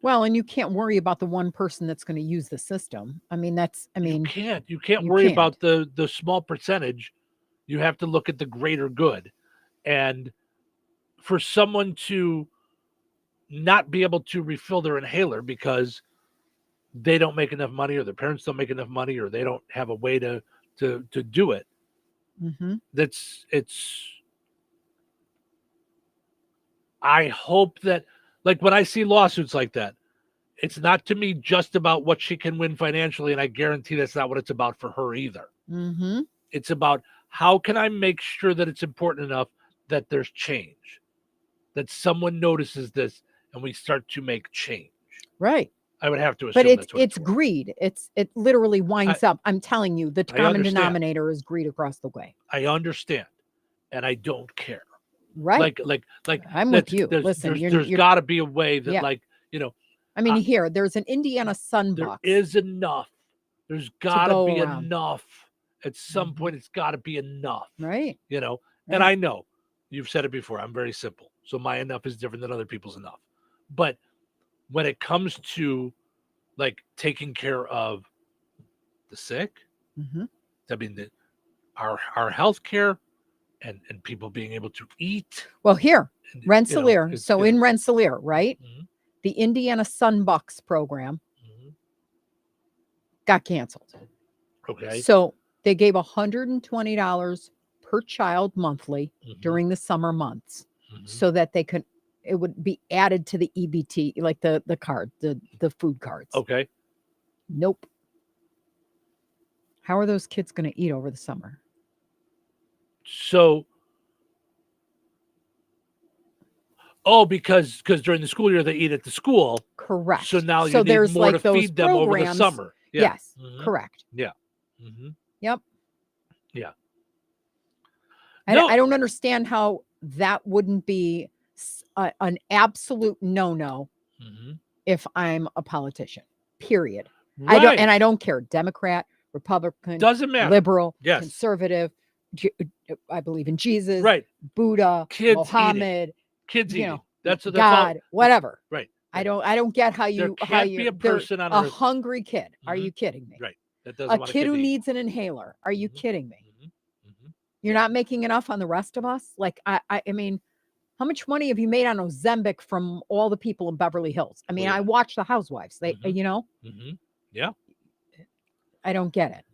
Speaker 9: Well, and you can't worry about the one person that's going to use the system. I mean,
Speaker 8: you can't worry about the small percentage. You have to look at the greater good. And for someone to not be able to refill their inhaler because they don't make enough money, or their parents don't make enough money, or they don't have a way to do it.
Speaker 9: Mm-hmm.
Speaker 8: I hope that, like, when I see lawsuits like that, it's not to me just about what she can win financially, and I guarantee that's not what it's about for her either.
Speaker 9: Mm-hmm.
Speaker 8: It's about, how can I make sure that it's important enough that there's change, that someone notices this and we start to make change.
Speaker 9: Right.
Speaker 8: I would have to assume
Speaker 9: but
Speaker 8: that's what
Speaker 9: it's greed. It literally winds up. I'm telling you, the common
Speaker 8: understand.
Speaker 9: denominator is greed across the way.
Speaker 8: I understand, and I don't care.
Speaker 9: Right.
Speaker 8: Like
Speaker 9: I'm with you. Listen,
Speaker 8: there's got to be a way that,
Speaker 9: I mean, here, there's an Indiana Sun box.
Speaker 8: There is enough. There's got to be
Speaker 9: around.
Speaker 8: enough. At some point, it's got to be enough.
Speaker 9: Right.
Speaker 8: And I know you've said it before. I'm very simple. So my enough is different than other people's enough. But when it comes to like taking care of the sick, I mean, our health care and people being able to eat.
Speaker 9: Well, here, Rensselaer. So in Rensselaer, right? The Indiana Sunbucks program got canceled.
Speaker 8: Okay.
Speaker 9: So they gave $120 per child monthly
Speaker 8: Mm-hmm.
Speaker 9: during the summer months so that it would be added to the EBT, like the card, the food cards.
Speaker 8: Okay.
Speaker 9: Nope. How are those kids going to eat over the summer?
Speaker 8: So, because during the school year they eat at the school.
Speaker 9: Correct.
Speaker 8: So now you need
Speaker 9: there's
Speaker 8: more
Speaker 9: like
Speaker 8: to
Speaker 9: those
Speaker 8: feed them over the
Speaker 9: programs.
Speaker 8: summer. Yeah.
Speaker 9: Yes, correct.
Speaker 8: Yeah. Mm-hmm.
Speaker 9: Yep.
Speaker 8: Yeah.
Speaker 9: I don't understand how that wouldn't be an absolute no-no if I'm a politician. Period.
Speaker 8: Right.
Speaker 9: I don't care. Democrat, Republican,
Speaker 8: doesn't matter.
Speaker 9: Liberal,
Speaker 8: Yes.
Speaker 9: Conservative. I believe in Jesus.
Speaker 8: Right.
Speaker 9: Buddha.
Speaker 8: Kids
Speaker 9: Mohammed.
Speaker 8: Kids
Speaker 9: you
Speaker 8: eating.
Speaker 9: know,
Speaker 8: That's what
Speaker 9: God. Whatever.
Speaker 8: Right.
Speaker 9: I don't get how you
Speaker 8: be a person on
Speaker 9: a
Speaker 8: earth.
Speaker 9: hungry kid. Are you kidding me?
Speaker 8: Right. That doesn't
Speaker 9: A
Speaker 8: want
Speaker 9: kid who
Speaker 8: to eat.
Speaker 9: needs an inhaler. Are you kidding me? You're not making enough on the rest of us? Like, I mean, how much money have you made on Ozempic from all the people in Beverly Hills? I mean, I watch the Housewives. They,
Speaker 8: Yeah.
Speaker 9: I don't get it.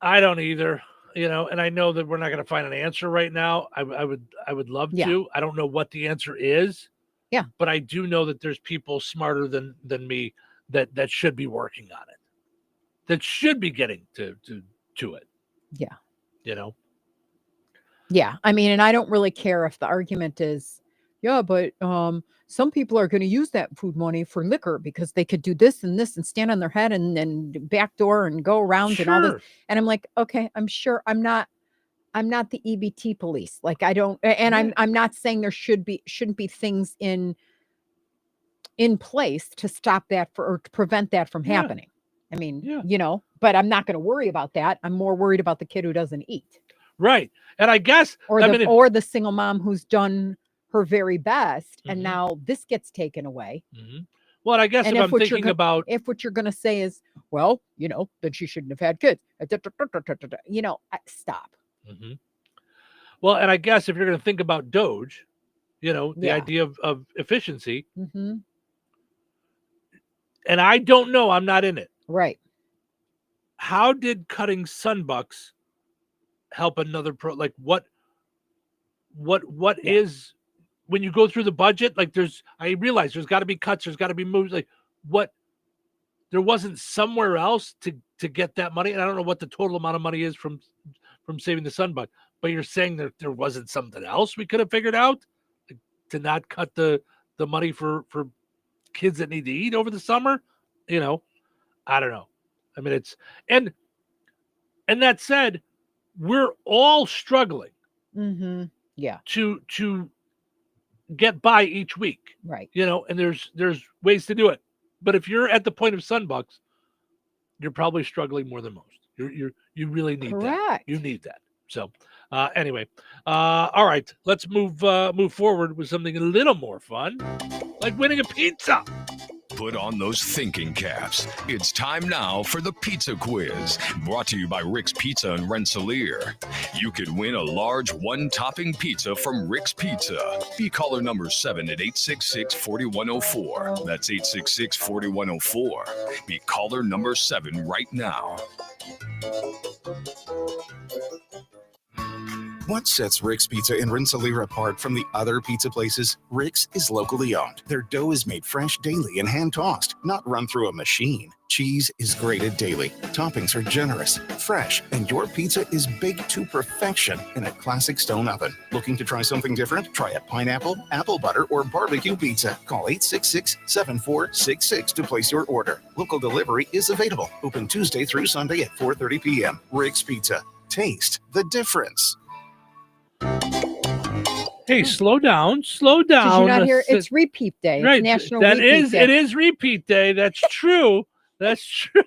Speaker 8: I don't either. And I know that we're not going to find an answer right now. I would love to. I don't know what the answer is.
Speaker 9: Yeah.
Speaker 8: But I do know that there's people smarter than me that should be working on it. That should be getting to it.
Speaker 9: Yeah. Yeah. I mean, and I don't really care if the argument is, yeah, but some people are going to use that food money for liquor because they could do this and this and stand on their head and then backdoor and go around and all this. And I'm like, okay, I'm sure I'm not the EBT police. Like I don't, and I'm not saying there shouldn't be things in place to stop that or to prevent that from happening. I mean, but I'm not going to worry about that. I'm more worried about the kid who doesn't eat.
Speaker 8: Right. And I guess,
Speaker 9: or the single mom who's done her very best and now this gets taken away.
Speaker 8: Well, I guess if I'm thinking about,
Speaker 9: if what you're going to say is, well, then she shouldn't have had kids, stop.
Speaker 8: Well, and I guess if you're going to think about Doge, the idea of efficiency, and I don't know, I'm not in it.
Speaker 9: Right.
Speaker 8: How did cutting Sunbucks help another like what is, when you go through the budget, like I realize there's got to be cuts, there's got to be moves, like there wasn't somewhere else to get that money. And I don't know what the total amount of money is from saving the Sunbuck, but you're saying that there wasn't something else we could have figured out to not cut the money for kids that need to eat over the summer. I don't know. I mean, it's, and that said, we're all struggling to get by each week.
Speaker 9: Right.
Speaker 8: And there's ways to do it. But if you're at the point of Sunbucks, you're probably struggling more than most. You really need that. You need that. So anyway, all right, let's move forward with something a little more fun, like winning a pizza.
Speaker 4: Put on those thinking caps. It's time now for the pizza quiz, brought to you by Rick's Pizza in Rensselaer. You could win a large one-topping pizza from Rick's Pizza. Be caller number 7 at 866-4104. That's 866-4104. Be caller number 7 right now.
Speaker 6: What sets Rick's Pizza in Rensselaer apart from the other pizza places? Rick's is locally owned. Their dough is made fresh daily and hand-tossed, not run through a machine. Cheese is grated daily. Toppings are generous, fresh, and your pizza is baked to perfection in a classic stone oven. Looking to try something different? Try a pineapple, apple butter, or barbecue pizza. Call 866-7466 to place your order. Local delivery is available. Open Tuesday through Sunday at 4:30 p.m. Rick's Pizza. Taste the difference.
Speaker 8: Hey, slow down.
Speaker 9: Did you not hear? It's repeat day.
Speaker 8: Right.
Speaker 9: It's National
Speaker 8: That
Speaker 9: Repeat
Speaker 8: is,
Speaker 9: Day.
Speaker 8: it is repeat day. That's true. That's true.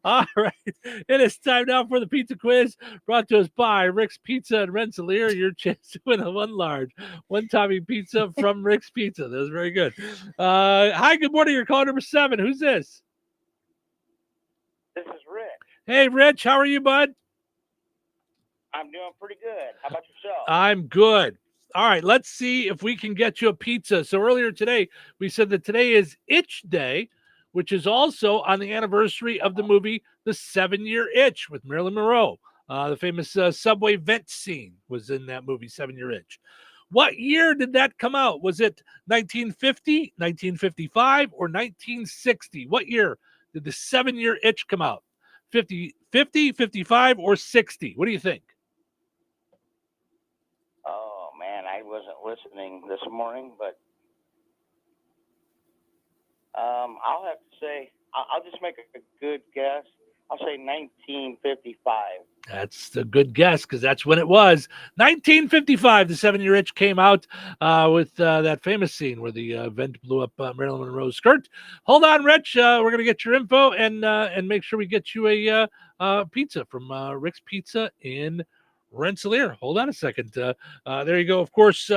Speaker 8: All right. It is time now for the pizza quiz, brought to us by Rick's Pizza in Rensselaer. Your chance to win a one-topping pizza from Rick's Pizza. That was very good. Hi, good morning. You're caller number 7. Who's this?
Speaker 7: This is Rick.
Speaker 8: Hey, Rich. How are you, bud?
Speaker 7: I'm doing pretty good. How about yourself?
Speaker 8: I'm good. All right, let's see if we can get you a pizza. So earlier today, we said that today is Itch Day, which is also on the anniversary of the movie The 7-Year Itch with Marilyn Monroe. The famous subway vent scene was in that movie, 7-Year Itch. What year did that come out? Was it 1950, 1955, or 1960? What year did the 7-Year Itch come out? 50, 55, or 60? What do you think?
Speaker 7: Oh, man, I wasn't listening this morning, but I'll have to say, I'll just make a good guess. I'll say 1955.
Speaker 8: That's a good guess because that's when it was. 1955, the 7-Year Itch came out with that famous scene where the vent blew up Marilyn Monroe's skirt. Hold on, Rich. We're going to get your info and make sure we get you a pizza from Rick's Pizza in Rensselaer. Hold on a second. There you go. Of course,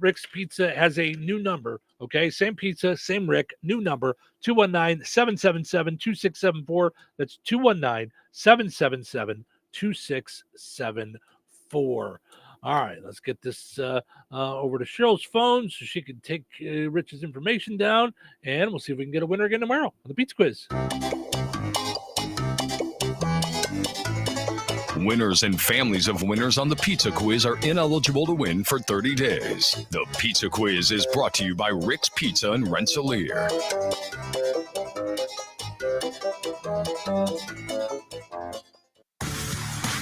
Speaker 8: Rick's Pizza has a new number. Okay, same pizza, same Rick, new number, 219-777-2674. That's 219-777-2674. All right, let's get this over to Cheryl's phone so she can take Rich's information down, and we'll see if we can get a winner again tomorrow on the Pizza Quiz.
Speaker 4: Winners and families of winners on the Pizza Quiz are ineligible to win for 30 days. The Pizza Quiz is brought to you by Rick's Pizza in Rensselaer.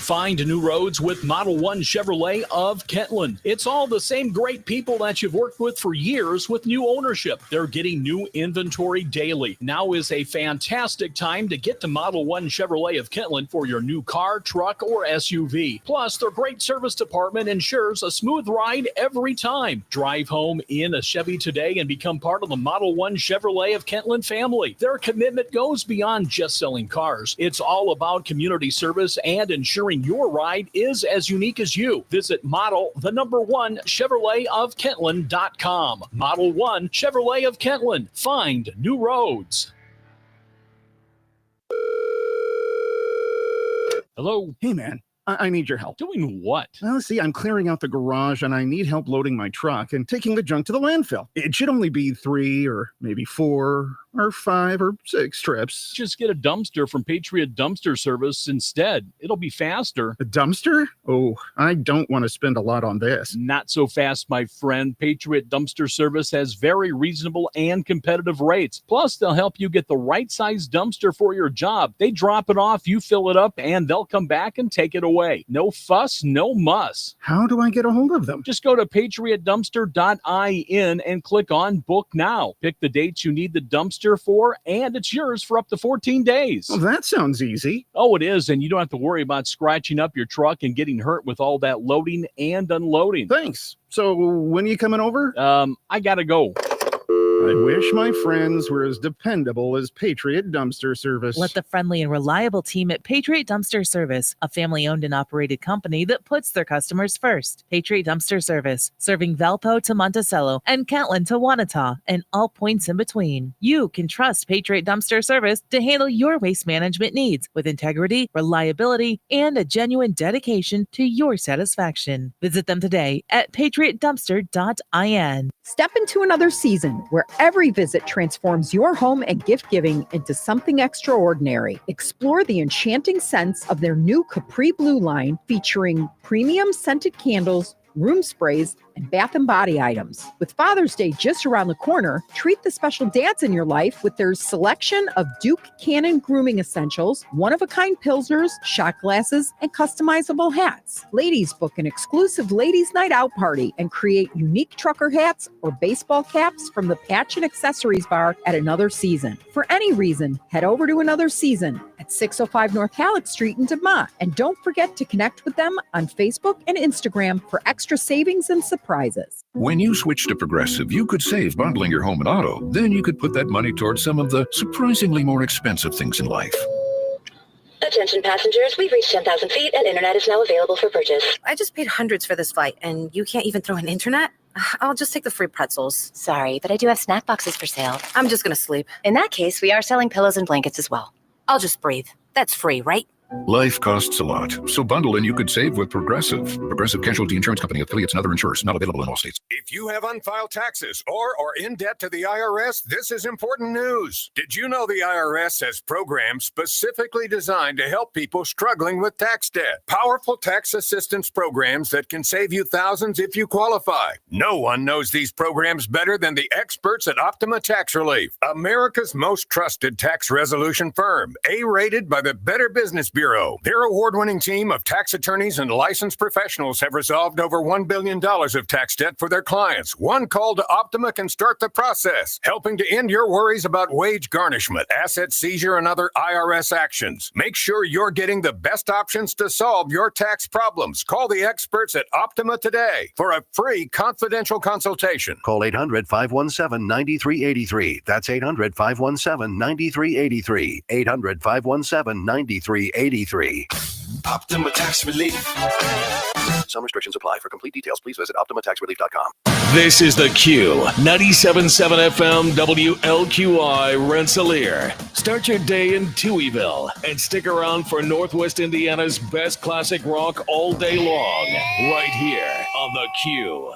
Speaker 13: Find new roads with Model 1 Chevrolet of Kentland. It's all the same great people that you've worked with for years with new ownership. They're getting new inventory daily. Now is a fantastic time to get to Model 1 Chevrolet of Kentland for your new car, truck, or SUV. Plus, their great service department ensures a smooth ride every time. Drive home in a Chevy today and become part of the Model 1 Chevrolet of Kentland family. Their commitment goes beyond just selling cars. It's all about community service and ensuring your ride is as unique as you. Visit Model 1 Chevrolet of Kentland.com. Model 1 Chevrolet of Kentland. Find new roads. Hello.
Speaker 14: Hey, man. I need your help.
Speaker 13: Doing what?
Speaker 14: Well, see, I'm clearing out the garage and I need help loading my truck and taking the junk to the landfill. It should only be 3 or maybe 4 or 5 or 6 trips.
Speaker 13: Just get a dumpster from Patriot Dumpster Service instead. It'll be faster.
Speaker 14: A dumpster? Oh, I don't want to spend a lot on this.
Speaker 13: Not so fast, my friend. Patriot Dumpster Service has very reasonable and competitive rates. Plus, they'll help you get the right size dumpster for your job. They drop it off, you fill it up, and they'll come back and take it away. No fuss, no muss.
Speaker 14: How do I get a hold of them?
Speaker 13: Just go to patriotdumpster.in and click on Book Now. Pick the dates you need the dumpster for, and it's yours for up to 14 days.
Speaker 14: Well, that sounds easy.
Speaker 13: Oh, it is, and you don't have to worry about scratching up your truck and getting hurt with all that loading and unloading.
Speaker 14: Thanks. So when are you coming over?
Speaker 13: I gotta go.
Speaker 14: I wish my friends were as dependable as Patriot Dumpster Service.
Speaker 15: Let the friendly and reliable team at Patriot Dumpster Service, a family-owned and operated company that puts their customers first. Patriot Dumpster Service, serving Valpo to Monticello and Catlin to Wanata and all points in between. You can trust Patriot Dumpster Service to handle your waste management needs with integrity, reliability, and a genuine dedication to your satisfaction. Visit them today at patriotdumpster.in.
Speaker 9: Step into another season where every visit transforms your home and gift giving into something extraordinary. Explore the enchanting scents of their new Capri Blue line featuring premium scented candles, room sprays, and bath and body items. With Father's Day just around the corner, treat the special dads in your life with their selection of Duke Cannon grooming essentials, one-of-a-kind pilsners, shot glasses, and customizable hats. Ladies book an exclusive ladies' night out party and create unique trucker hats or baseball caps from the Patch and Accessories Bar at Another Season. For any reason, head over to Another Season at 605 North Halleck Street in DeMont. And don't forget to connect with them on Facebook and Instagram for extra savings and surprises.
Speaker 11: When you switch to Progressive, you could save bundling your home and auto. Then you could put that money towards some of the surprisingly more expensive things in life.
Speaker 12: Attention passengers, we've reached 10,000 feet and internet is now available for purchase.
Speaker 16: I just paid hundreds for this flight and you can't even throw an internet? I'll just take the free pretzels.
Speaker 12: Sorry, but I do have snack boxes for sale.
Speaker 16: I'm just gonna sleep.
Speaker 12: In that case, we are selling pillows and blankets as well.
Speaker 16: I'll just breathe. That's free, right?
Speaker 11: Life costs a lot, so bundle and you could save with Progressive. Progressive Casualty Insurance Company, affiliates, and other insurers. Not available in all states.
Speaker 2: If you have unfiled taxes or are in debt to the IRS, this is important news. Did you know the IRS has programs specifically designed to help people struggling with tax debt? Powerful tax assistance programs that can save you thousands if you qualify. No one knows these programs better than the experts at Optima Tax Relief, America's most trusted tax resolution firm, A-rated by the Better Business Bureau. Their award-winning team of tax attorneys and licensed professionals have resolved over $1 billion of tax debt for their clients. One call to Optima can start the process, helping to end your worries about wage garnishment, asset seizure, and other IRS actions. Make sure you're getting the best options to solve your tax problems. Call the experts at Optima today for a free confidential consultation.
Speaker 17: Call 800-517-9383. That's 800-517-9383. 800-517-9383.
Speaker 18: Optima Tax Relief.
Speaker 17: Some restrictions apply. For complete details, please visit OptimaTaxRelief.com.
Speaker 24: This is the Q 97.7 FM WLQI Rensselaer. Start your day in Touhyville and stick around for Northwest Indiana's best classic rock all day long, right here on the Q.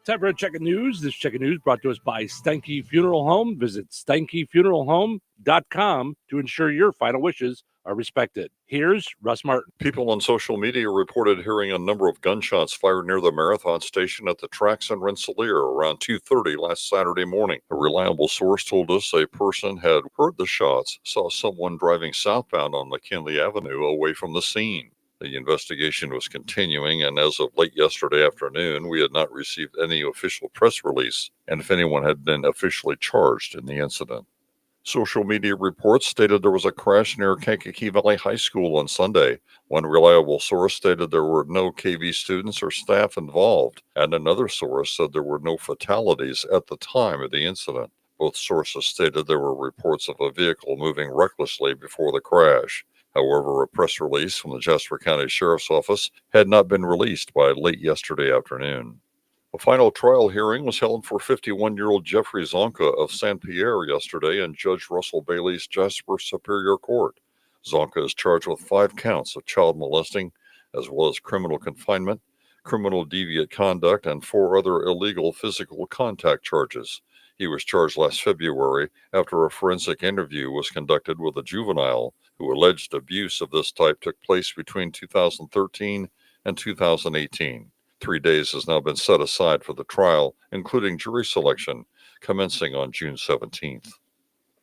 Speaker 8: Time for a check of news. This check of news brought to us by Steinke Funeral Home. Visit SteinkeFuneralHome.com to ensure your final wishes are respected. Here's Russ Martin.
Speaker 19: People on social media reported hearing a number of gunshots fired near the Marathon station at the tracks in Rensselaer around 2:30 last Saturday morning. A reliable source told us a person had heard the shots, saw someone driving southbound on McKinley Avenue away from the scene. The investigation was continuing, and as of late yesterday afternoon, we had not received any official press release, and if anyone had been officially charged in the incident. Social media reports stated there was a crash near Kankakee Valley High School on Sunday. One reliable source stated there were no KV students or staff involved, and another source said there were no fatalities at the time of the incident. Both sources stated there were reports of a vehicle moving recklessly before the crash. However, a press release from the Jasper County Sheriff's Office had not been released by late yesterday afternoon. A final trial hearing was held for 51-year-old Jeffrey Zonka of San Pierre yesterday in Judge Russell Bailey's Jasper Superior Court. Zonka is charged with 5 counts of child molesting, as well as criminal confinement, criminal deviant conduct, and 4 other illegal physical contact charges. He was charged last February after a forensic interview was conducted with a juvenile who alleged abuse of this type took place between 2013 and 2018. 3 days has now been set aside for the trial, including jury selection, commencing on June 17th.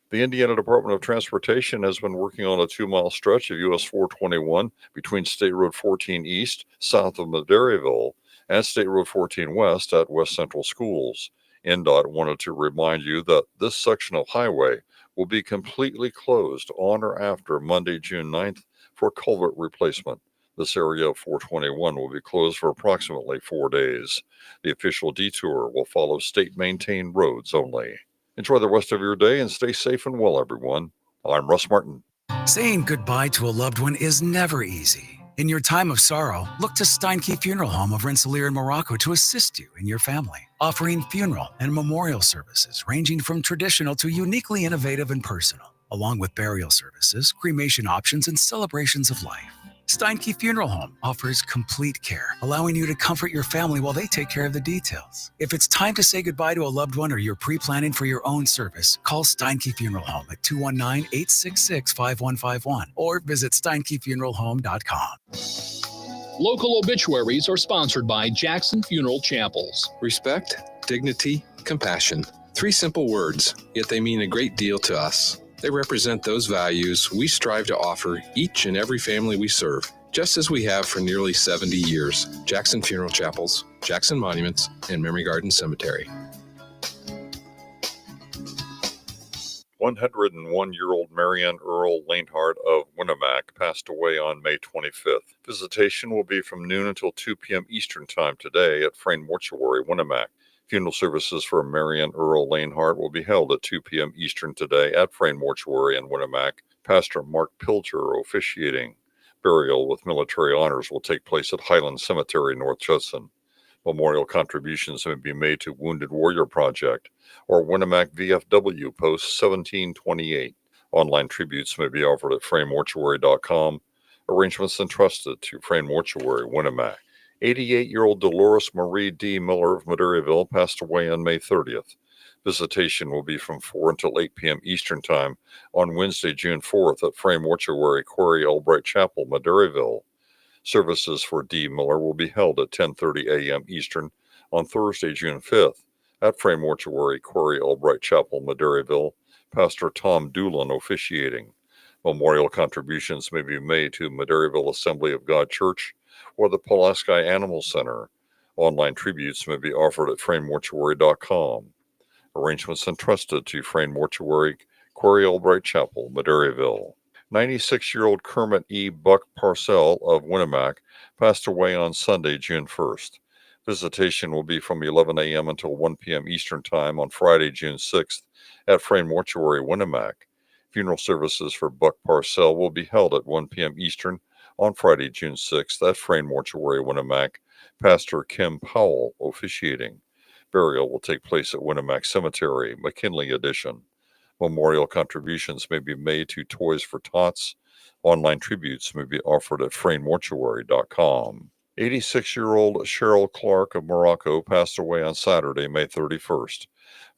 Speaker 19: The Indiana Department of Transportation has been working on a 2-mile stretch of US 421 between State Road 14 East, south of Maderaeville, and State Road 14 West at West Central Schools. NDOT wanted to remind you that this section of highway will be completely closed on or after Monday, June 9th for culvert replacement. This area of 421 will be closed for approximately 4 days. The official detour will follow state-maintained roads only. Enjoy the rest of your day and stay safe and well, everyone. I'm Russ Martin.
Speaker 20: Saying goodbye to a loved one is never easy. In your time of sorrow, look to Steinke Funeral Home of Rensselaer in Morocco to assist you and your family, offering funeral and memorial services ranging from traditional to uniquely innovative and personal, along with burial services, cremation options, and celebrations of life. Steinke Funeral Home offers complete care, allowing you to comfort your family while they take care of the details. If it's time to say goodbye to a loved one or you're pre-planning for your own service, call Steinke Funeral Home at 219-866-5151 or visit SteinkeFuneralHome.com.
Speaker 13: Local obituaries are sponsored by Jackson Funeral Chapels.
Speaker 21: Respect, dignity, compassion. 3 simple words, yet they mean a great deal to us. They represent those values we strive to offer each and every family we serve, just as we have for nearly 70 years. Jackson Funeral Chapels, Jackson Monuments, and Memory Garden Cemetery.
Speaker 19: 101-year-old Marianne Earl Lanehart of Winnemac passed away on May 25th. Visitation will be from noon until 2 p.m. Eastern Time today at Frayne Mortuary, Winnemac. Funeral services for Marianne Earl Lanehart will be held at 2 p.m. Eastern today at Frayne Mortuary in Winnemac. Pastor Mark Pilcher officiating. Burial with military honors will take place at Highland Cemetery, North Judson. Memorial contributions may be made to Wounded Warrior Project or Winnemac VFW Post 1728. Online tributes may be offered at franemortuary.com. Arrangements entrusted to Frame Mortuary, Winnemac. 88-year-old Dolores Marie D. Miller of Madeiryville passed away on May 30th. Visitation will be from 4 until 8 p.m. Eastern Time on Wednesday, June 4th at Frame Mortuary, Quarry Albright Chapel, Madeiryville. Services for D. Miller will be held at 10:30 a.m. Eastern on Thursday, June 5th at Frame Mortuary, Quarry Albright Chapel, Madeiryville. Pastor Tom Doolin officiating. Memorial contributions may be made to Madeiryville Assembly of God Church or the Pulaski Animal Center. Online tributes may be offered at franemortuary.com. Arrangements entrusted to Frame Mortuary, Quarry Albright Chapel, Madeiryville. 96-year-old Kermit E. Buck Parcell of Winnemac passed away on Sunday, June 1st. Visitation will be from 11 a.m. until 1 p.m. Eastern Time on Friday, June 6th at Frame Mortuary, Winnemac. Funeral services for Buck Parcell will be held at 1 p.m. Eastern on Friday, June 6th at Frame Mortuary, Winnemac. Pastor Kim Powell officiating. Burial will take place at Winnemac Cemetery, McKinley Edition. Memorial contributions may be made to Toys for Tots. Online tributes may be offered at franemortuary.com. 86-year-old Cheryl Clark of Morocco passed away on Saturday, May 31st.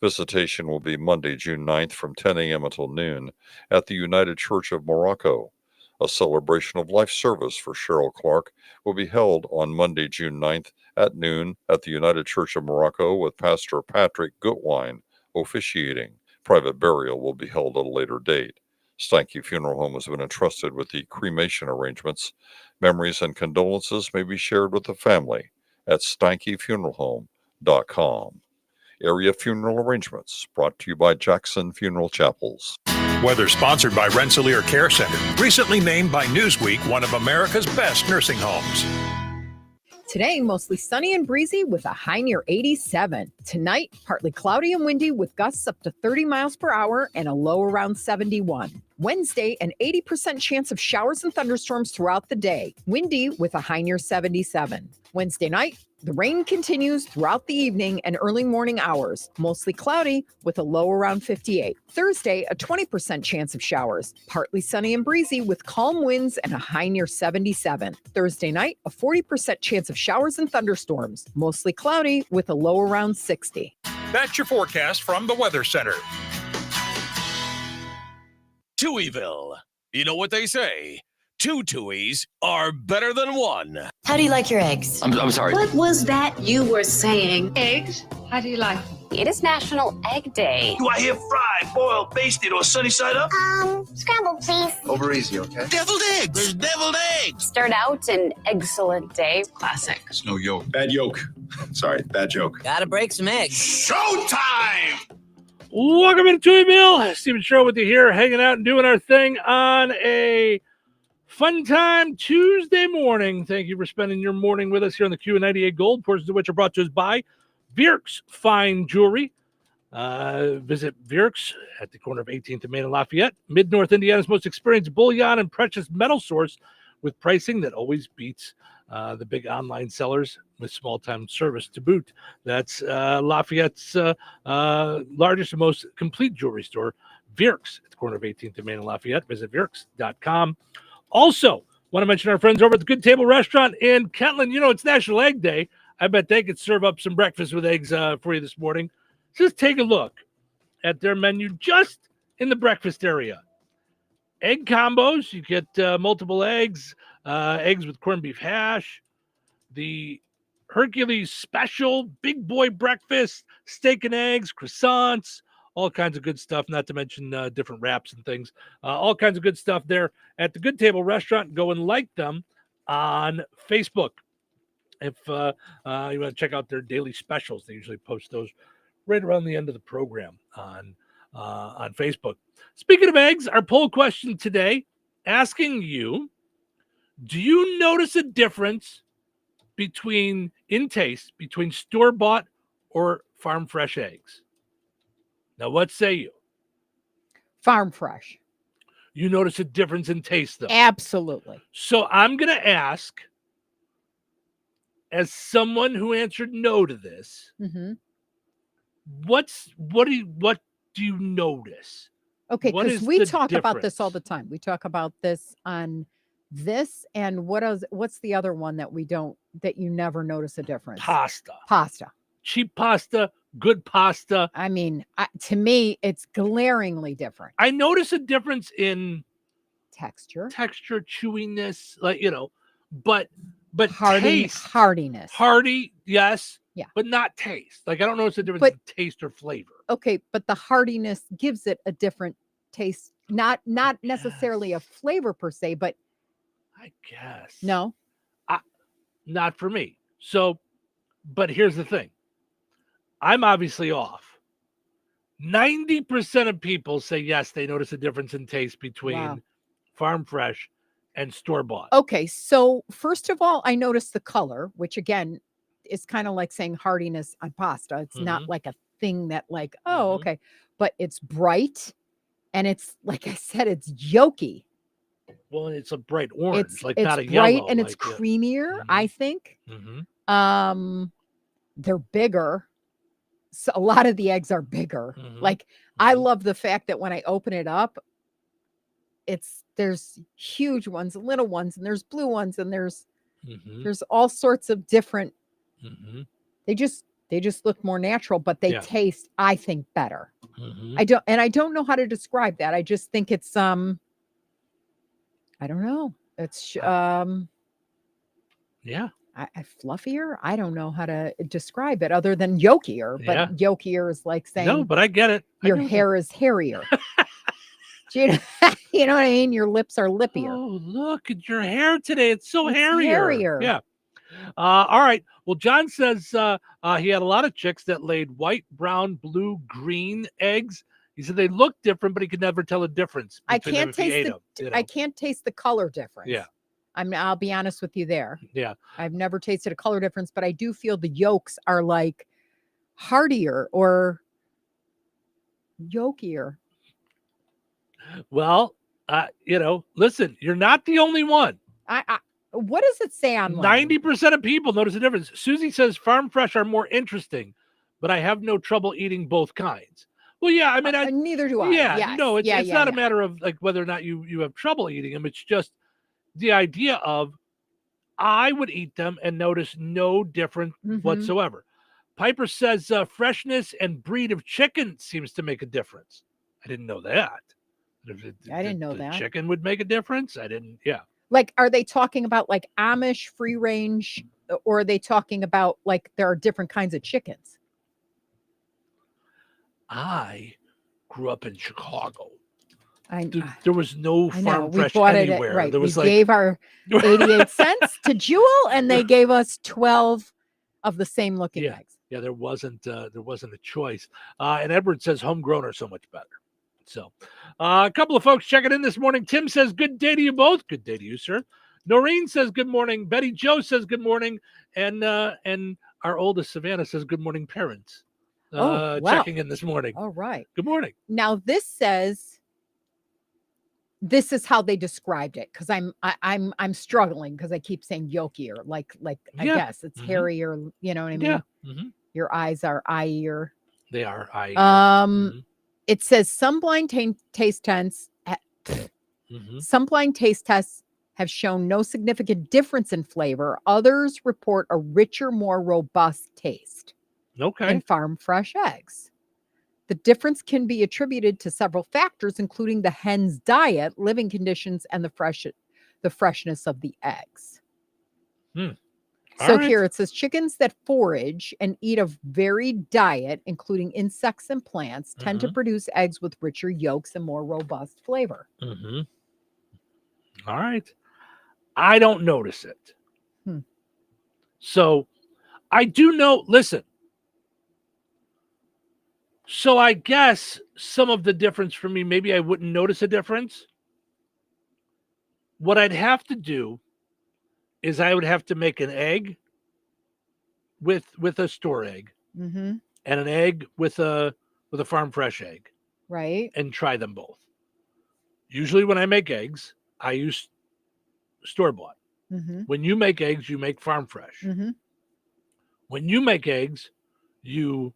Speaker 19: Visitation will be Monday, June 9th from 10 a.m. until noon at the United Church of Morocco. A celebration of life service for Cheryl Clark will be held on Monday, June 9th at noon at the United Church of Morocco with Pastor Patrick Gutwine officiating. Private burial will be held at a later date. Steinke Funeral Home has been entrusted with the cremation arrangements. Memories and condolences may be shared with the family at steinkefuneralhome.com. Area funeral arrangements brought to you by Jackson Funeral Chapels.
Speaker 1: Weather sponsored by Rensselaer Care Center, recently named by Newsweek one of America's best nursing homes.
Speaker 9: Today, mostly sunny and breezy with a high near 87. Tonight, partly cloudy and windy with gusts up to 30 miles per hour and a low around 71. Wednesday, an 80% chance of showers and thunderstorms throughout the day. Windy with a high near 77. Wednesday night, the rain continues throughout the evening and early morning hours. Mostly cloudy with a low around 58. Thursday, a 20% chance of showers. Partly sunny and breezy with calm winds and a high near 77. Thursday night, a 40% chance of showers and thunderstorms. Mostly cloudy with a low around 60.
Speaker 1: That's your forecast from the Weather Center.
Speaker 24: Touhyville. You know what they say? 2 Touhies are better than 1.
Speaker 12: How do you like your eggs?
Speaker 24: I'm sorry.
Speaker 12: What was that you were saying?
Speaker 3: Eggs? How do you like them? It is National Egg Day.
Speaker 18: Do I hear fried, boiled, basted, or sunny side up?
Speaker 3: Scrambled, please.
Speaker 18: Over easy, okay? Deviled eggs. There's deviled eggs.
Speaker 3: Start out an excellent day. Classic.
Speaker 18: It's no yolk. Bad yolk. Sorry, bad joke.
Speaker 5: Gotta break some eggs.
Speaker 18: Showtime!
Speaker 8: Welcome into Touhyville. Stephen Show with you here, hanging out and doing our thing on a fun time Tuesday morning. Thank you for spending your morning with us here on the Q98 Gold, portions of which are brought to us by Vierk's Fine Jewelry. Visit Vierk's at the corner of 18th and Main and Lafayette, Mid-North Indiana's most experienced bullion and precious metal source with pricing that always beats the big online sellers with small-time service to boot. That's Lafayette's largest and most complete jewelry store, Vierk's, at the corner of 18th and Main and Lafayette. Visit Vierk's.com. Also, want to mention our friends over at the Good Table Restaurant in Kentland. You know, it's National Egg Day. I bet they could serve up some breakfast with eggs for you this morning. Just take a look at their menu just in the breakfast area. Egg combos. You get multiple eggs, eggs with corned beef hash, the Hercules special, big boy breakfast, steak and eggs, croissants, all kinds of good stuff, not to mention different wraps and things. All kinds of good stuff there at the Good Table Restaurant. Go and like them on Facebook. If you want to check out their daily specials, they usually post those right around the end of the program on Facebook. Speaking of eggs, our poll question today asking you, do you notice a difference in taste between store-bought or farm fresh eggs? Now, what say you?
Speaker 9: Farm fresh.
Speaker 8: You notice a difference in taste, though?
Speaker 9: Absolutely.
Speaker 8: So I'm going to ask, as someone who answered no to this, what do you notice?
Speaker 9: Okay,
Speaker 8: What
Speaker 9: because
Speaker 8: is
Speaker 9: we
Speaker 8: the
Speaker 9: talk about this all
Speaker 8: difference?
Speaker 9: the time. We talk about this on this and what's the other one that you never notice a difference?
Speaker 8: Pasta.
Speaker 9: Pasta.
Speaker 8: Cheap pasta, good pasta.
Speaker 9: I mean, to me, it's glaringly different.
Speaker 8: I notice a difference in
Speaker 9: texture,
Speaker 8: chewiness, but taste,
Speaker 9: hardiness.
Speaker 8: hardy, yes,
Speaker 9: Yeah.
Speaker 8: but not taste. Like I don't notice a difference in taste or flavor.
Speaker 9: Okay, but the hardiness gives it a different taste. Not necessarily a flavor per se, but
Speaker 8: I guess
Speaker 9: no,
Speaker 8: not for me. So, but here's the thing. I'm obviously off. 90% of people say yes, they notice a difference in taste between farm fresh and store bought.
Speaker 9: Okay, so first of all, I noticed the color, which again is kind of like saying hardiness on pasta. It's not like a thing that like, oh, okay, but it's bright and it's like I said, it's yolky.
Speaker 8: Well, it's a bright orange,
Speaker 9: It's
Speaker 8: not a
Speaker 9: bright
Speaker 8: yellow.
Speaker 9: and it's creamier, I think.
Speaker 8: Mm-hmm.
Speaker 9: They're bigger. So a lot of the eggs are bigger. Like I love the fact that when I open it up, there's huge ones, little ones, and there's blue ones, and there's all sorts of different. They just look more natural, but they taste, I think, better. I don't know how to describe that. I just think it's I don't know. It's fluffier. I don't know how to describe it other than yolkier, but yolkier is like saying
Speaker 8: no, but I get it.
Speaker 9: Your hair is hairier. You know what I mean? Your lips are lippier.
Speaker 8: Oh, look at your hair today. It's so hairier.
Speaker 9: hairier.
Speaker 8: Yeah. All right. Well, John says he had a lot of chicks that laid white, brown, blue, green eggs. He said they look different, but he could never tell a difference.
Speaker 9: I can't taste I can't taste the color difference.
Speaker 8: Yeah.
Speaker 9: I'll be honest with you there.
Speaker 8: Yeah.
Speaker 9: I've never tasted a color difference, but I do feel the yolks are like hardier or yolkier.
Speaker 8: Well, listen, you're not the only one.
Speaker 9: What does it say online?
Speaker 8: 90% of people notice a difference. Susie says farm fresh are more interesting, but I have no trouble eating both kinds. Well, yeah, I mean,
Speaker 9: neither do I.
Speaker 8: Yeah,
Speaker 9: yes.
Speaker 8: no, it's not a matter of like whether or not you have trouble eating them. It's just the idea of I would eat them and notice no difference whatsoever. Piper says freshness and breed of chicken seems to make a difference. I didn't know that.
Speaker 9: I didn't know that.
Speaker 8: Chicken would make a difference. I didn't. Yeah.
Speaker 9: Like, are they talking about like Amish free range, or are they talking about like there are different kinds of chickens?
Speaker 8: I grew up in Chicago. There was no farm fresh anywhere.
Speaker 9: Right.
Speaker 8: There was
Speaker 9: we gave our 88 cents to Jewel, and they gave us 12 of the same looking eggs.
Speaker 8: Yeah, there wasn't a choice. And Edward says homegrown are so much better. So a couple of folks checking in this morning. Tim says, good day to you both. Good day to you, sir. Noreen says, good morning. Betty Jo says, good morning. And our oldest, Savannah, says, good morning, parents. Checking in this morning.
Speaker 9: All right.
Speaker 8: Good morning.
Speaker 9: Now this says, this is how they described it, because I'm struggling because I keep saying yolkier, like I guess it's hairier, you know what I mean?
Speaker 8: Yeah.
Speaker 9: Your eyes are eye-ear.
Speaker 8: They are eye-ear.
Speaker 9: It says some blind taste tests. Some blind taste tests have shown no significant difference in flavor. Others report a richer, more robust taste.
Speaker 8: Okay.
Speaker 9: In farm fresh eggs. The difference can be attributed to several factors, including the hen's diet, living conditions, and the freshness of the eggs. So here it says chickens that forage and eat a varied diet, including insects and plants, tend to produce eggs with richer yolks and more robust flavor.
Speaker 8: All right. I don't notice it. So I do know, listen. So I guess some of the difference for me, maybe I wouldn't notice a difference. What I'd have to do is I would have to make an egg with a store egg and an egg with a farm fresh egg.
Speaker 9: Right.
Speaker 8: And try them both. Usually when I make eggs, I use store bought. When you make eggs, you make farm fresh. When you make eggs, you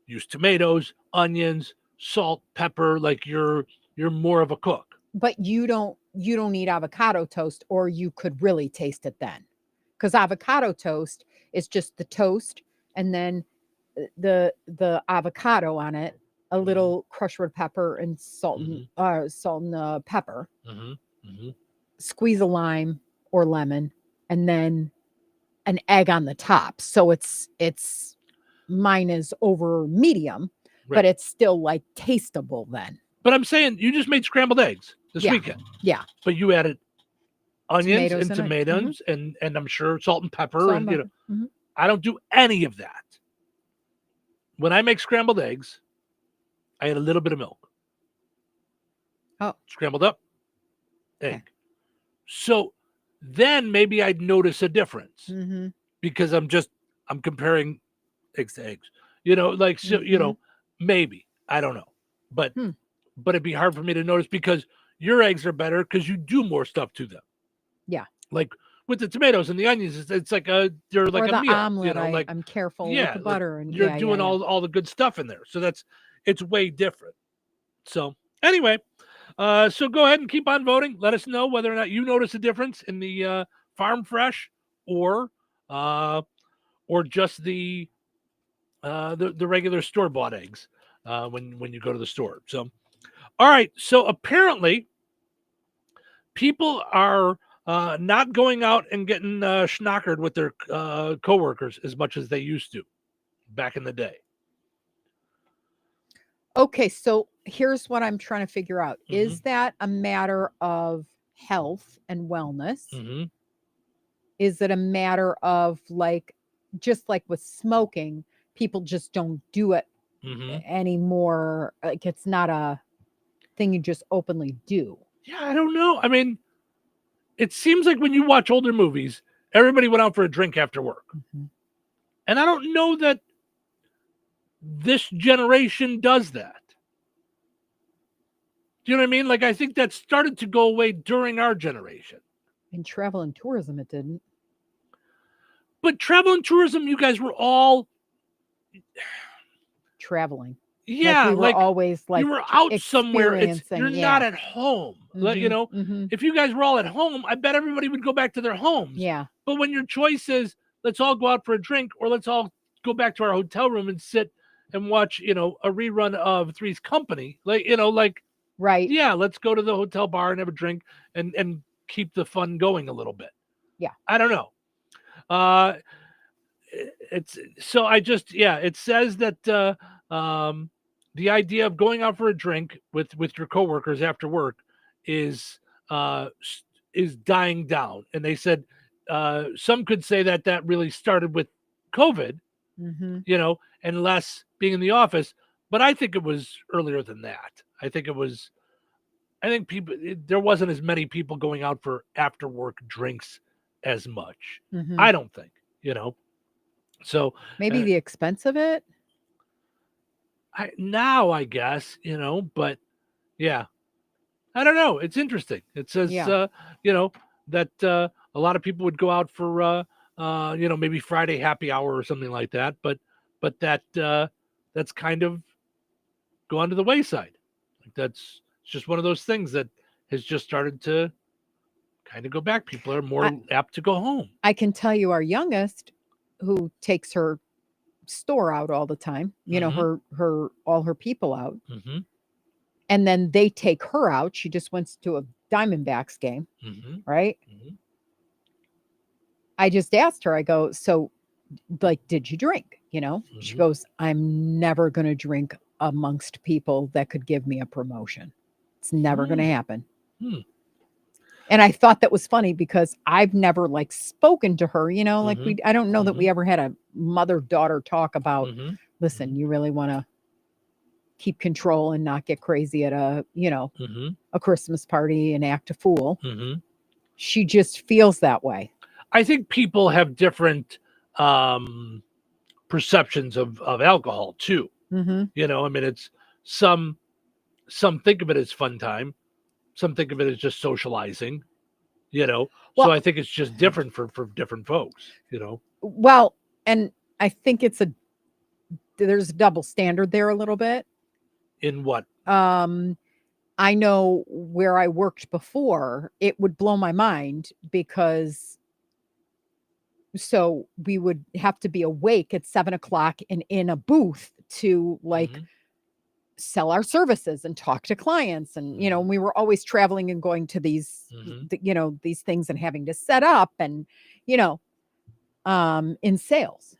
Speaker 8: use tomatoes, onions, salt, pepper, like your you're more of a cook.
Speaker 9: But you don't eat avocado toast, or you could really taste it then. Because avocado toast is just the toast and then the avocado on it, a little crushed red pepper and salt and pepper. Squeeze a lime or lemon, and then an egg on the top. So it's mine is over medium, but it's still like tasteable then.
Speaker 8: But I'm saying you just made scrambled eggs this weekend.
Speaker 9: Yeah.
Speaker 8: But you added onions
Speaker 9: Tomatoes
Speaker 8: and
Speaker 9: in it.
Speaker 8: tomatoes and I'm sure salt and pepper.
Speaker 9: Salt
Speaker 8: and
Speaker 9: and pepper. Mhm.
Speaker 8: I don't do any of that. When I make scrambled eggs, I add a little bit of milk.
Speaker 9: Oh.
Speaker 8: Scrambled up egg. So then maybe I'd notice a difference because I'm comparing eggs to eggs. Maybe. I don't know. But it'd be hard for me to notice because your eggs are better because you do more stuff to them.
Speaker 9: Yeah.
Speaker 8: Like with the tomatoes and the onions, it's like they're like
Speaker 9: Or
Speaker 8: a
Speaker 9: the
Speaker 8: meal.
Speaker 9: omelet,
Speaker 8: like
Speaker 9: I'm careful with the butter, and
Speaker 8: you're doing all the good stuff in there. So it's way different. So anyway, so go ahead and keep on voting. Let us know whether or not you notice a difference in the farm fresh or just the regular store bought eggs when you go to the store. So, all right. So apparently, people are not going out and getting schnockered with their coworkers as much as they used to back in the day.
Speaker 9: Okay, so here's what I'm trying to figure out. Is that a matter of health and wellness? Is it a matter of just like with smoking, people just don't do it anymore? Like it's not a thing you just openly do.
Speaker 8: Yeah, I don't know. I mean, it seems like when you watch older movies, everybody went out for a drink after work. And I don't know that this generation does that. Do you know what I mean? Like, I think that started to go away during our generation.
Speaker 9: In travel and tourism, it didn't.
Speaker 8: But travel and tourism, you guys were all
Speaker 9: traveling.
Speaker 8: Yeah,
Speaker 9: we were always
Speaker 8: you were out somewhere. You're
Speaker 9: yeah.
Speaker 8: not at home. If you guys were all at home, I bet everybody would go back to their homes.
Speaker 9: Yeah.
Speaker 8: But when your choice is let's all go out for a drink or let's all go back to our hotel room and sit and watch, a rerun of Three's Company,
Speaker 9: right.
Speaker 8: Yeah, let's go to the hotel bar and have a drink and keep the fun going a little bit.
Speaker 9: Yeah.
Speaker 8: I don't know. It says that the idea of going out for a drink with your coworkers after work is dying down. And they said some could say that really started with COVID, and less being in the office. But I think it was earlier than that. I think there wasn't as many people going out for after work drinks as much. I don't think, So
Speaker 9: maybe the expense of it.
Speaker 8: I guess, but yeah, I don't know. It's interesting. It says, that a lot of people would go out for, maybe Friday happy hour or something like that. But that's kind of gone to the wayside. It's just one of those things that has just started to kind of go back. People are more apt to go home.
Speaker 9: I can tell you our youngest, who takes her store out all the time, all her people out. And then they take her out. She just went to a Diamondbacks game. Right. I just asked her, I go, so did you drink? She goes, I'm never going to drink amongst people that could give me a promotion. It's never going to happen. And I thought that was funny because I've never spoken to her, I don't know that we ever had a mother-daughter talk about, listen, you really want to keep control and not get crazy at a Christmas party and act a fool. She just feels that way.
Speaker 8: I think people have different perceptions of alcohol too. It's some think of it as fun time. Some think of it as just socializing, so I think it's just different for different folks,
Speaker 9: Well, and I think there's a double standard there a little bit.
Speaker 8: In what?
Speaker 9: I know where I worked before, it would blow my mind because so we would have to be awake at 7:00 and in a booth to like sell our services and talk to clients. And, we were always traveling and going to these, these things and having to set up and, in sales.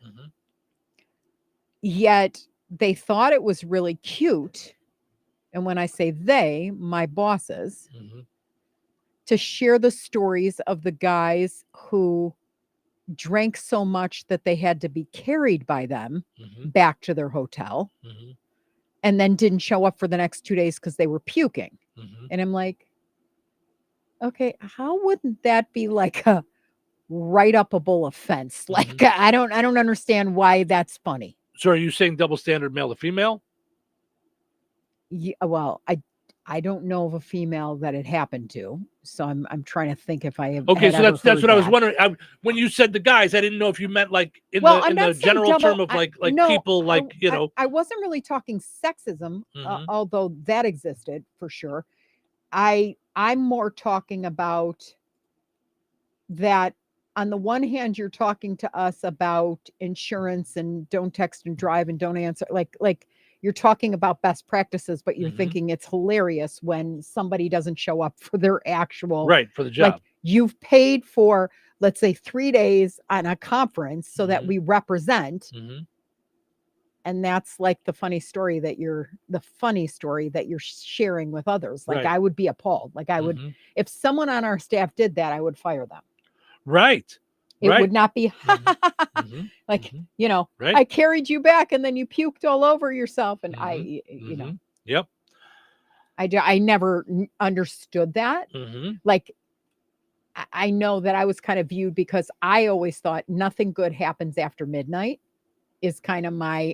Speaker 9: Yet they thought it was really cute. And when I say they, my bosses, to share the stories of the guys who drank so much that they had to be carried by them back to their hotel and then didn't show up for the next 2 days because they were puking. And I'm like, okay, how wouldn't that be like a write-upable offense? Like, I don't understand why that's funny.
Speaker 8: So are you saying double standard male to female?
Speaker 9: Yeah, well, I don't know of a female that it happened to, so I'm trying to think if I have.
Speaker 8: Okay, so that's what I was wondering. When you said the guys, I didn't know if you meant like in the general term of like people like
Speaker 9: I wasn't really talking sexism, although that existed for sure. I'm more talking about that. On the one hand, you're talking to us about insurance and don't text and drive and don't answer. Like you're talking about best practices, but you're thinking it's hilarious when somebody doesn't show up for their actual
Speaker 8: for the job.
Speaker 9: Like you've paid for, let's say, 3 days on a conference so that we represent. And that's like the funny story that you're sharing with others. Like I would be appalled. Like I would, if someone on our staff did that, I would fire them.
Speaker 8: Right.
Speaker 9: It would not be like, I carried you back and then you puked all over yourself. And
Speaker 8: Yep.
Speaker 9: I never understood that. Like, I know that I was kind of viewed because I always thought nothing good happens after midnight is kind of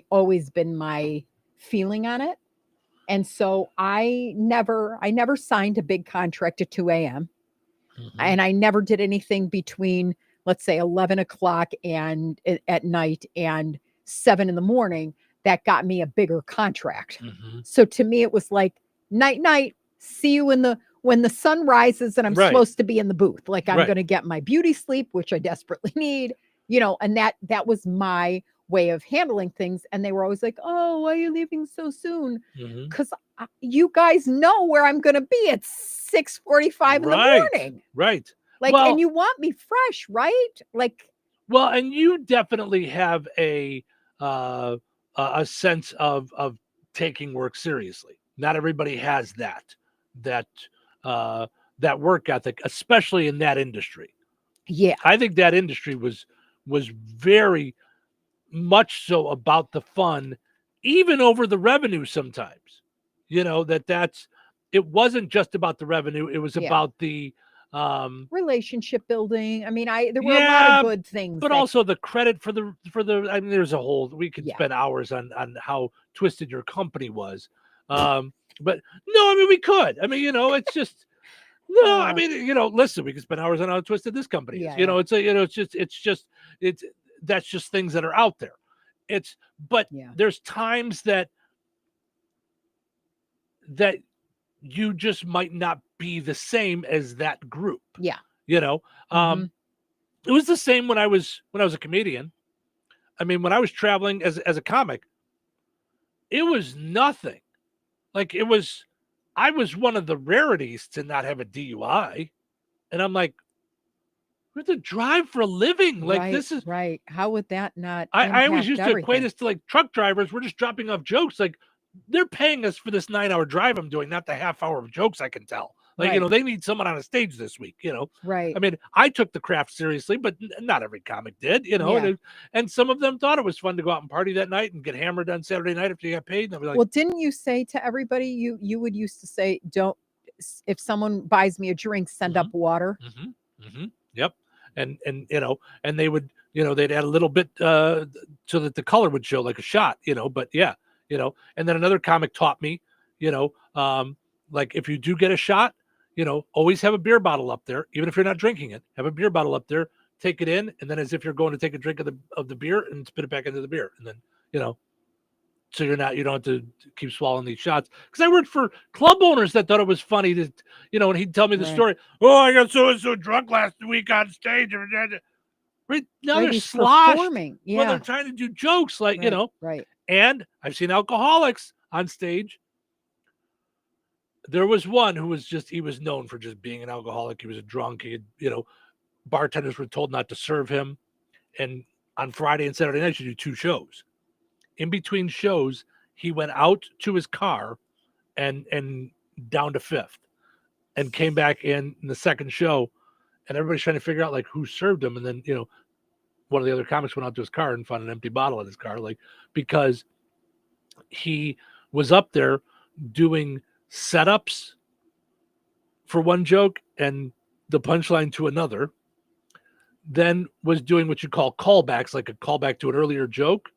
Speaker 9: always been my feeling on it. And so I never signed a big contract at 2 a.m. And I never did anything between, let's say, 11:00 and at night and 7 a.m. that got me a bigger contract. So to me, it was like night, see you when the sun rises and I'm supposed to be in the booth. Like I'm going to get my beauty sleep, which I desperately need, and that was my way of handling things. And they were always like, oh, why are you leaving so soon? Because you guys know where I'm going to be at 6:45 in the morning.
Speaker 8: Right.
Speaker 9: Like, and you want me fresh, right? Like,
Speaker 8: well, and you definitely have a sense of taking work seriously. Not everybody has that work ethic, especially in that industry.
Speaker 9: Yeah.
Speaker 8: I think that industry was very much so about the fun, even over the revenue sometimes. It wasn't just about the revenue. It was about the
Speaker 9: relationship building. I mean, there were a lot of good things,
Speaker 8: but also the credit for the. I mean, there's a whole. We could spend hours on how twisted your company was, but no, I mean we could. I mean, it's just no. I mean, listen, we could spend hours on how twisted this company is. That's just things that are out there. There's times that you just might not be the same as that group.
Speaker 9: Yeah.
Speaker 8: It was the same when I was a comedian. I mean, when I was traveling as a comic, it was nothing. Like I was one of the rarities to not have a DUI. And I'm like, we have to drive for a living. Like this is
Speaker 9: right. How would that not?
Speaker 8: I always used to equate us to like truck drivers. We're just dropping off jokes. Like they're paying us for this 9-hour drive I'm doing, not the half hour of jokes I can tell. Like, they need someone on a stage this week,
Speaker 9: Right.
Speaker 8: I mean, I took the craft seriously, but not every comic did, and some of them thought it was fun to go out and party that night and get hammered on Saturday night after you got paid. And I'd be like,
Speaker 9: well, didn't you say to everybody, you would used to say, if someone buys me a drink, send up water.
Speaker 8: Yep. And they would, they'd add a little bit so that the color would show like a shot, but yeah, and then another comic taught me, like if you do get a shot, always have a beer bottle up there, even if you're not drinking it, have a beer bottle up there, take it in. And then as if you're going to take a drink of the beer and spit it back into the beer. And then, so you don't have to keep swallowing these shots. Because I worked for club owners that thought it was funny to, and he'd tell me the story. Oh, I got so drunk last week on stage. Right now they're sloshed when they're trying to do jokes,
Speaker 9: right.
Speaker 8: And I've seen alcoholics on stage. There was one who he was known for just being an alcoholic. He was a drunk. Bartenders were told not to serve him. And on Friday and Saturday night, you do 2 shows. In between shows, he went out to his car and down to Fifth and came back in the second show. And everybody's trying to figure out who served him. And then, one of the other comics went out to his car and found an empty bottle in his car, because he was up there doing setups for one joke and the punchline to another, then was doing what you call callbacks, like a callback to an earlier joke,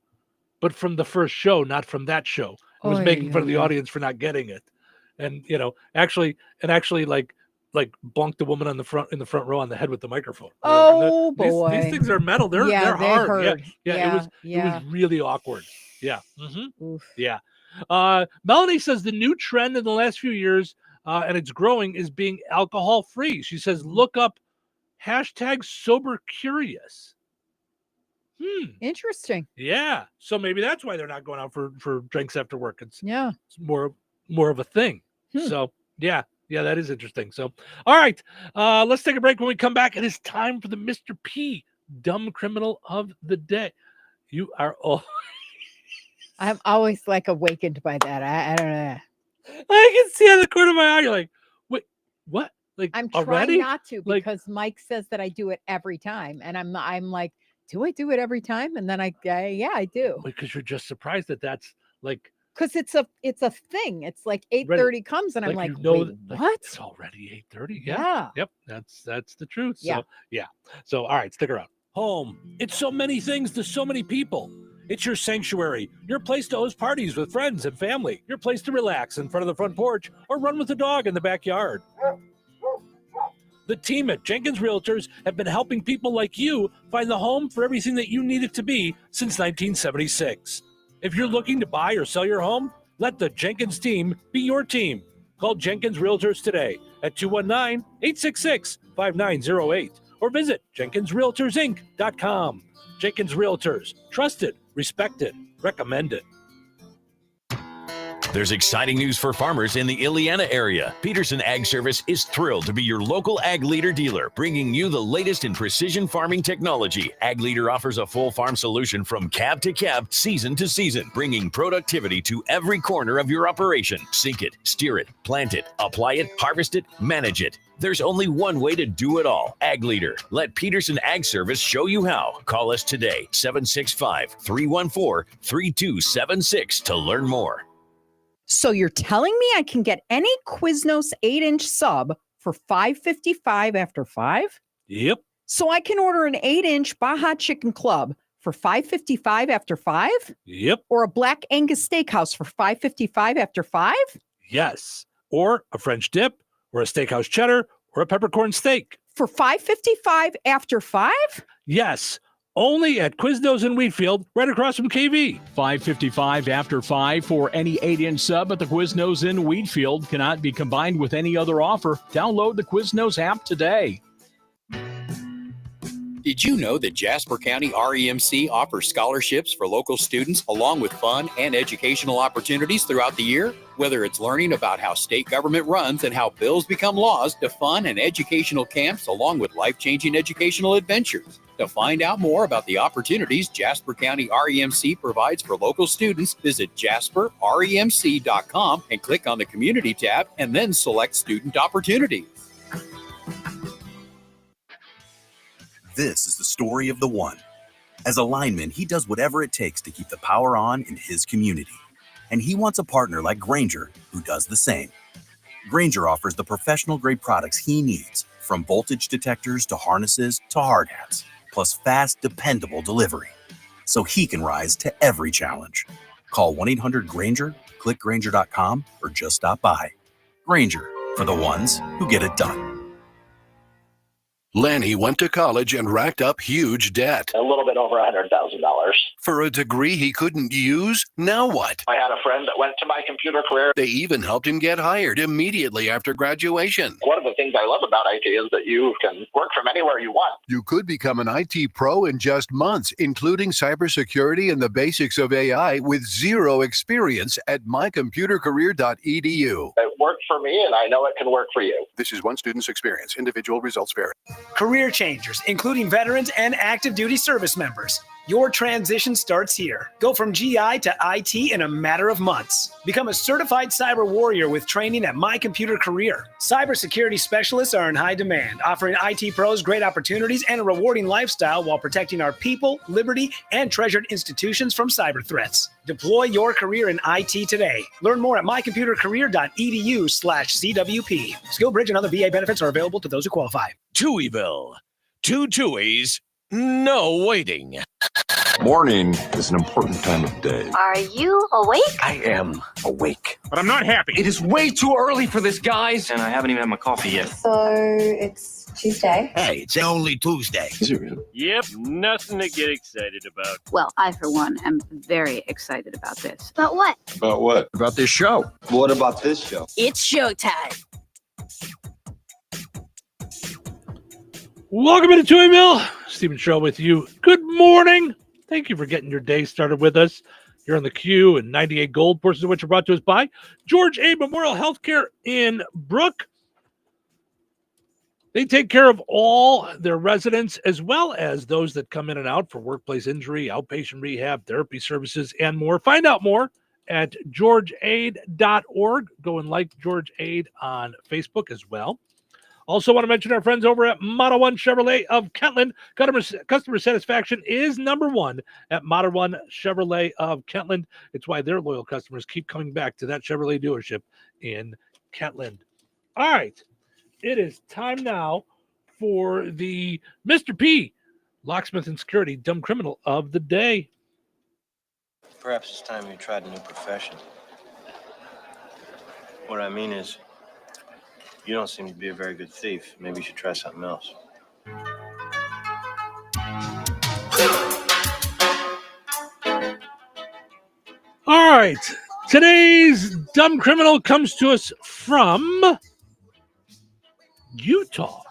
Speaker 8: but from the first show, not from that show. It was making fun of the audience for not getting it. And, actually bonked the woman in the front row on the head with the microphone.
Speaker 9: Oh boy.
Speaker 8: These things are metal. They're hard.
Speaker 9: Hurt.
Speaker 8: It was really awkward. Yeah. Mm-hmm. Yeah. Melanie says the new trend in the last few years, and it's growing, is being alcohol free. She says, look up #SoberCurious.
Speaker 9: Interesting.
Speaker 8: Yeah. So maybe that's why they're not going out for drinks after work. It's more of a thing. So yeah, that is interesting. So, all right, let's take a break. When we come back, it is time for the Mr. P Dumb Criminal of the Day. You are all.
Speaker 9: I'm always awakened by that. I don't know.
Speaker 8: I can see on the corner of my eye. You're like, wait, what?
Speaker 9: I'm
Speaker 8: already?
Speaker 9: trying not to because Mike says that I do it every time, and I'm like, do I do it every time? And then I do.
Speaker 8: Because you're just surprised that's
Speaker 9: because it's a thing. It's 8:30 comes, and I'm like, wait, what?
Speaker 8: It's already 8:30. Yeah. Yep. That's the truth. So yeah. So all right, stick around. Home. It's so many things to so many people. It's your sanctuary, your place to host parties with friends and family, your place to relax in front of the front porch or run with the dog in the backyard. The team at Jenkins Realtors have been helping people like you find the home for everything that you need it to be since 1976. If you're looking to buy or sell your home, let the Jenkins team be your team. Call Jenkins Realtors today at 219-866-5908 or visit JenkinsRealtorsInc.com. Jenkins Realtors. Trusted, respected, recommended.
Speaker 5: There's exciting news for farmers in the Illiana area. Peterson Ag Service is thrilled to be your local Ag Leader dealer, bringing you the latest in precision farming technology. Ag Leader offers a full farm solution from cab to cab, season to season, bringing productivity to every corner of your operation. Sink it, steer it, plant it, apply it, harvest it, manage it. There's only one way to do it all. Ag Leader. Let Peterson Ag Service show you how. Call us today, 765-314-3276 to learn more.
Speaker 9: So you're telling me I can get any Quiznos 8-inch sub for $5.55 after 5?
Speaker 8: Yep.
Speaker 9: So I can order an 8-inch Baja Chicken Club for $5.55 after 5?
Speaker 8: Yep.
Speaker 9: Or a Black Angus Steakhouse for $5.55 after 5?
Speaker 8: Yes. Or a French dip, or a steakhouse cheddar, or a peppercorn steak.
Speaker 9: For $5.55 after 5?
Speaker 8: Yes. Only at Quiznos in Wheatfield, right across from KV.
Speaker 13: $5.55 after 5 for any 8-inch sub at the Quiznos in Wheatfield. Cannot be combined with any other offer. Download the Quiznos app today.
Speaker 10: Did you know that Jasper County REMC offers scholarships for local students along with fun and educational opportunities throughout the year? Whether it's learning about how state government runs and how bills become laws, to fun and educational camps along with life-changing educational adventures. To find out more about the opportunities Jasper County REMC provides for local students, visit jasperremc.com and click on the Community tab and then select Student Opportunities.
Speaker 22: This is the story of the one. As a lineman, he does whatever it takes to keep the power on in his community. And he wants a partner like Grainger who does the same. Grainger offers the professional-grade products he needs, from voltage detectors to harnesses to hard hats, plus fast, dependable delivery, so he can rise to every challenge. Call 1-800-GRAINGER, click Grainger.com, or just stop by. Grainger, for the ones who get it done.
Speaker 17: Lanny went to college and racked up huge debt.
Speaker 4: A little bit over $100,000.
Speaker 17: For a degree he couldn't use? Now what?
Speaker 4: I had a friend that went to My Computer Career.
Speaker 17: They even helped him get hired immediately after graduation.
Speaker 4: One of the things I love about IT is that you can work from anywhere you want.
Speaker 17: You could become an IT pro in just months, including cybersecurity and the basics of AI with zero experience at mycomputercareer.edu.
Speaker 4: It worked for me, and I know it can work for you.
Speaker 17: This is one student's experience. Individual results vary.
Speaker 6: Career changers, including veterans and active duty service members. Your transition starts here. Go from GI to IT in a matter of months. Become a certified cyber warrior with training at My Computer Career. Cybersecurity specialists are in high demand, offering IT pros great opportunities and a rewarding lifestyle while protecting our people, liberty, and treasured institutions from cyber threats. Deploy your career in IT today. Learn more at mycomputercareer.edu/CWP. SkillBridge and other VA benefits are available to those who qualify.
Speaker 5: Touhyville. 2 Tuies, no waiting.
Speaker 7: Morning is an important time of day.
Speaker 3: Are you awake?
Speaker 7: I am awake.
Speaker 18: But I'm not happy.
Speaker 7: It is way too early for this, guys. And I haven't even had my coffee yet.
Speaker 12: So it's Tuesday.
Speaker 7: Hey, it's only Tuesday. Is it really?
Speaker 23: Yep, nothing to get excited about.
Speaker 3: Well, I, for one, am very excited about this. About what?
Speaker 7: About what? About this show. What about this show?
Speaker 3: It's showtime.
Speaker 8: Welcome into Touhyville. Stephen Show with you. Good morning. Thank you for getting your day started with us. You're on the Q and 98 Gold, portions of which are brought to us by George A. Memorial Healthcare in Brook. They take care of all their residents as well as those that come in and out for workplace injury, outpatient rehab, therapy services, and more. Find out more at georgeaid.org. Go and like George Aid on Facebook as well. Also want to mention our friends over at Model 1 Chevrolet of Kentland. Customer satisfaction is number one at Model 1 Chevrolet of Kentland. It's why their loyal customers keep coming back to that Chevrolet dealership in Kentland. All right. It is time now for the Mr. P, Locksmith and Security Dumb Criminal of the Day.
Speaker 25: Perhaps it's time you tried a new profession. What I mean is, you don't seem to be a very good thief. Maybe you should try something else.
Speaker 8: All right. Today's dumb criminal comes to us from Utah.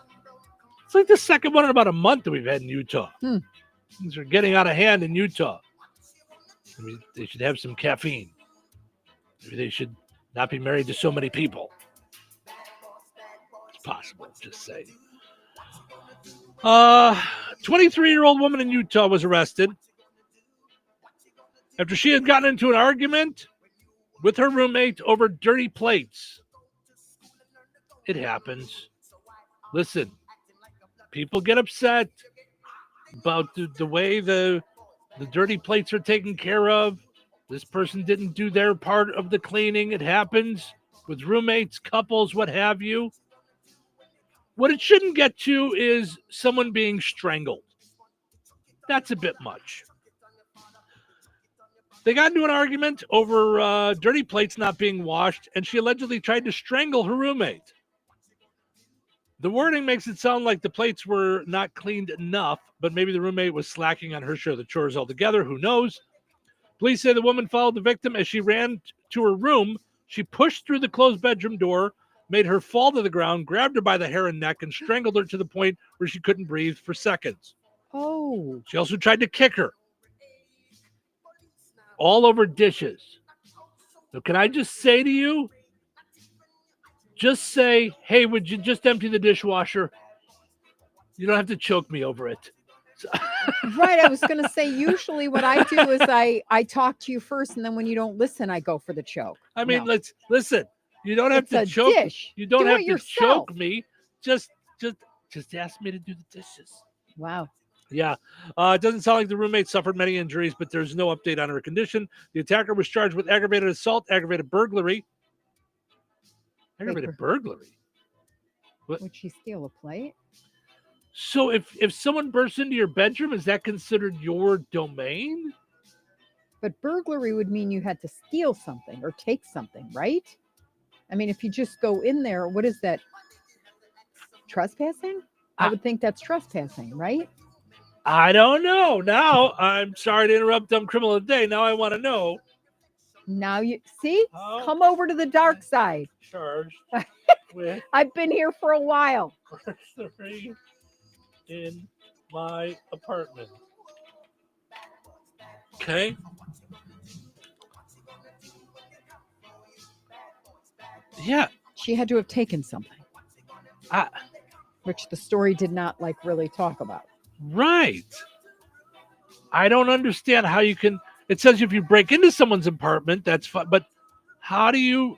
Speaker 8: It's like the second one in about a month that we've had in Utah. Things are getting out of hand in Utah. Maybe they should have some caffeine. Maybe they should not be married to so many people. Possible, just saying. 23-year-old woman in Utah was arrested after she had gotten into an argument with her roommate over dirty plates. It happens. Listen, people get upset about the way the dirty plates are taken care of. This person didn't do their part of the cleaning. It happens with roommates, couples, what have you. What it shouldn't get to is someone being strangled. That's a bit much. They got into an argument over dirty plates not being washed, and she allegedly tried to strangle her roommate. The wording makes it sound like the plates were not cleaned enough, but maybe the roommate was slacking on her share of the chores altogether. Who knows? Police say the woman followed the victim as she ran to her room. She pushed through the closed bedroom door, made her fall to the ground, grabbed her by the hair and neck, and strangled her to the point where she couldn't breathe for seconds.
Speaker 9: Oh.
Speaker 8: She also tried to kick her. All over dishes. So can I just say to you, just say, hey, would you just empty the dishwasher? You don't have to choke me over it.
Speaker 9: Right. I was going to say, usually what I do is I talk to you first, and then when you don't listen, I go for the choke.
Speaker 8: I mean, let's listen. You don't have to choke. You don't have to choke me. Just ask me to do the dishes.
Speaker 9: Wow.
Speaker 8: Yeah. It doesn't sound like the roommate suffered many injuries, but there's no update on her condition. The attacker was charged with aggravated assault, aggravated burglary. Aggravated burglary? What?
Speaker 9: Would she steal a plate?
Speaker 8: So if someone bursts into your bedroom, is that considered your domain?
Speaker 9: But burglary would mean you had to steal something or take something, right? I mean, if you just go in there, what is that? Trespassing? I would think that's trespassing, right?
Speaker 8: I don't know. Now, I'm sorry to interrupt Dumb Criminal of the Day. Now I want to know.
Speaker 9: Now you see, come over to the dark side.
Speaker 8: Charged with
Speaker 9: I've been here for a while.
Speaker 8: burglary in my apartment. Okay. Yeah.
Speaker 9: She had to have taken something. Which the story did not really talk about.
Speaker 8: Right. I don't understand how you can. It says if you break into someone's apartment, that's fine. But how do you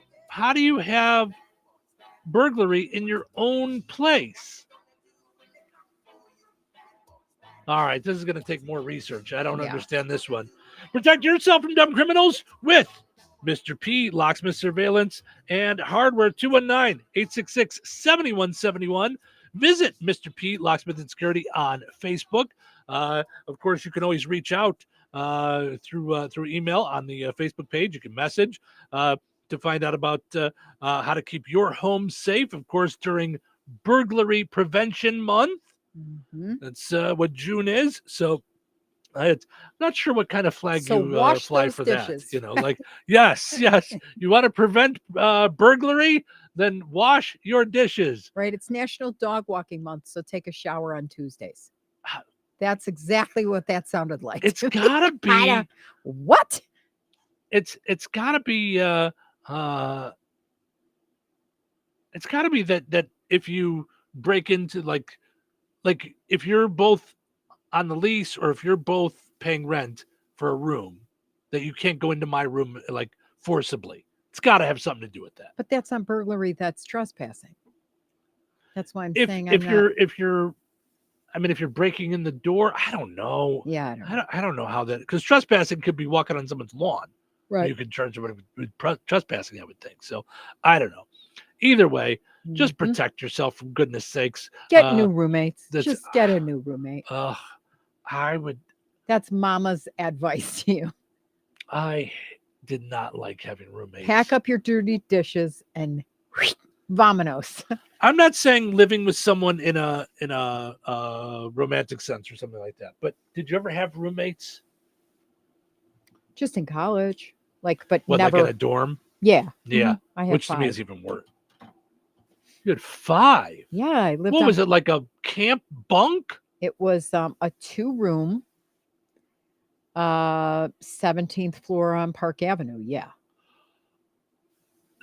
Speaker 8: have burglary in your own place? All right, this is going to take more research. I don't understand this one. Protect yourself from dumb criminals with Mr. P, Locksmith Surveillance, and Hardware 219-866-7171. Visit Mr. P, Locksmith and Security on Facebook. Of course, you can always reach out through email on the Facebook page. You can message to find out about how to keep your home safe, of course, during Burglary Prevention Month.
Speaker 9: Mm-hmm.
Speaker 8: That's what June is. So I'm not sure what kind of flag you fly for
Speaker 9: dishes.
Speaker 8: that. Yes. You want to prevent burglary? Then wash your dishes.
Speaker 9: Right. It's National Dog Walking Month. So take a shower on Tuesdays. That's exactly what that sounded like.
Speaker 8: It's gotta be
Speaker 9: what?
Speaker 8: It's gotta be it's gotta be that if you break into like if you're both on the lease or if you're both paying rent for a room, that you can't go into my room forcibly. It's got to have something to do with that.
Speaker 9: But that's not burglary. That's trespassing. That's why I'm saying
Speaker 8: if you're breaking in the door, I don't know.
Speaker 9: Yeah,
Speaker 8: I don't know how that, because trespassing could be walking on someone's lawn.
Speaker 9: Right.
Speaker 8: You could charge somebody with trespassing, I would think. So I don't know. Either way, just protect yourself, for goodness sakes.
Speaker 9: Get new roommates. Just get a new roommate.
Speaker 8: I would.
Speaker 9: That's Mama's advice to you.
Speaker 8: I did not like having roommates.
Speaker 9: Pack up your dirty dishes and vamonos.
Speaker 8: I'm not saying living with someone in a romantic sense or something like that. But did you ever have roommates?
Speaker 9: Just in college, but
Speaker 8: what,
Speaker 9: never
Speaker 8: like in a dorm.
Speaker 9: Yeah,
Speaker 8: yeah.
Speaker 9: I had
Speaker 8: Which
Speaker 9: 5.
Speaker 8: to me is even worse. You had 5.
Speaker 9: Yeah, I lived.
Speaker 8: What was it, like a camp bunk?
Speaker 9: It was a 2-room, 17th floor on Park Avenue. Yeah,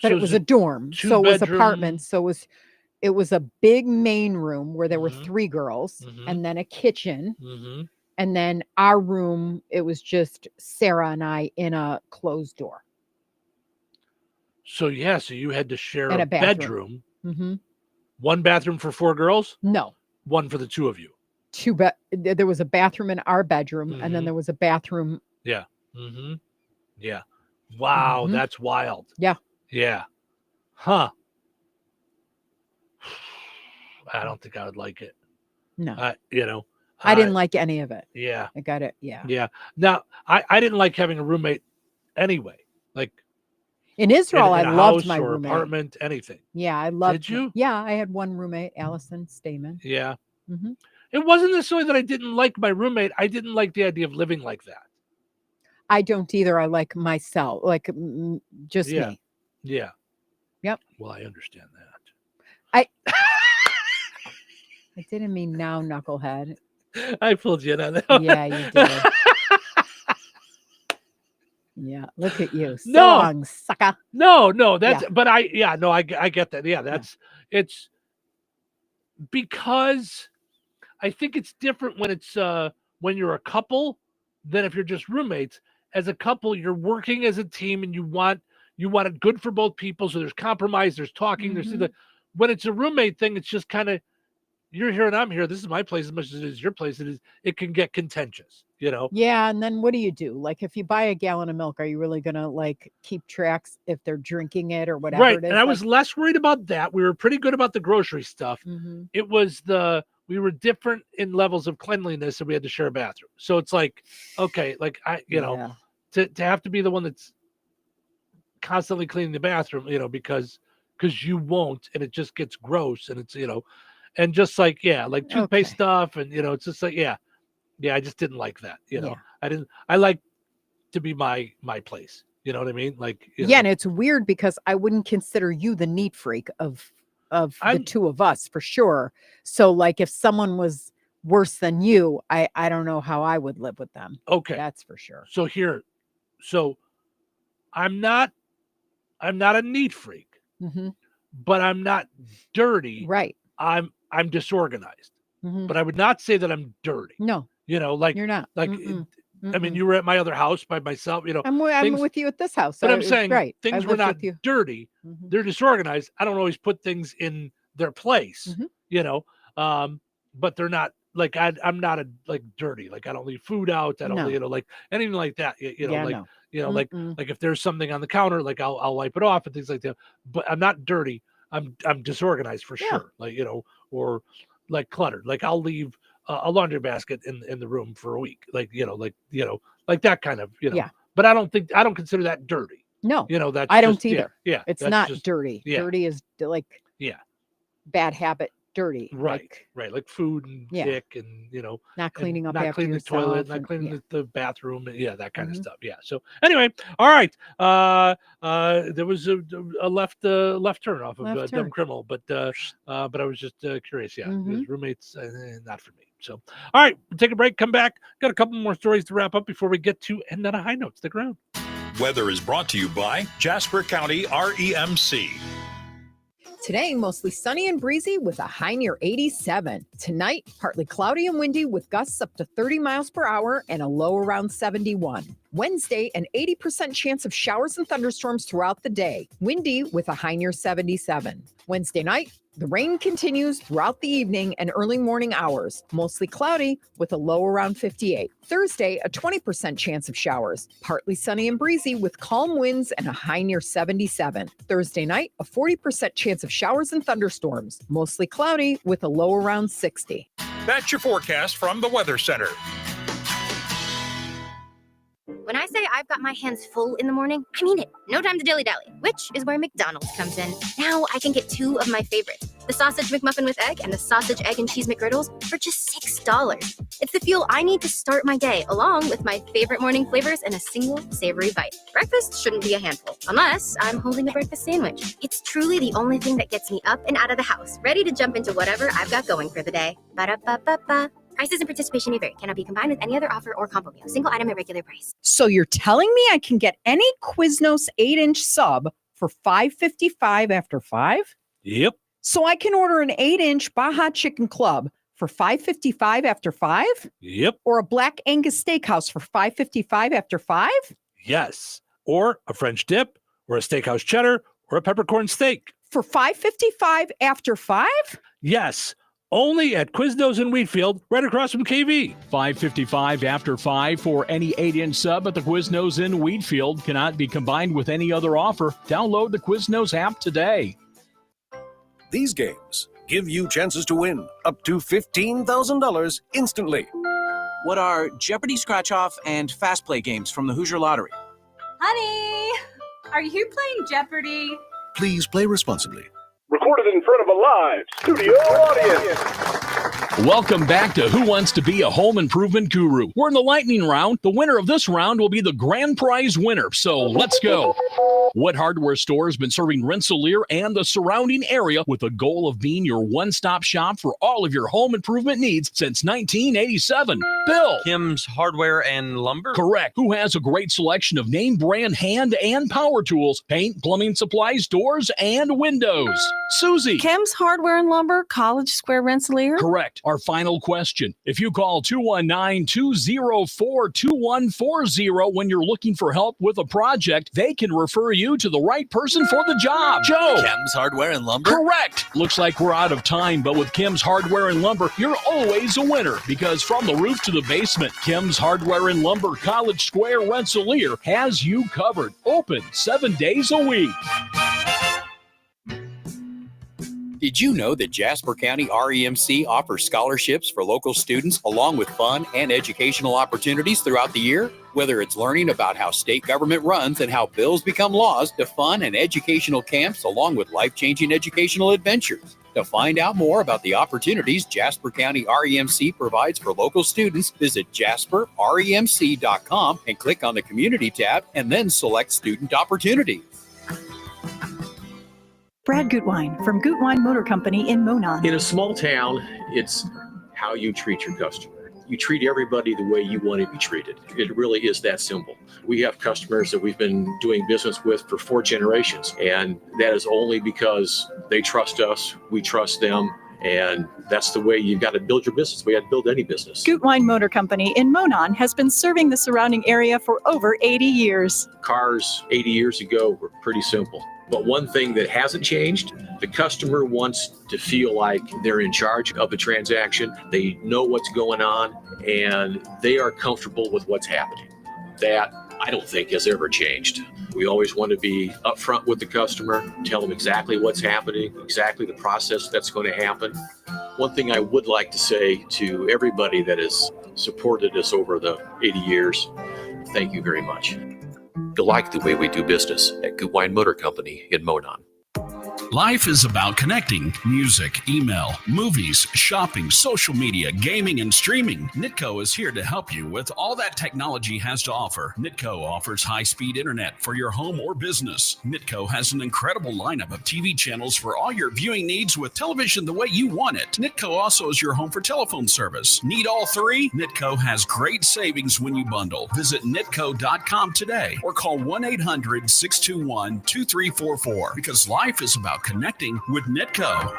Speaker 9: but
Speaker 8: So
Speaker 9: it was a dorm, so it was apartments. So it was a big main room where there were 3 girls, and then a kitchen. And then our room, it was just Sarah and I in a closed door.
Speaker 8: So you had to share
Speaker 9: And
Speaker 8: a
Speaker 9: a bathroom.
Speaker 8: bedroom. 1 bathroom for 4 girls?
Speaker 9: No.
Speaker 8: 1 for the 2 of you.
Speaker 9: There was a bathroom in our bedroom, and then there was a bathroom.
Speaker 8: Yeah. Yeah. Wow, that's wild.
Speaker 9: Yeah.
Speaker 8: Yeah. Huh. I don't think I would like it.
Speaker 9: No.
Speaker 8: I
Speaker 9: didn't like any of it.
Speaker 8: Yeah.
Speaker 9: I got it. Yeah.
Speaker 8: Yeah. Now, I didn't like having a roommate anyway. Like
Speaker 9: in Israel,
Speaker 8: in
Speaker 9: I
Speaker 8: a
Speaker 9: loved
Speaker 8: house
Speaker 9: my
Speaker 8: or
Speaker 9: roommate.
Speaker 8: apartment, anything.
Speaker 9: Yeah, I loved.
Speaker 8: Did you?
Speaker 9: Yeah, I had one roommate, Allison Stamen.
Speaker 8: Yeah.
Speaker 9: Mm-hmm.
Speaker 8: It wasn't necessarily that I didn't like my roommate. I didn't like the idea of living like that.
Speaker 9: I don't either. I like myself, just me.
Speaker 8: Yeah.
Speaker 9: Yep.
Speaker 8: Well, I understand that.
Speaker 9: I didn't mean now, knucklehead.
Speaker 8: I pulled you in on that.
Speaker 9: Yeah, you did. Yeah, look at you. So
Speaker 8: No.
Speaker 9: long, sucker.
Speaker 8: No, that's,
Speaker 9: Yeah.
Speaker 8: but I get that. Yeah, it's because I think it's different when it's, when you're a couple than if you're just roommates. As a couple, you're working as a team and you want it good for both people. So there's compromise, there's talking, when it's a roommate thing, it's just kind of, you're here and I'm here. This is my place as much as it is your place. It can get contentious,
Speaker 9: Yeah, and then what do you do? Like, if you buy a gallon of milk, are you really gonna keep tracks if they're drinking it or whatever
Speaker 8: Right.
Speaker 9: it is?
Speaker 8: And I was less worried about that. We were pretty good about the grocery stuff.
Speaker 9: Mhm.
Speaker 8: It was we were different in levels of cleanliness and we had to share a bathroom. So it's like, okay, to have to be the one that's constantly cleaning the bathroom, because you won't, and it just gets gross, and it's, and just like toothpaste stuff, and it's just like I just didn't like that. I like to be my place. You know what I mean? Like
Speaker 9: and it's weird because I wouldn't consider you the neat freak of the two of us for sure. So like if someone was worse than you, I don't know how I would live with them.
Speaker 8: Okay,
Speaker 9: that's for sure.
Speaker 8: So I'm not a neat freak, but I'm not dirty.
Speaker 9: Right.
Speaker 8: I'm disorganized, but I would not say that I'm dirty.
Speaker 9: No,
Speaker 8: like
Speaker 9: you're not.
Speaker 8: Like, I mean, you were at my other house by myself.
Speaker 9: I'm with you at this house.
Speaker 8: But I'm saying
Speaker 9: right.
Speaker 8: things were not dirty. They're disorganized. I don't always put things in their place, but they're not like I'm not like dirty. Like I don't leave food out. I don't, like anything like that. Like if there's something on the counter, like I'll wipe it off and things like that. But I'm not dirty. I'm disorganized for sure. Like or like cluttered. Like I'll leave a laundry basket in the room for a week. Like like that kind of But I don't consider that dirty.
Speaker 9: No,
Speaker 8: that's
Speaker 9: I don't either.
Speaker 8: Yeah,
Speaker 9: it's not dirty. Dirty is like bad habit. Dirty,
Speaker 8: right? Like food and dick, and
Speaker 9: not cleaning up,
Speaker 8: not
Speaker 9: after
Speaker 8: cleaning the
Speaker 9: yourself,
Speaker 8: toilet, not cleaning the bathroom, that kind of stuff. Yeah. So anyway, all right. There was a left turn off of Dumb Criminal, but I was just curious. Yeah, his roommates, not for me. So all right, we'll take a break. Come back. Got a couple more stories to wrap up before we get to end on a high note. Stick around.
Speaker 1: Weather is brought to you by Jasper County REMC.
Speaker 9: Today, mostly sunny and breezy with a high near 87. Tonight, partly cloudy and windy with gusts up to 30 miles per hour and a low around 71. Wednesday, an 80% chance of showers and thunderstorms throughout the day. Windy with a high near 77. Wednesday night, the rain continues throughout the evening and early morning hours. Mostly cloudy with a low around 58. Thursday, a 20% chance of showers. Partly sunny and breezy with calm winds and a high near 77. Thursday night, a 40% chance of showers and thunderstorms. Mostly cloudy with a low around 60.
Speaker 1: That's your forecast from the Weather Center.
Speaker 2: When I say I've got my hands full in the morning, I mean it. No time to dilly-dally, which is where McDonald's comes in. Now I can get two of my favorites, the Sausage McMuffin with egg and the Sausage, Egg, and Cheese McGriddles for just $6. It's the fuel I need to start my day, along with my favorite morning flavors and a single savory bite. Breakfast shouldn't be a handful, unless I'm holding a breakfast sandwich. It's truly the only thing that gets me up and out of the house, ready to jump into whatever I've got going for the day. Ba-da-ba-ba-ba. Prices and participation may vary. Cannot be combined with any other offer or combo meal. Single item at regular price.
Speaker 9: So you're telling me I can get any Quiznos 8-inch sub for $5.55 after 5?
Speaker 8: Yep.
Speaker 9: So I can order an 8-inch Baja Chicken Club for $5.55 after 5?
Speaker 8: Yep.
Speaker 9: Or a Black Angus Steakhouse for $5.55 after 5?
Speaker 8: Yes. Or a French dip, or a steakhouse cheddar, or a peppercorn steak.
Speaker 9: For $5.55 after 5?
Speaker 8: Yes. Only at Quiznos in Wheatfield, right across from KV.
Speaker 13: $5.55 after 5 for any 8-inch sub at the Quiznos in Wheatfield. Cannot be combined with any other offer. Download the Quiznos app today.
Speaker 11: These games give you chances to win up to $15,000 instantly.
Speaker 14: What are Jeopardy! Scratch Off and Fast Play games from the Hoosier Lottery?
Speaker 15: Honey, are you playing Jeopardy!
Speaker 11: Please play responsibly.
Speaker 16: Recorded in front of a live studio audience.
Speaker 13: Welcome back to Who Wants to Be a Home Improvement Guru. We're in the lightning round. The winner of this round will be the grand prize winner. So let's go. What hardware store has been serving Rensselaer and the surrounding area with the goal of being your one-stop shop for all of your home improvement needs since 1987? Bill.
Speaker 26: Kim's Hardware and Lumber?
Speaker 13: Correct. Who has a great selection of name brand hand and power tools, paint, plumbing supplies, doors, and windows? Susie.
Speaker 15: Kim's Hardware and Lumber, College Square, Rensselaer?
Speaker 13: Correct. Our final question. If you call 219-204-2140 when you're looking for help with a project, they can refer you to the right person for the job. Joe.
Speaker 22: Kim's Hardware and Lumber?
Speaker 13: Correct. Looks like we're out of time, but with Kim's Hardware and Lumber, you're always a winner because from the roof to the basement, Kim's Hardware and Lumber, College Square, Rensselaer has you covered. Open 7 days a week.
Speaker 10: Did you know that Jasper County REMC offers scholarships for local students along with fun and educational opportunities throughout the year? Whether it's learning about how state government runs and how bills become laws, to fun and educational camps along with life-changing educational adventures. To find out more about the opportunities Jasper County REMC provides for local students, visit jasperremc.com and click on the Community tab and then select Student Opportunity.
Speaker 4: Brad Gutwein from Gutwein Motor Company in Monon.
Speaker 17: In a small town, it's how you treat your customer. You treat everybody the way you want to be treated. It really is that simple. We have customers that we've been doing business with for 4 generations, and that is only because they trust us, we trust them, and that's the way you've got to build your business. We got to build any business.
Speaker 4: Gutwein Motor Company in Monon has been serving the surrounding area for over 80 years.
Speaker 17: Cars 80 years ago were pretty simple. But one thing that hasn't changed, the customer wants to feel like they're in charge of the transaction. They know what's going on and they are comfortable with what's happening. That I don't think has ever changed. We always want to be upfront with the customer, tell them exactly what's happening, exactly the process that's going to happen. One thing I would like to say to everybody that has supported us over the 80 years, thank you very much. You like the way we do business at Gutwein Motor Company in Monon.
Speaker 19: Life is about connecting. Music, email, movies, shopping, social media, gaming, and streaming. Nitco is here to help you with all that technology has to offer. Nitco offers high-speed internet for your home or business. Nitco has an incredible lineup of TV channels for all your viewing needs with television the way you want it. Nitco also is your home for telephone service. Need all 3? Nitco has great savings when you bundle. Visit nitco.com today or call 1-800-621-2344 because life is about connecting with Nitco.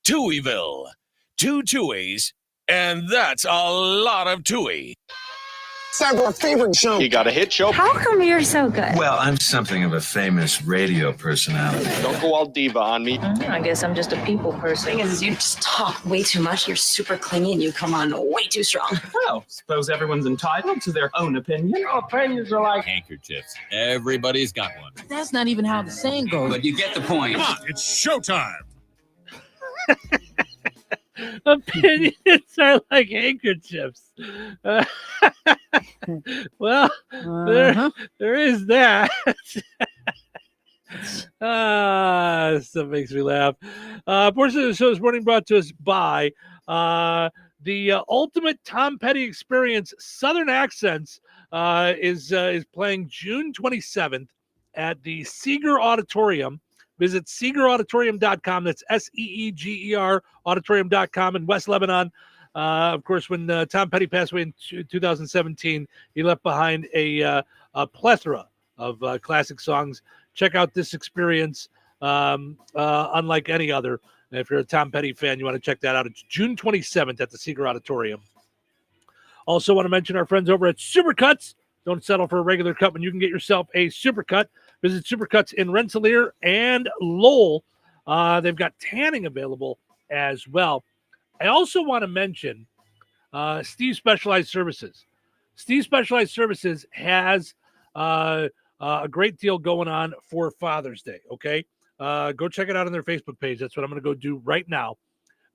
Speaker 20: Touhyville. 2 Touhies, and that's a lot of Touhy.
Speaker 18: It's our favorite show. You got a hit show?
Speaker 15: How come you're so good?
Speaker 21: Well, I'm something of a famous radio personality.
Speaker 18: Don't go all diva on me.
Speaker 15: I guess I'm just a people person.
Speaker 24: The thing is, you just talk way too much. You're super clingy and you come on way too strong.
Speaker 27: Well, suppose everyone's entitled to their own opinion.
Speaker 21: Opinions are like handkerchiefs. Everybody's got one.
Speaker 24: That's not even how the saying goes.
Speaker 21: But you get the point.
Speaker 20: Come on, it's showtime.
Speaker 8: Opinions are like handkerchiefs. Well, there is that. Stuff makes me laugh. Portion of the show this morning brought to us by the Ultimate Tom Petty Experience Southern Accents is playing June 27th at the Seeger Auditorium. Visit SeegerAuditorium.com. That's SEEGER Auditorium.com in West Lebanon. Of course, when Tom Petty passed away in 2017, he left behind a plethora of classic songs. Check out this experience, unlike any other. And if you're a Tom Petty fan, you want to check that out. It's June 27th at the Seeger Auditorium. Also want to mention our friends over at Supercuts. Don't settle for a regular cut when you can get yourself a supercut. Visit Supercuts in Rensselaer and Lowell. They've got tanning available as well. I also want to mention Steve Specialized Services. Steve Specialized Services has a great deal going on for Father's Day, okay? Go check it out on their Facebook page. That's what I'm going to go do right now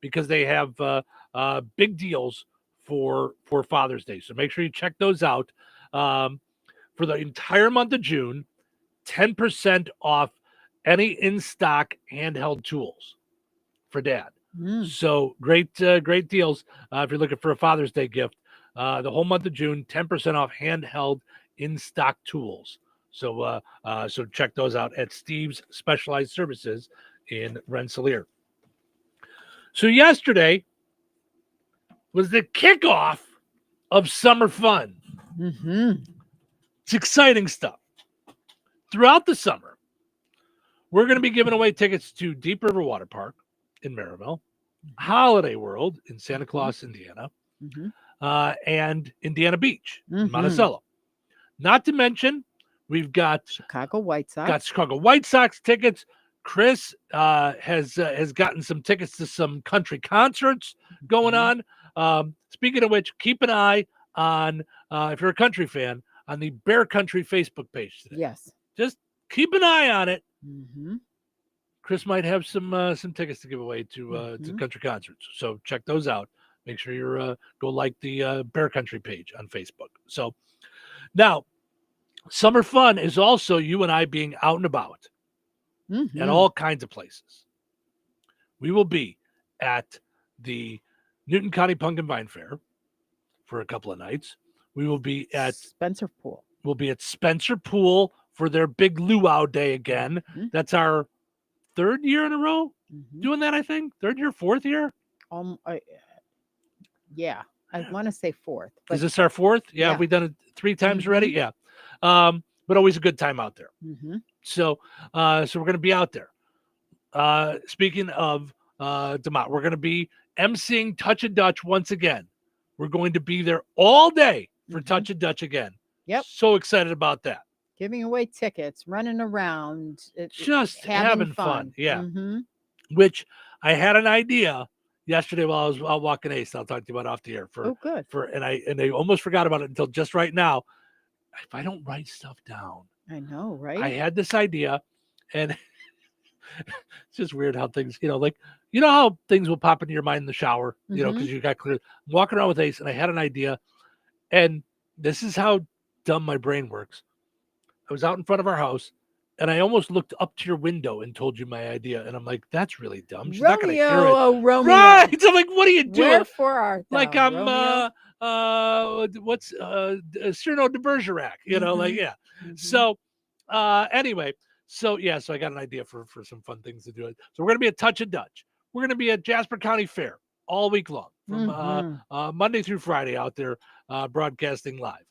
Speaker 8: because they have big deals for Father's Day. So make sure you check those out. For the entire month of June, 10% off any in-stock handheld tools for dad. So great deals if you're looking for a Father's Day gift. The whole month of June, 10% off handheld in-stock tools. So check those out at Steve's Specialized Services in Rensselaer. So yesterday was the kickoff of Summer Fun. It's exciting stuff. Throughout the summer, we're going to be giving away tickets to Deep River Water Park in Maryville, Holiday World in Santa Claus, Indiana, and Indiana Beach in Monticello. Not to mention, we've got
Speaker 9: Chicago White Sox. Tickets.
Speaker 8: Chris has gotten some tickets to some country concerts going on. Speaking of which, keep an eye on, if you're a country fan, on the Bear Country Facebook page today.
Speaker 9: Yes.
Speaker 8: Just keep an eye on it. Chris might have some tickets to give away to country concerts. So check those out. Make sure you're go like the Bear Country page on Facebook. So now, Summer Fun is also you and I being out and about at all kinds of places. we will be at the Newton County Pumpkin Vine Fair for a couple of nights. We will be at
Speaker 9: Spencer Pool.
Speaker 8: We'll be at Spencer Pool for their big luau day again. That's our third year in a row doing that, I think. Third year, fourth year?
Speaker 9: Yeah, I want to say fourth. But
Speaker 8: Is this our fourth? Yeah, have we done it 3 times already? Yeah. But always a good time out there. So we're going to be out there. Speaking of DeMott, we're going to be emceeing Touch a Dutch once again. We're going to be there all day for Touch a Dutch again.
Speaker 9: Yep.
Speaker 8: So excited about that.
Speaker 9: Giving away tickets, running around,
Speaker 8: Just having fun. Yeah.
Speaker 9: Mhm.
Speaker 8: Which I had an idea yesterday while I was out walking Ace. I'll talk to you about off the air
Speaker 9: good.
Speaker 8: And I almost forgot about it until just right now. If I don't write stuff down,
Speaker 9: I know, right?
Speaker 8: I had this idea, and it's just weird how things, like, how things will pop into your mind in the shower, because you got clear. I'm walking around with Ace, and I had an idea, and this is how dumb my brain works. I was out in front of our house, and I almost looked up to your window and told you my idea, and I'm like, that's really dumb. She's not going to hear it.
Speaker 9: Oh, Romeo.
Speaker 8: Right. I'm like, what are you doing?
Speaker 9: Wherefore art thou,
Speaker 8: like I'm
Speaker 9: Romeo?
Speaker 8: what's Cyrano de Bergerac, like, yeah. So anyway, so I got an idea for some fun things to do. So we're gonna be at Touch a Dutch. We're gonna be at Jasper County Fair all week long from Monday through Friday out there broadcasting live.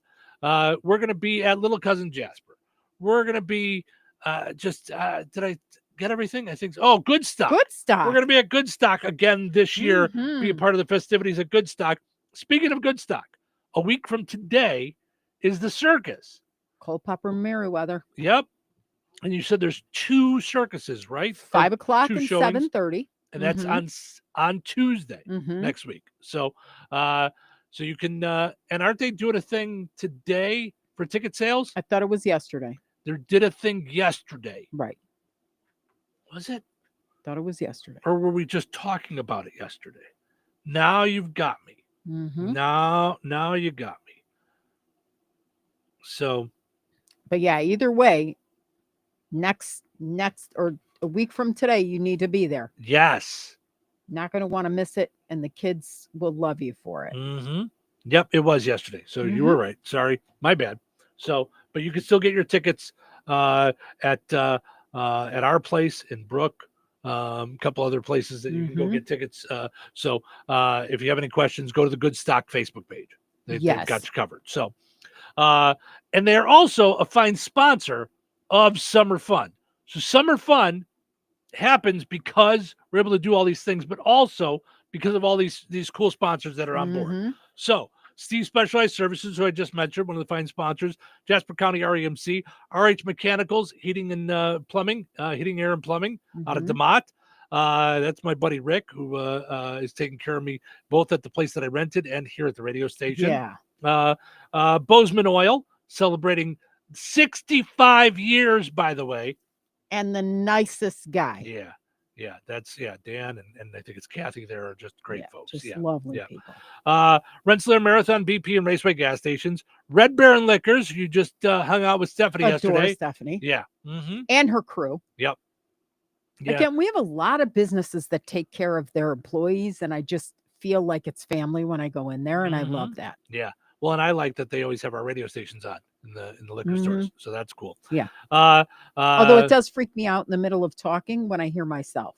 Speaker 8: We're gonna be at Little Cousin Jasper. We're gonna be did I get everything? I think so. Oh, Good Stock.
Speaker 9: Good Stock.
Speaker 8: We're gonna be at Good Stock again this year. Be a part of the festivities at Good Stock. Speaking of Good Stock, a week from today is the circus.
Speaker 9: Culpeper Merriweather.
Speaker 8: Yep. And you said there's 2 circuses, right?
Speaker 9: 5 o'clock
Speaker 8: 2
Speaker 9: and
Speaker 8: showings,
Speaker 9: 7:30.
Speaker 8: and that's on Tuesday next week. So so you can and aren't they doing a thing today for ticket sales?
Speaker 9: I thought it was yesterday.
Speaker 8: They did a thing yesterday.
Speaker 9: Right.
Speaker 8: Was it?
Speaker 9: Thought it was yesterday.
Speaker 8: Or were we just talking about it yesterday? Now you've got me. Now you got me. So,
Speaker 9: but yeah, either way, next or a week from today, you need to be there.
Speaker 8: Yes.
Speaker 9: Not going to want to miss it, and the kids will love you for it.
Speaker 8: Yep, it was yesterday. So you were right. Sorry, my bad. So, but you can still get your tickets at our place in Brook. A couple other places that you can go get tickets. So if you have any questions, go to the Good Stock Facebook page. They've got you covered. So, and they're also a fine sponsor of Summer Fun. So Summer Fun happens because we're able to do all these things, but also because of all these cool sponsors that are on board. So Steve Specialized Services, who I just mentioned, one of the fine sponsors, Jasper County REMC, RH Mechanicals, heating, air and plumbing out of DeMott. That's my buddy Rick, who is taking care of me both at the place that I rented and here at the radio station.
Speaker 9: Yeah.
Speaker 8: Bozeman Oil, celebrating 65 years, by the way.
Speaker 9: And the nicest guy.
Speaker 8: Yeah. Yeah, that's Dan and I think it's Kathy. They're just great folks.
Speaker 9: Just lovely people.
Speaker 8: Rensselaer Marathon, BP, and Raceway gas stations. Red Baron Liquors. You just hung out with Stephanie yesterday.
Speaker 9: Stephanie.
Speaker 8: Yeah.
Speaker 9: And her crew.
Speaker 8: Yep. Yeah.
Speaker 9: Again, we have a lot of businesses that take care of their employees, and I just feel like it's family when I go in there, and I love that.
Speaker 8: Yeah. Well, and I like that they always have our radio stations on in the liquor stores, so that's cool.
Speaker 9: Yeah.
Speaker 8: Although
Speaker 9: it does freak me out in the middle of talking when I hear myself.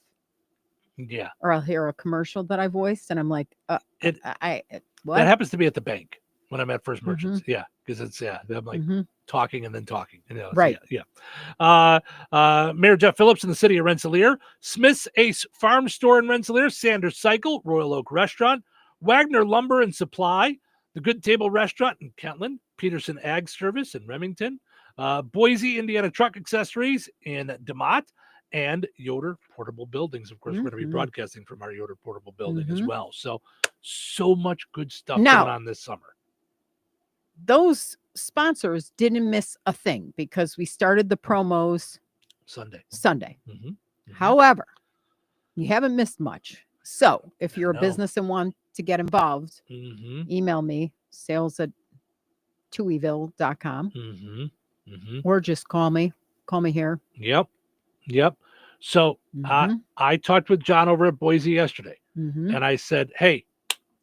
Speaker 8: Yeah.
Speaker 9: Or I'll hear a commercial that I voiced, and I'm like, what?
Speaker 8: That happens to me at the bank when I'm at First Merchants. Yeah, because it's I'm like talking and then talking.
Speaker 9: Right.
Speaker 8: Yeah. Mayor Jeff Phillips in the city of Rensselaer, Smith's Ace Farm Store in Rensselaer, Sanders Cycle, Royal Oak Restaurant, Wagner Lumber and Supply, the Good Table Restaurant in Kentland, Peterson Ag Service in Remington, Boise, Indiana Truck Accessories in DeMott, and Yoder Portable Buildings. Of course, we're going to be broadcasting from our Yoder Portable Building as well. So much good stuff going on this summer.
Speaker 9: Those sponsors didn't miss a thing because we started the promos Sunday. However, you haven't missed much. So if you're a business and want to get involved, email me, sales@touhyville.com, or just call me here.
Speaker 8: Yep. So I talked with John over at Boise yesterday, and I said, hey,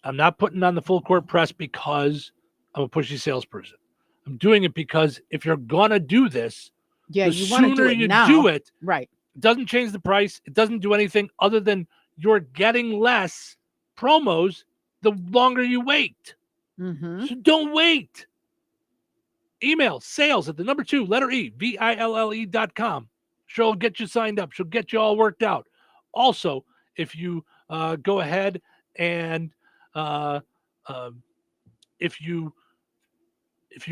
Speaker 8: I'm not putting on the full court press because I'm a pushy salesperson. I'm doing it because if you're going to do this, the
Speaker 9: you want to do
Speaker 8: sooner
Speaker 9: it
Speaker 8: you
Speaker 9: now.
Speaker 8: do it,
Speaker 9: right?
Speaker 8: It doesn't change the price. It doesn't do anything other than you're getting less promos the longer you wait. So don't wait. Email sales at the number 2, letter E, VILLE.com. She'll get you signed up. She'll get you all worked out. Also, if you go ahead and if you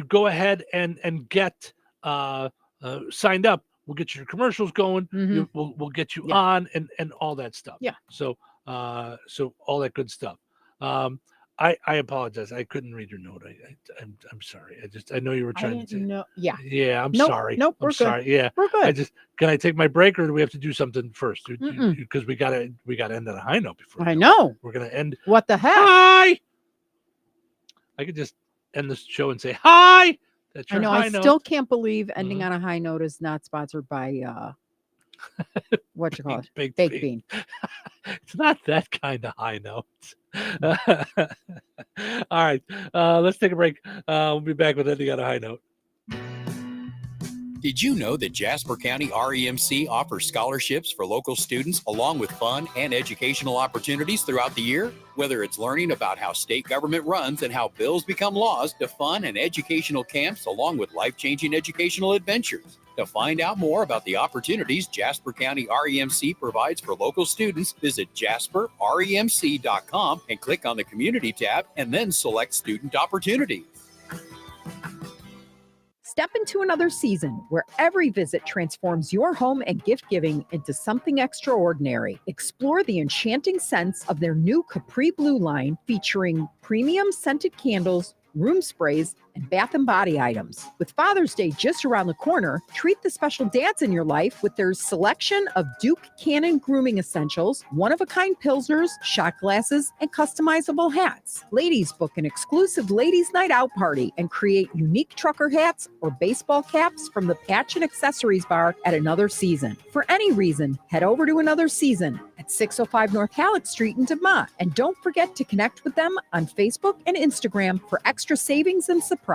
Speaker 8: go ahead and get signed up, we'll get your commercials going. We'll get you on and all that stuff.
Speaker 9: Yeah.
Speaker 8: So all that good stuff. I apologize. I couldn't read your note. I'm sorry. I know you were trying to.
Speaker 9: Yeah.
Speaker 8: I'm sorry.
Speaker 9: Nope. We're
Speaker 8: sorry.
Speaker 9: good.
Speaker 8: Yeah.
Speaker 9: We're good.
Speaker 8: Can I take my break, or do we have to do something first? Because we gotta end on a high note before.
Speaker 9: I know.
Speaker 8: We're gonna end.
Speaker 9: What the heck?
Speaker 8: Hi. I could just end this show and say hi. That's your
Speaker 9: I know.
Speaker 8: high
Speaker 9: I
Speaker 8: note.
Speaker 9: still can't believe ending on a high note is not sponsored by what you call it,
Speaker 8: Baked
Speaker 9: bean.
Speaker 8: It's not that kind of high note. All right, let's take a break. We'll be back with ending on a high note.
Speaker 10: Did you know that Jasper County REMC offers scholarships for local students along with fun and educational opportunities throughout the year? Whether it's learning about how state government runs and how bills become laws, to fun and educational camps along with life-changing educational adventures. To find out more about the opportunities Jasper County REMC provides for local students, visit jasperremc.com and click on the Community tab and then select Student Opportunities.
Speaker 9: Step into another season where every visit transforms your home and gift giving into something extraordinary. Explore the enchanting scents of their new Capri Blue line featuring premium scented candles, room sprays, and bath and body items. With Father's Day just around the corner, treat the special dads in your life with their selection of Duke Cannon grooming essentials, one-of-a-kind pilsners, shot glasses, and customizable hats. Ladies, book an exclusive ladies' night out party and create unique trucker hats or baseball caps from the Patch and Accessories Bar at Another Season. For any reason, head over to Another Season at 605 North Halleck Street in DeMont. And don't forget to connect with them on Facebook and Instagram for extra savings and surprises.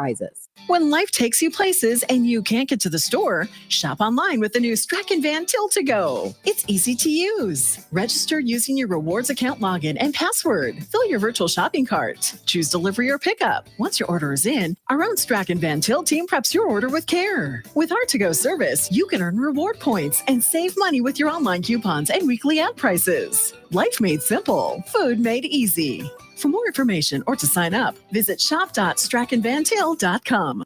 Speaker 3: When life takes you places and you can't get to the store, shop online with the new Strachan Van Til to Go. It's easy to use. Register using your rewards account login and password. Fill your virtual shopping cart. Choose delivery or pickup. Once your order is in, our own Strachan Van Til team preps your order with care. With our to-go service, you can earn reward points and save money with your online coupons and weekly ad prices. Life made simple. Food made easy. For more information or to sign up, visit shop.strachanvantil.com.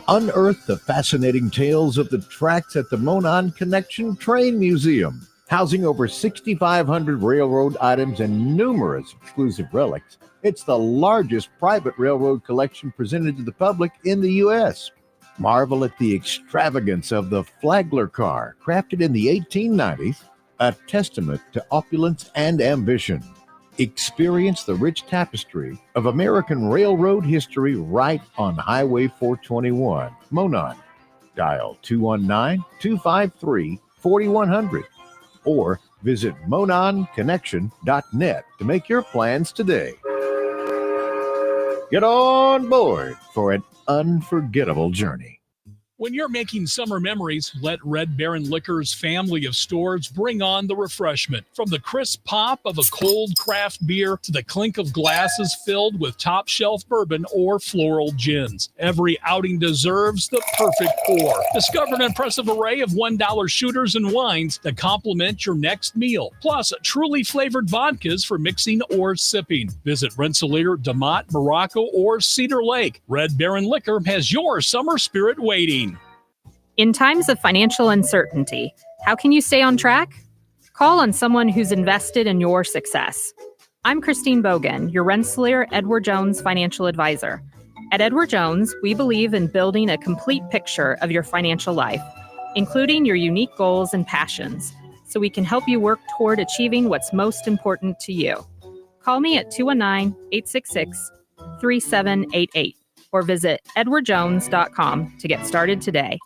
Speaker 5: Unearth the fascinating tales of the tracks at the Monon Connection Train Museum. Housing over 6,500 railroad items and numerous exclusive relics, it's the largest private railroad collection presented to the public in the U.S. Marvel at the extravagance of the Flagler car, crafted in the 1890s, a testament to opulence and ambition. Experience the rich tapestry of American railroad history right on Highway 421, Monon. Dial 219-253-4100 or visit mononconnection.net to make your plans today. Get on board for an unforgettable journey.
Speaker 13: When you're making summer memories, let Red Baron Liquor's family of stores bring on the refreshment. From the crisp pop of a cold craft beer to the clink of glasses filled with top shelf bourbon or floral gins, every outing deserves the perfect pour. Discover an impressive array of $1 shooters and wines to complement your next meal, plus truly flavored vodkas for mixing or sipping. Visit Rensselaer, DeMont, Morocco, or Cedar Lake. Red Baron Liquor has your summer spirit waiting.
Speaker 6: In times of financial uncertainty, how can you stay on track? Call on someone who's invested in your success. I'm Christine Bogan, your Rensselaer Edward Jones financial advisor. At Edward Jones, we believe in building a complete picture of your financial life, including your unique goals and passions, so we can help you work toward achieving what's most important to you. Call me at 219-866-3788 or visit edwardjones.com to get started today.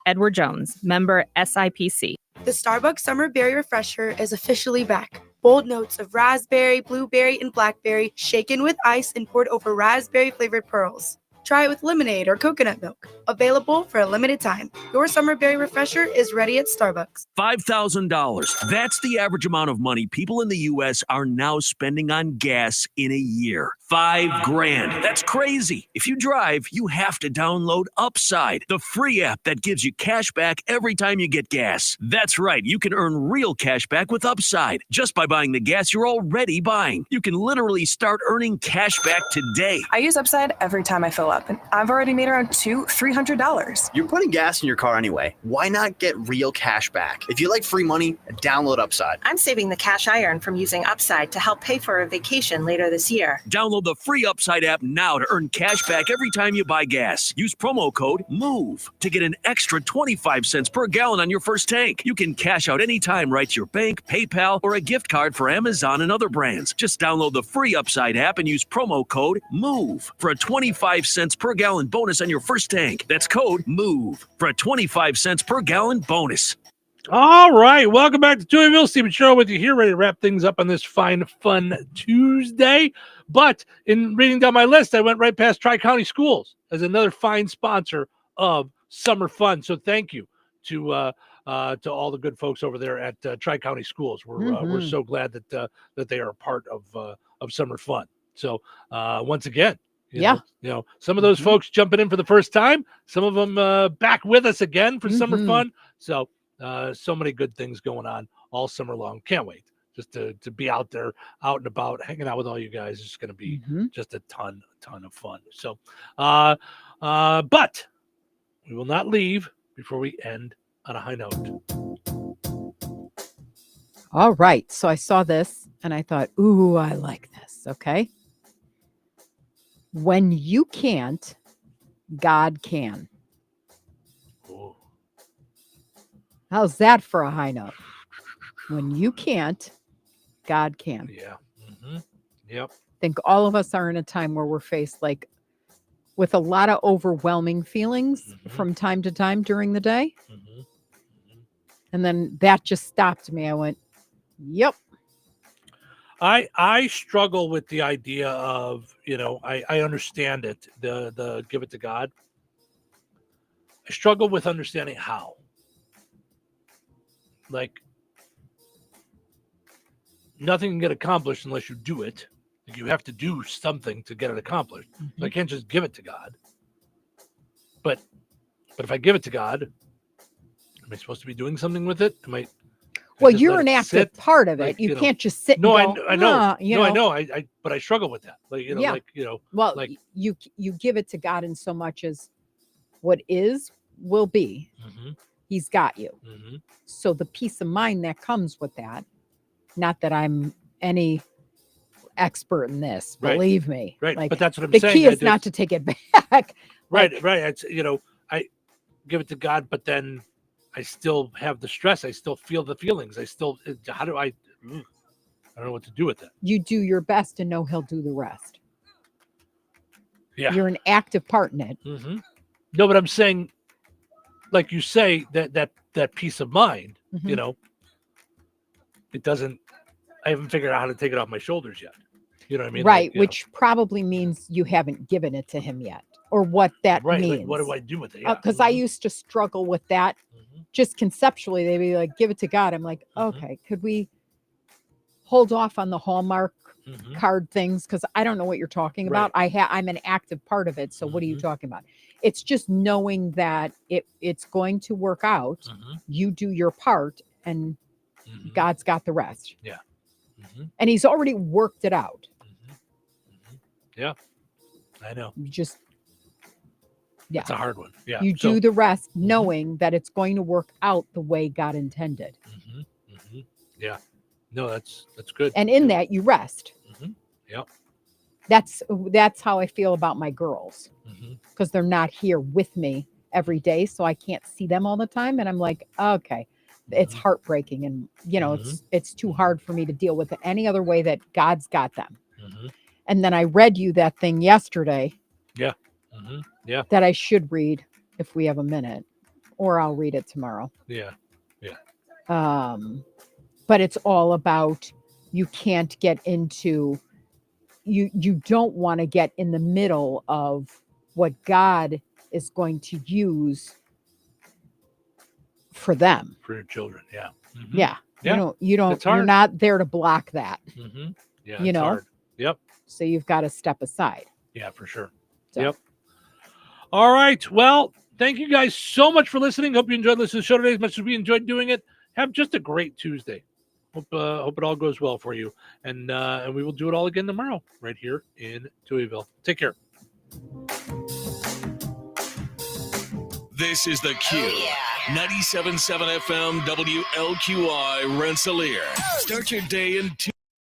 Speaker 6: Edward Jones, member SIPC.
Speaker 1: The Starbucks Summer Berry Refresher is officially back. Bold notes of raspberry, blueberry, and blackberry shaken with ice and poured over raspberry-flavored pearls. Try it with lemonade or coconut milk. Available for a limited time. Your Summer Berry Refresher is ready at Starbucks.
Speaker 2: $5,000. That's the average amount of money people in the U.S. are now spending on gas in a year. $5,000. That's crazy. If you drive, you have to download Upside, the free app that gives you cash back every time you get gas. That's right. You can earn real cash back with Upside just by buying the gas you're already buying. You can literally start earning cash back today.
Speaker 7: I use Upside every time I fill up, and I've already made around $300.
Speaker 12: You're putting gas in your car anyway. Why not get real cash back? If you like free money, download Upside.
Speaker 7: I'm saving the cash I earn from using Upside to help pay for a vacation later this year.
Speaker 2: Download the free Upside app now to earn cash back every time you buy gas. Use promo code MOVE to get an extra 25 cents per gallon on your first tank. You can cash out anytime right to your bank, PayPal, or a gift card for Amazon and other brands. Just download the free Upside app and use promo code MOVE for a 25 cents per gallon bonus on your first tank. That's code MOVE for a 25 cents per gallon bonus.
Speaker 8: All right, welcome back to Touhyville. Stephen Show with you here, ready to wrap things up on this fine, fun Tuesday. But in reading down my list, I went right past Tri-County Schools as another fine sponsor of summer fun. So thank you to all the good folks over there at Tri-County Schools. We're so glad that they are a part of summer fun. So once again, you know, some of those folks jumping in for the first time, some of them back with us again for summer fun. So so many good things going on all summer long. Can't wait just to be out there, out and about, hanging out with all you guys. It's going to be just a ton of fun. So, but we will not leave before we end on a high note.
Speaker 9: All right. So I saw this and I thought, ooh, I like this. Okay. When you can't, God can.
Speaker 8: Ooh.
Speaker 9: How's that for a high note? When you can't, God can.
Speaker 8: Yeah. Yep.
Speaker 9: I think all of us are in a time where we're faced with a lot of overwhelming feelings from time to time during the day. And then that just stopped me. I went, yep.
Speaker 8: I struggle with the idea of, I understand it, the give it to God. I struggle with understanding how. Like, nothing can get accomplished unless you do it. You have to do something to get it accomplished. So I can't just give it to God. But if I give it to God, am I supposed to be doing something with it?
Speaker 9: Well, you're an active part of it. Like, you can't just sit.
Speaker 8: No,
Speaker 9: and go,
Speaker 8: I know.
Speaker 9: I
Speaker 8: know. But I struggle with that.
Speaker 9: Well, you give it to God in so much as what is will be. He's got you. So the peace of mind that comes with that. Not that I'm any expert in this, believe me.
Speaker 8: Right.
Speaker 9: Like,
Speaker 8: but that's what I'm
Speaker 9: saying.
Speaker 8: saying.
Speaker 9: The key is not to take it back.
Speaker 8: Right. It's, I give it to God, but then I still have the stress. I still feel the feelings. I don't know what to do with that.
Speaker 9: You do your best and know he'll do the rest.
Speaker 8: Yeah.
Speaker 9: You're an active part in it.
Speaker 8: No, but I'm saying, like you say, that peace of mind, it doesn't, I haven't figured out how to take it off my shoulders yet. You know what I mean?
Speaker 9: Right. Which probably means you haven't given it to him yet, or what that means.
Speaker 8: Like, what do I do with it?
Speaker 9: Because I used to struggle with that. Just conceptually, they'd be like, give it to God. I'm like, okay, could we hold off on the Hallmark card things? Because I don't know what you're talking about. I'm an active part of it. So what are you talking about? It's just knowing that it's going to work out. You do your part and God's got the rest.
Speaker 8: Yeah.
Speaker 9: And he's already worked it out.
Speaker 8: Yeah. I know.
Speaker 9: You just,
Speaker 8: it's a hard one. Yeah.
Speaker 9: You do the rest knowing that it's going to work out the way God intended.
Speaker 8: Yeah. No, that's good.
Speaker 9: And in that you rest.
Speaker 8: Yep.
Speaker 9: That's how I feel about my girls, because they're not here with me every day. So I can't see them all the time. And I'm like, okay, it's heartbreaking. And it's too hard for me to deal with it any other way that God's got them. And then I read you that thing yesterday.
Speaker 8: Yeah. Yeah.
Speaker 9: That I should read if we have a minute, or I'll read it tomorrow.
Speaker 8: Yeah.
Speaker 9: But it's all about, you can't get into, you don't want to get in the middle of what God is going to use for them.
Speaker 8: For your children. Yeah. Mhm.
Speaker 9: Yeah.
Speaker 8: Yeah.
Speaker 9: It's
Speaker 8: It's hard.
Speaker 9: you're not there to block that.
Speaker 8: Mm-hmm. Yeah.
Speaker 9: You
Speaker 8: It's
Speaker 9: know?
Speaker 8: hard. Yep.
Speaker 9: So you've got to step aside.
Speaker 8: Yeah, for sure.
Speaker 9: So.
Speaker 8: Yep. All right. Well, thank you guys so much for listening. Hope you enjoyed listening to the show today as much as we enjoyed doing it. Have just a great Tuesday. Hope it all goes well for you. And we will do it all again tomorrow right here in Touhyville. Take care.
Speaker 20: This is the Q. 97.7 FM WLQI Rensselaer. Start your day in